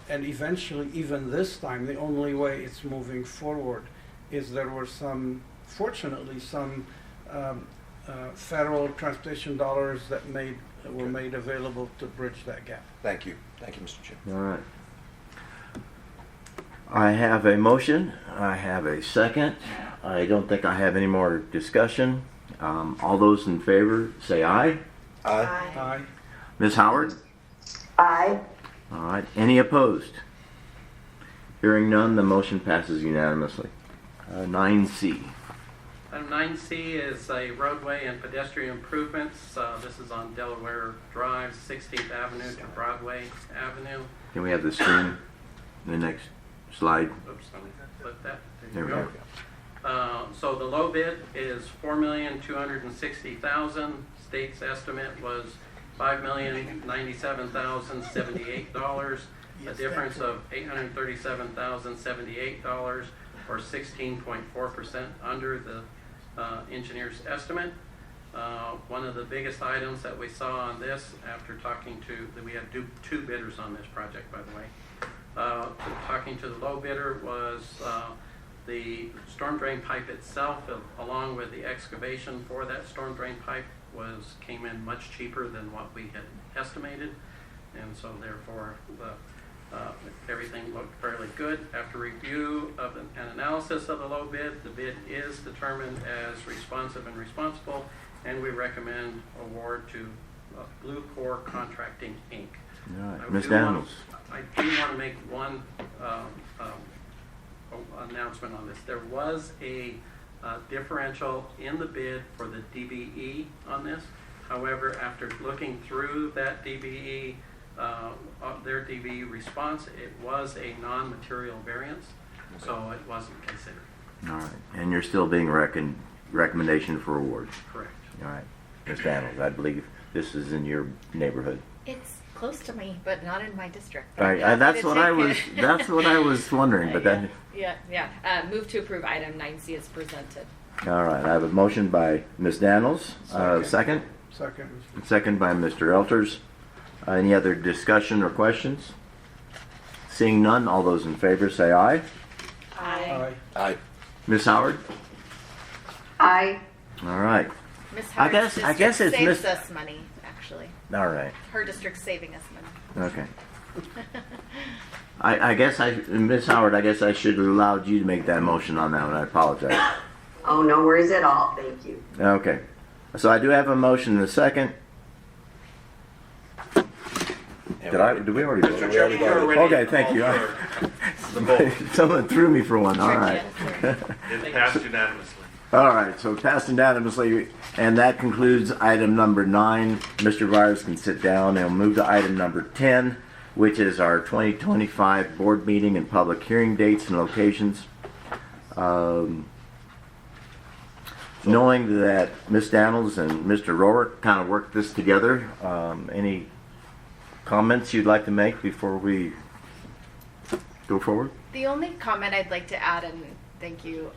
And eventually, even this time, the only way it's moving forward is there were fortunately some federal transportation dollars that were made available to bridge that gap. Thank you. Thank you, Mr. Chairman. All right. I have a motion. I have a second. I don't think I have any more discussion. All those in favor say aye. Aye. Aye. Ms. Howard? Aye. All right. Any opposed? Hearing none, the motion passes unanimously. 9C. Item 9C is a roadway and pedestrian improvements. This is on Delaware Drive, 16th Avenue to Broadway Avenue. Can we have the screen? The next slide. Oops, let me flip that. There we go. So the low bid is $4,260,000. State's estimate was $5,097,078. A difference of $837,078, or 16.4% under the engineer's estimate. One of the biggest items that we saw on this, after talking to, we had 2 bidders on this project, by the way. Talking to the low bidder was the storm drain pipe itself, along with the excavation for that storm drain pipe, came in much cheaper than what we had estimated, and so therefore everything looked fairly good. After review of an analysis of the low bid, the bid is determined as responsive and responsible, and we recommend award to Blue Core Contracting, Inc. All right. Ms. Daniels. I do want to make one announcement on this. There was a differential in the bid for the DBE on this. However, after looking through that DBE, their DBE response, it was a non-material variance, so it wasn't considered. All right. And you're still being recommendation for award. Correct. All right. Ms. Daniels, I believe this is in your neighborhood. It's close to me, but not in my district. All right. That's what I was wondering, but then. Yeah. Move to approve item 9C is presented. All right. I have a motion by Ms. Daniels. Second? Second by Mr. Elters. Any other discussion or questions? Seeing none, all those in favor say aye. Aye. Aye. Ms. Howard? Aye. All right. Ms. Howard's I guess it's saves us money, actually. All right. Her district's saving us money. Okay. I guess Ms. Howard, I guess I should have allowed you to make that motion on that one. I apologize. Oh, no worries at all. Thank you. Okay. So I do have a motion and a second. Did we already vote? Mr. Chairman, you're already Okay, thank you. called for the vote. Someone threw me for one. All right. It passed unanimously. All right, so passed unanimously, and that concludes item number 9. Mr. Byers can sit down, and we'll move to item number 10, which is our 2025 board meeting and public hearing dates and locations. Knowing that Ms. Daniels and Mr. Rohrer kind of worked this together, any comments you'd like to make before we go forward? The only comment I'd like to add, and thank you,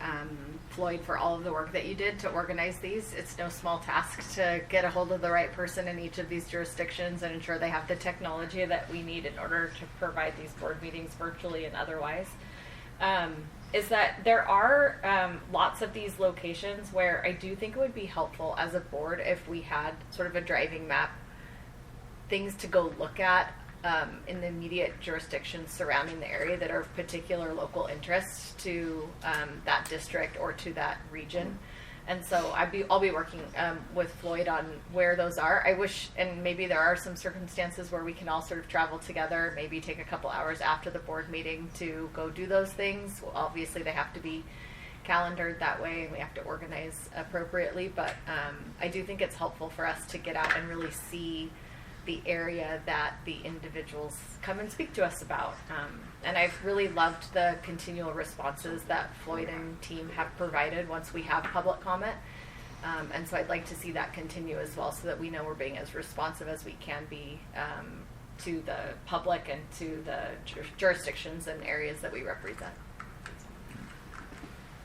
Floyd, for all of the work that you did to organize these. It's no small task to get a hold of the right person in each of these jurisdictions and ensure they have the technology that we need in order to provide these board meetings virtually and otherwise. Is that there are lots of these locations where I do think it would be helpful as a board if we had sort of a driving map, things to go look at in the immediate jurisdictions surrounding the area that are of particular local interest to that district or to that region. And so I'll be working with Floyd on where those are. I wish, and maybe there are some circumstances where we can all sort of travel together, maybe take a couple hours after the board meeting to go do those things. Well, obviously they have to be calendared that way and we have to organize appropriately, but I do think it's helpful for us to get out and really see the area that the individuals come and speak to us about. And I've really loved the continual responses that Floyd and team have provided once we have public comment. And so I'd like to see that continue as well so that we know we're being as responsive as we can be to the public and to the jurisdictions and areas that we represent.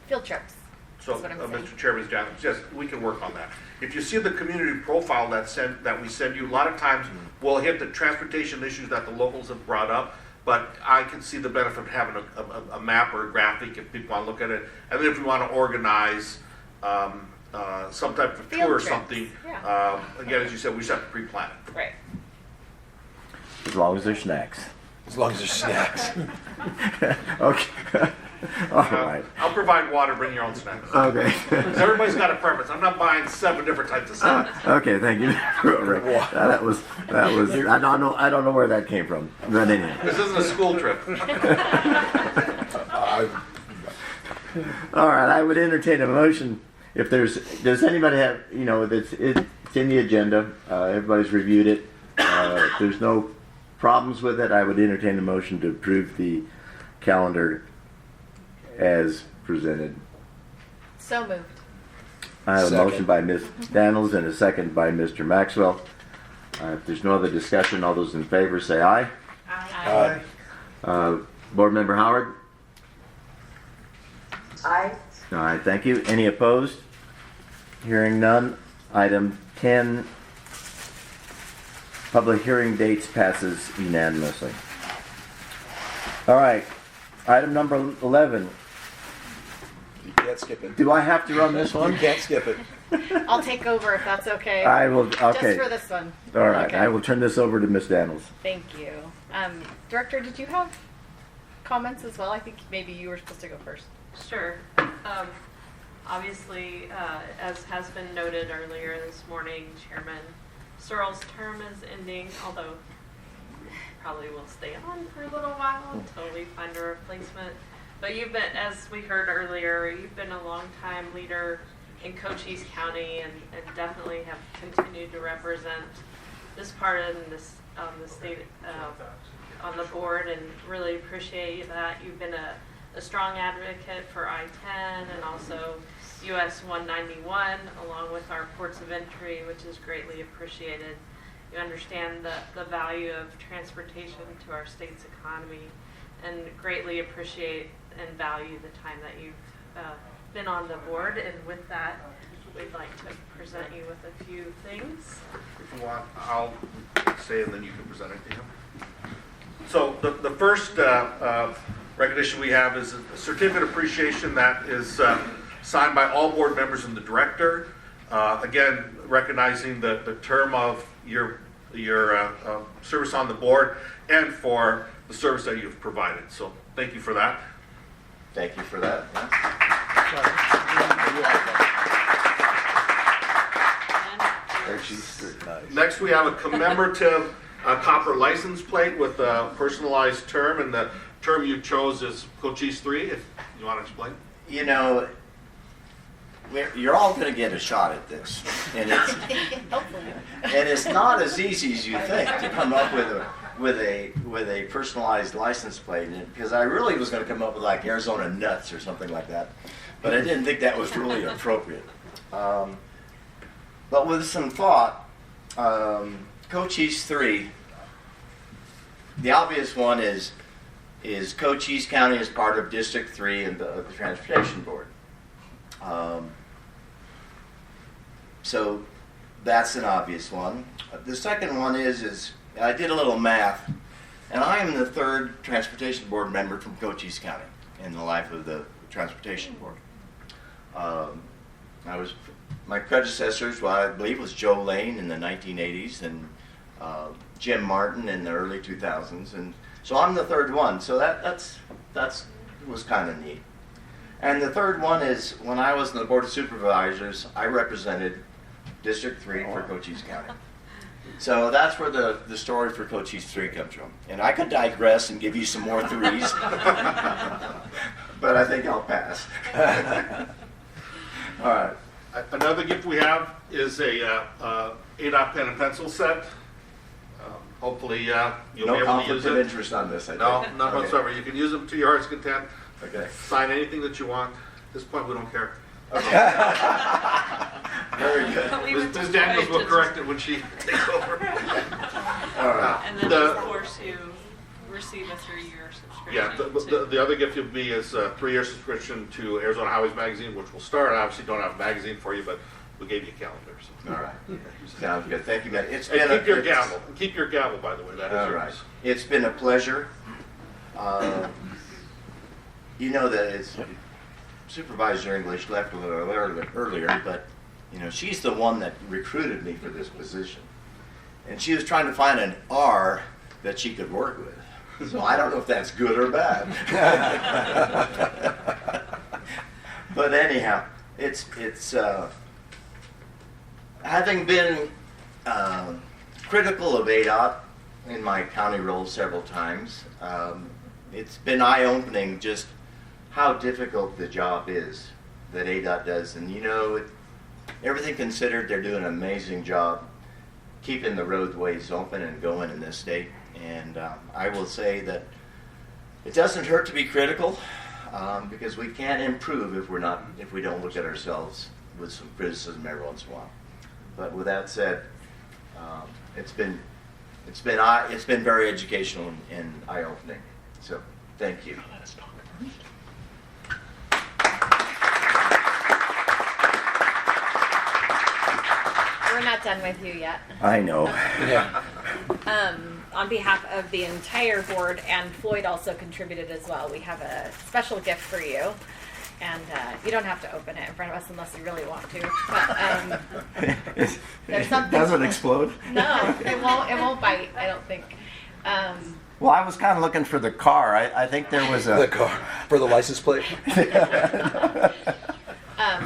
Field trips. So, That's what I'm saying. Mr. Chairman, yes, we can work on that. If you see the community profile that we send you, a lot of times we'll hit the transportation issues that the locals have brought up, but I can see the benefit of having a map or a graphic if people want to look at it. And then if we want to organize some type of tour or something, again, as you said, we just have to pre-plan it. Right. As long as there's snacks. As long as there's snacks. Okay. All right. I'll provide water, bring your own snacks. Okay. Because everybody's got a preference. I'm not buying 7 different types of snacks. Okay, thank you. That was. I don't know where that came from. But anyway. This isn't a school trip. All right. I would entertain a motion. If does anybody have? It's in the agenda. Everybody's reviewed it. If there's no problems with it, I would entertain a motion to approve the calendar as presented. So moved. I have Second. a motion by Ms. Daniels and a second by Mr. Maxwell. If there's no other discussion, all those in favor say aye. Aye. Board Member Howard? Aye. All right, thank you. Any opposed? Hearing none. Item 10, public hearing dates, passes unanimously. All right, item number 11. You can't skip it. Do I have to run this one? You can't skip it. I'll take over if that's okay. I will, okay. Just for this one. All right, Okay. I will turn this over to Ms. Daniels. Thank you. Director, did you have comments as well? I think maybe you were supposed to go first. Sure. Obviously, as has been noted earlier this morning, Chairman Searle's term is ending, although probably will stay on for a little while until we find a replacement. But you've been, as we heard earlier, you've been a long-time leader in Cochise County and definitely have continued to represent this part of the state on the board, and really appreciate that. You've been a strong advocate for I-10 and also US 191, along with our ports of entry, which is greatly appreciated. You understand the value of transportation to our state's economy, and greatly appreciate and value the time that you've been on the board. And with that, we'd like to present you with a few things. If you want, I'll say and then you can present it to him. So the first recognition we have is a certificate of appreciation that is signed by all board members and the director. Again, recognizing the term of your your service on the board and for the service that you've provided. So thank you for that. Thank you for that. Next, we have a commemorative copper license plate with a personalized term, and the term you chose is Cochise 3, if you want to explain. You know, you're all going to get a shot at this, and it's not as easy as you think to come up with a personalized license plate, because I really was going to come up with like Arizona Nuts or something like that, but I didn't think that was really appropriate. But with some thought, Cochise 3, the obvious one is Cochise County is part of District 3 of the Transportation Board. So that's an obvious one. The second one is I did a little math, and I am the third Transportation Board member from Cochise County in the life of the Transportation Board. My predecessors, well, I believe, was Joe Lane in the 1980s and Jim Martin in the early 2000s, and so I'm the third one. So that was kind of neat. And the third one is when I was in the Board of Supervisors, I represented District 3 for Cochise County. So that's where the story for Cochise 3 comes from. And I could digress and give you some more threes, but I think I'll pass. All right. Another gift we have is a ADOT pen and pencil set. Hopefully you'll be able to use it. No conflict of interest on this, I think. No, not whatsoever. You can use them to your heart's content. Okay. Sign anything that you want. At this point, we don't care. Very good. Ms. Daniels will correct it when she takes over. All right. And then, of course, you receive a 3-year subscription. Yeah, the other gift you'll be is a 3-year subscription to Arizona Highways Magazine, which will start. I obviously don't have a magazine for you, but we gave you a calendar. So. All right. Sounds good. Thank you, Matt. Keep your gavel. Keep your gavel, by the way. That is all yours. right. It's been a pleasure. You know that it's Supervisor English left a little earlier, but you know she's the one that recruited me for this position, and she was trying to find an R that she could work with. So I don't know if that's good or bad. But anyhow, it's having been critical of ADOT in my county role several times. It's been eye-opening just how difficult the job is that ADOT does. And you know, everything considered, they're doing an amazing job keeping the roadways open and going in this state. And I will say that it doesn't hurt to be critical because we can't improve if we don't look at ourselves with some criticism every once in a while. But with that said, it's been very educational and eye-opening. So thank you. We're not done with you yet. I know. Yeah. On behalf of the entire board, and Floyd also contributed as well, we have a special gift for you. And you don't have to open it in front of us unless you really want to. But there's something. Does it explode? No, it won't bite, I don't think. Well, I was kind of looking for the car. I think there was a... The car for the license plate?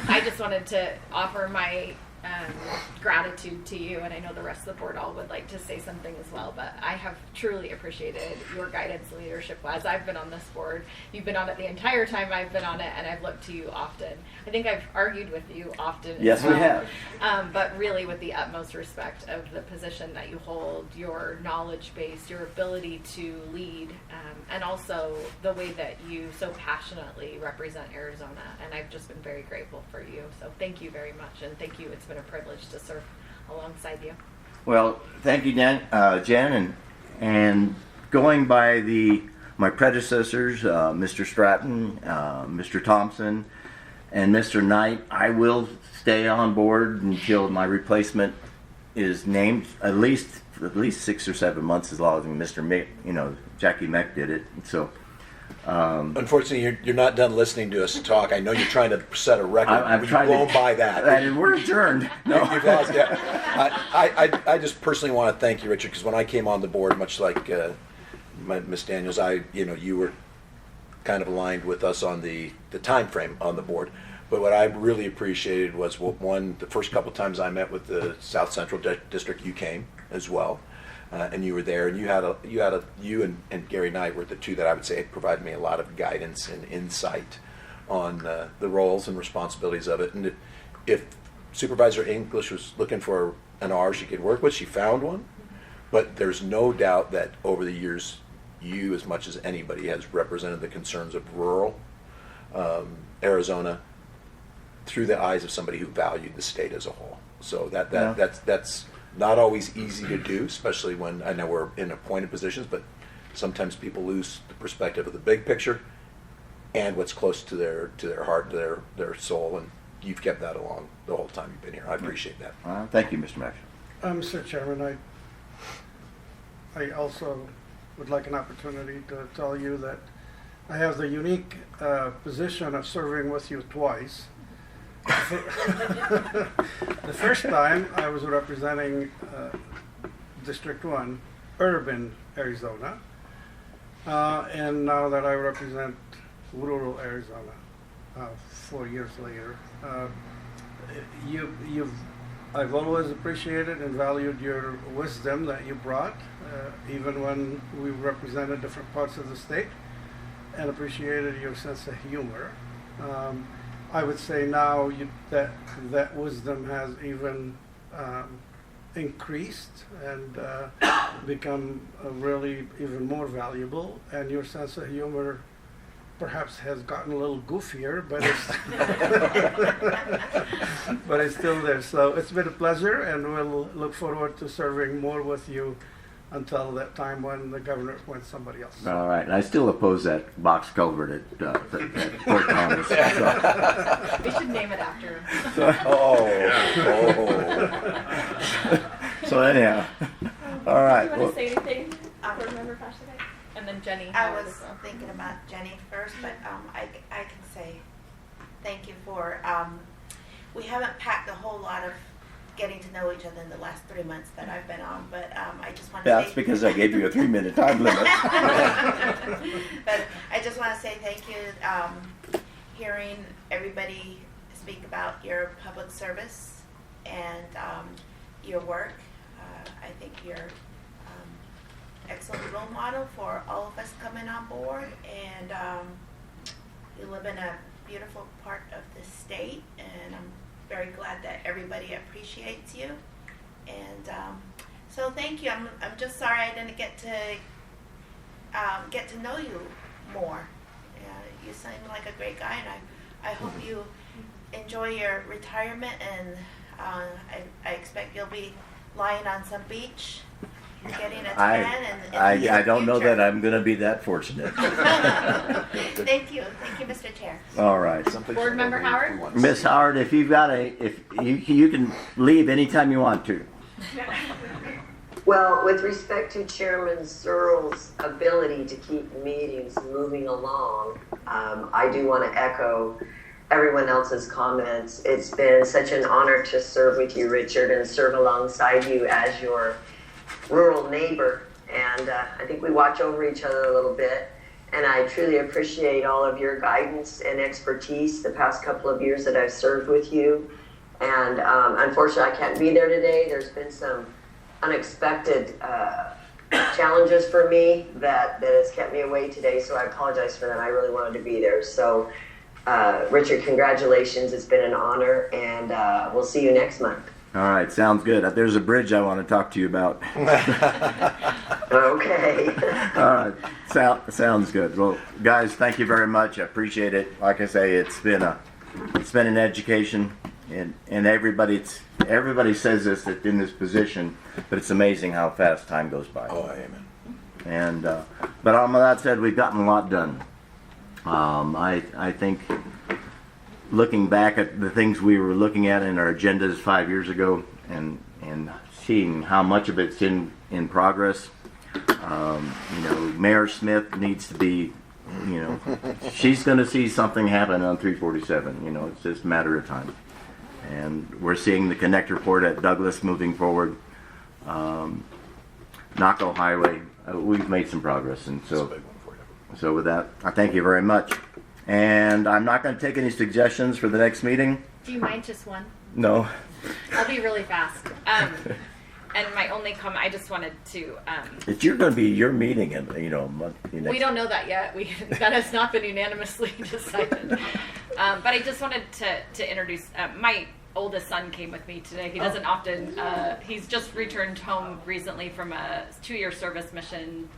I just wanted to offer my gratitude to you, and I know the rest of the board all would like to say something as well, but I have truly appreciated your guidance and leadership as I've been on this board. You've been on it the entire time I've been on it, and I've looked to you often. I think I've argued with you often Yes, as well. we have. But really with the utmost respect of the position that you hold, your knowledge base, your ability to lead, and also the way that you so passionately represent Arizona. And I've just been very grateful for you. So thank you very much, and thank you. It's been a privilege to serve alongside you. Well, thank you, Jen, and going by my predecessors, Mr. Stratton, Mr. Thompson, and Mr. Knight, I will stay on board until my replacement is named. At least 6 or 7 months, as long as Mr. Mick, Jackie Meck did it. So Unfortunately, you're not done listening to us talk. I know you're trying to set a record. I'm You've trying to- blown by that. And we're adjourned. No. You've lost, yeah. I just personally want to thank you, Richard, because when I came on the board, much like Ms. Daniels, you were kind of aligned with us on the time frame on the board. But what I really appreciated was, one, the first couple times I met with the South Central District, you came as well. And you were there, and you and Gary Knight were the two that I would say provided me a lot of guidance and insight on the roles and responsibilities of it. And if Supervisor English was looking for an R she could work with, she found one. But there's no doubt that over the years, you, as much as anybody, has represented the concerns of rural Arizona through the eyes of somebody who valued the state as a whole. So that's not always easy to do, especially when I know we're in appointed positions, but sometimes people lose the perspective of the big picture and what's close to their heart, to their soul, and you've kept that along the whole time you've been here. I appreciate that. Thank you, Mr. Max. Mr. Chairman, I also would like an opportunity to tell you that I have the unique position of serving with you twice. The first time I was representing District 1, urban Arizona, and now that I represent rural Arizona 4 years later. I've always appreciated and valued your wisdom that you brought, even when we represented different parts of the state, and appreciated your sense of humor. I would say now that wisdom has even increased and become really even more valuable, and your sense of humor perhaps has gotten a little goofier, but it's still there. So it's been a pleasure, and we'll look forward to serving more with you until that time when the governor appoints somebody else. All right, and I still oppose that box culvert at Fort Thomas. So. We should name it after him. So anyhow, all right. Do you want to say anything, board member Foster? And then Jenny. I was thinking about Jenny first, but I can say thank you for. We haven't packed a whole lot of getting to know each other in the last 3 months that I've been on, but I just want to say. That's because I gave you a 3-minute time limit. But I just want to say thank you. Hearing everybody speak about your public service and your work, I think you're excellent role model for all of us coming on board, and you live in a beautiful part of the state, and I'm very glad that everybody appreciates you, and so thank you. I'm just sorry I didn't get to know you more. You seem like a great guy, and I hope you enjoy your retirement, and I expect you'll be lying on some beach getting a tan. I don't know that I'm going to be that fortunate. Thank you, Mr. Chair. All right. Board Member Howard. Miss Howard, if you've got if you can leave anytime you want to. Well, with respect to Chairman Searle's ability to keep meetings moving along, I do want to echo everyone else's comments. It's been such an honor to serve with you, Richard, and serve alongside you as your rural neighbor. And I think we watch over each other a little bit. And I truly appreciate all of your guidance and expertise the past couple of years that I've served with you. And unfortunately, I can't be there today. There's been some unexpected challenges for me that has kept me away today, so I apologize for that. I really wanted to be there. So Richard, congratulations. It's been an honor, and we'll see you next month. All right, sounds good. There's a bridge I want to talk to you about. Okay. All right, sounds good. Well, guys, thank you very much. I appreciate it. Like I say, it's been an education, and everybody says this that's in this position, but it's amazing how fast time goes by. Oh, amen. And but all that said, we've gotten a lot done. I think looking back at the things we were looking at in our agendas 5 years ago, and seeing how much of it's in progress. Mayor Smith needs to be you know, she's going to see something happen on 347. You know, it's just a matter of time. And we're seeing the connector port at Douglas moving forward. Naco Highway, we've made some progress, and so with that, I thank you very much. And I'm not going to take any suggestions for the next meeting. Do you mind just one? No. I'll be really fast. And my only comment, I just wanted to. It's going to be your meeting in a month. We don't know that yet. That has not been unanimously decided. But I just wanted to introduce my oldest son came with me today. He doesn't often. He's just returned home recently from a 2-year service mission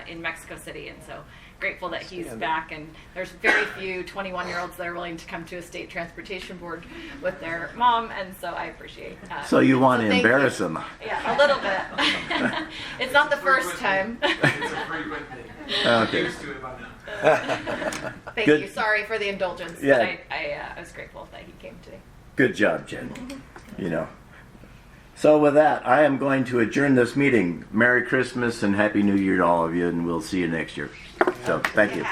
in Mexico City, and so grateful that he's back. And there's very few 21-year-olds that are willing to come to a state transportation board with their mom, and so I appreciate. So you want to embarrass him? Yeah, a little bit. It's not the first time. It's a frequent thing. Okay. Used to it by now. Thank Good. you. Sorry for the indulgence. Yeah. But I was grateful that he came today. Good job, Jen. You know. So with that, I am going to adjourn this meeting. Merry Christmas and Happy New Year to all of you, and we'll see you next year. So thank you.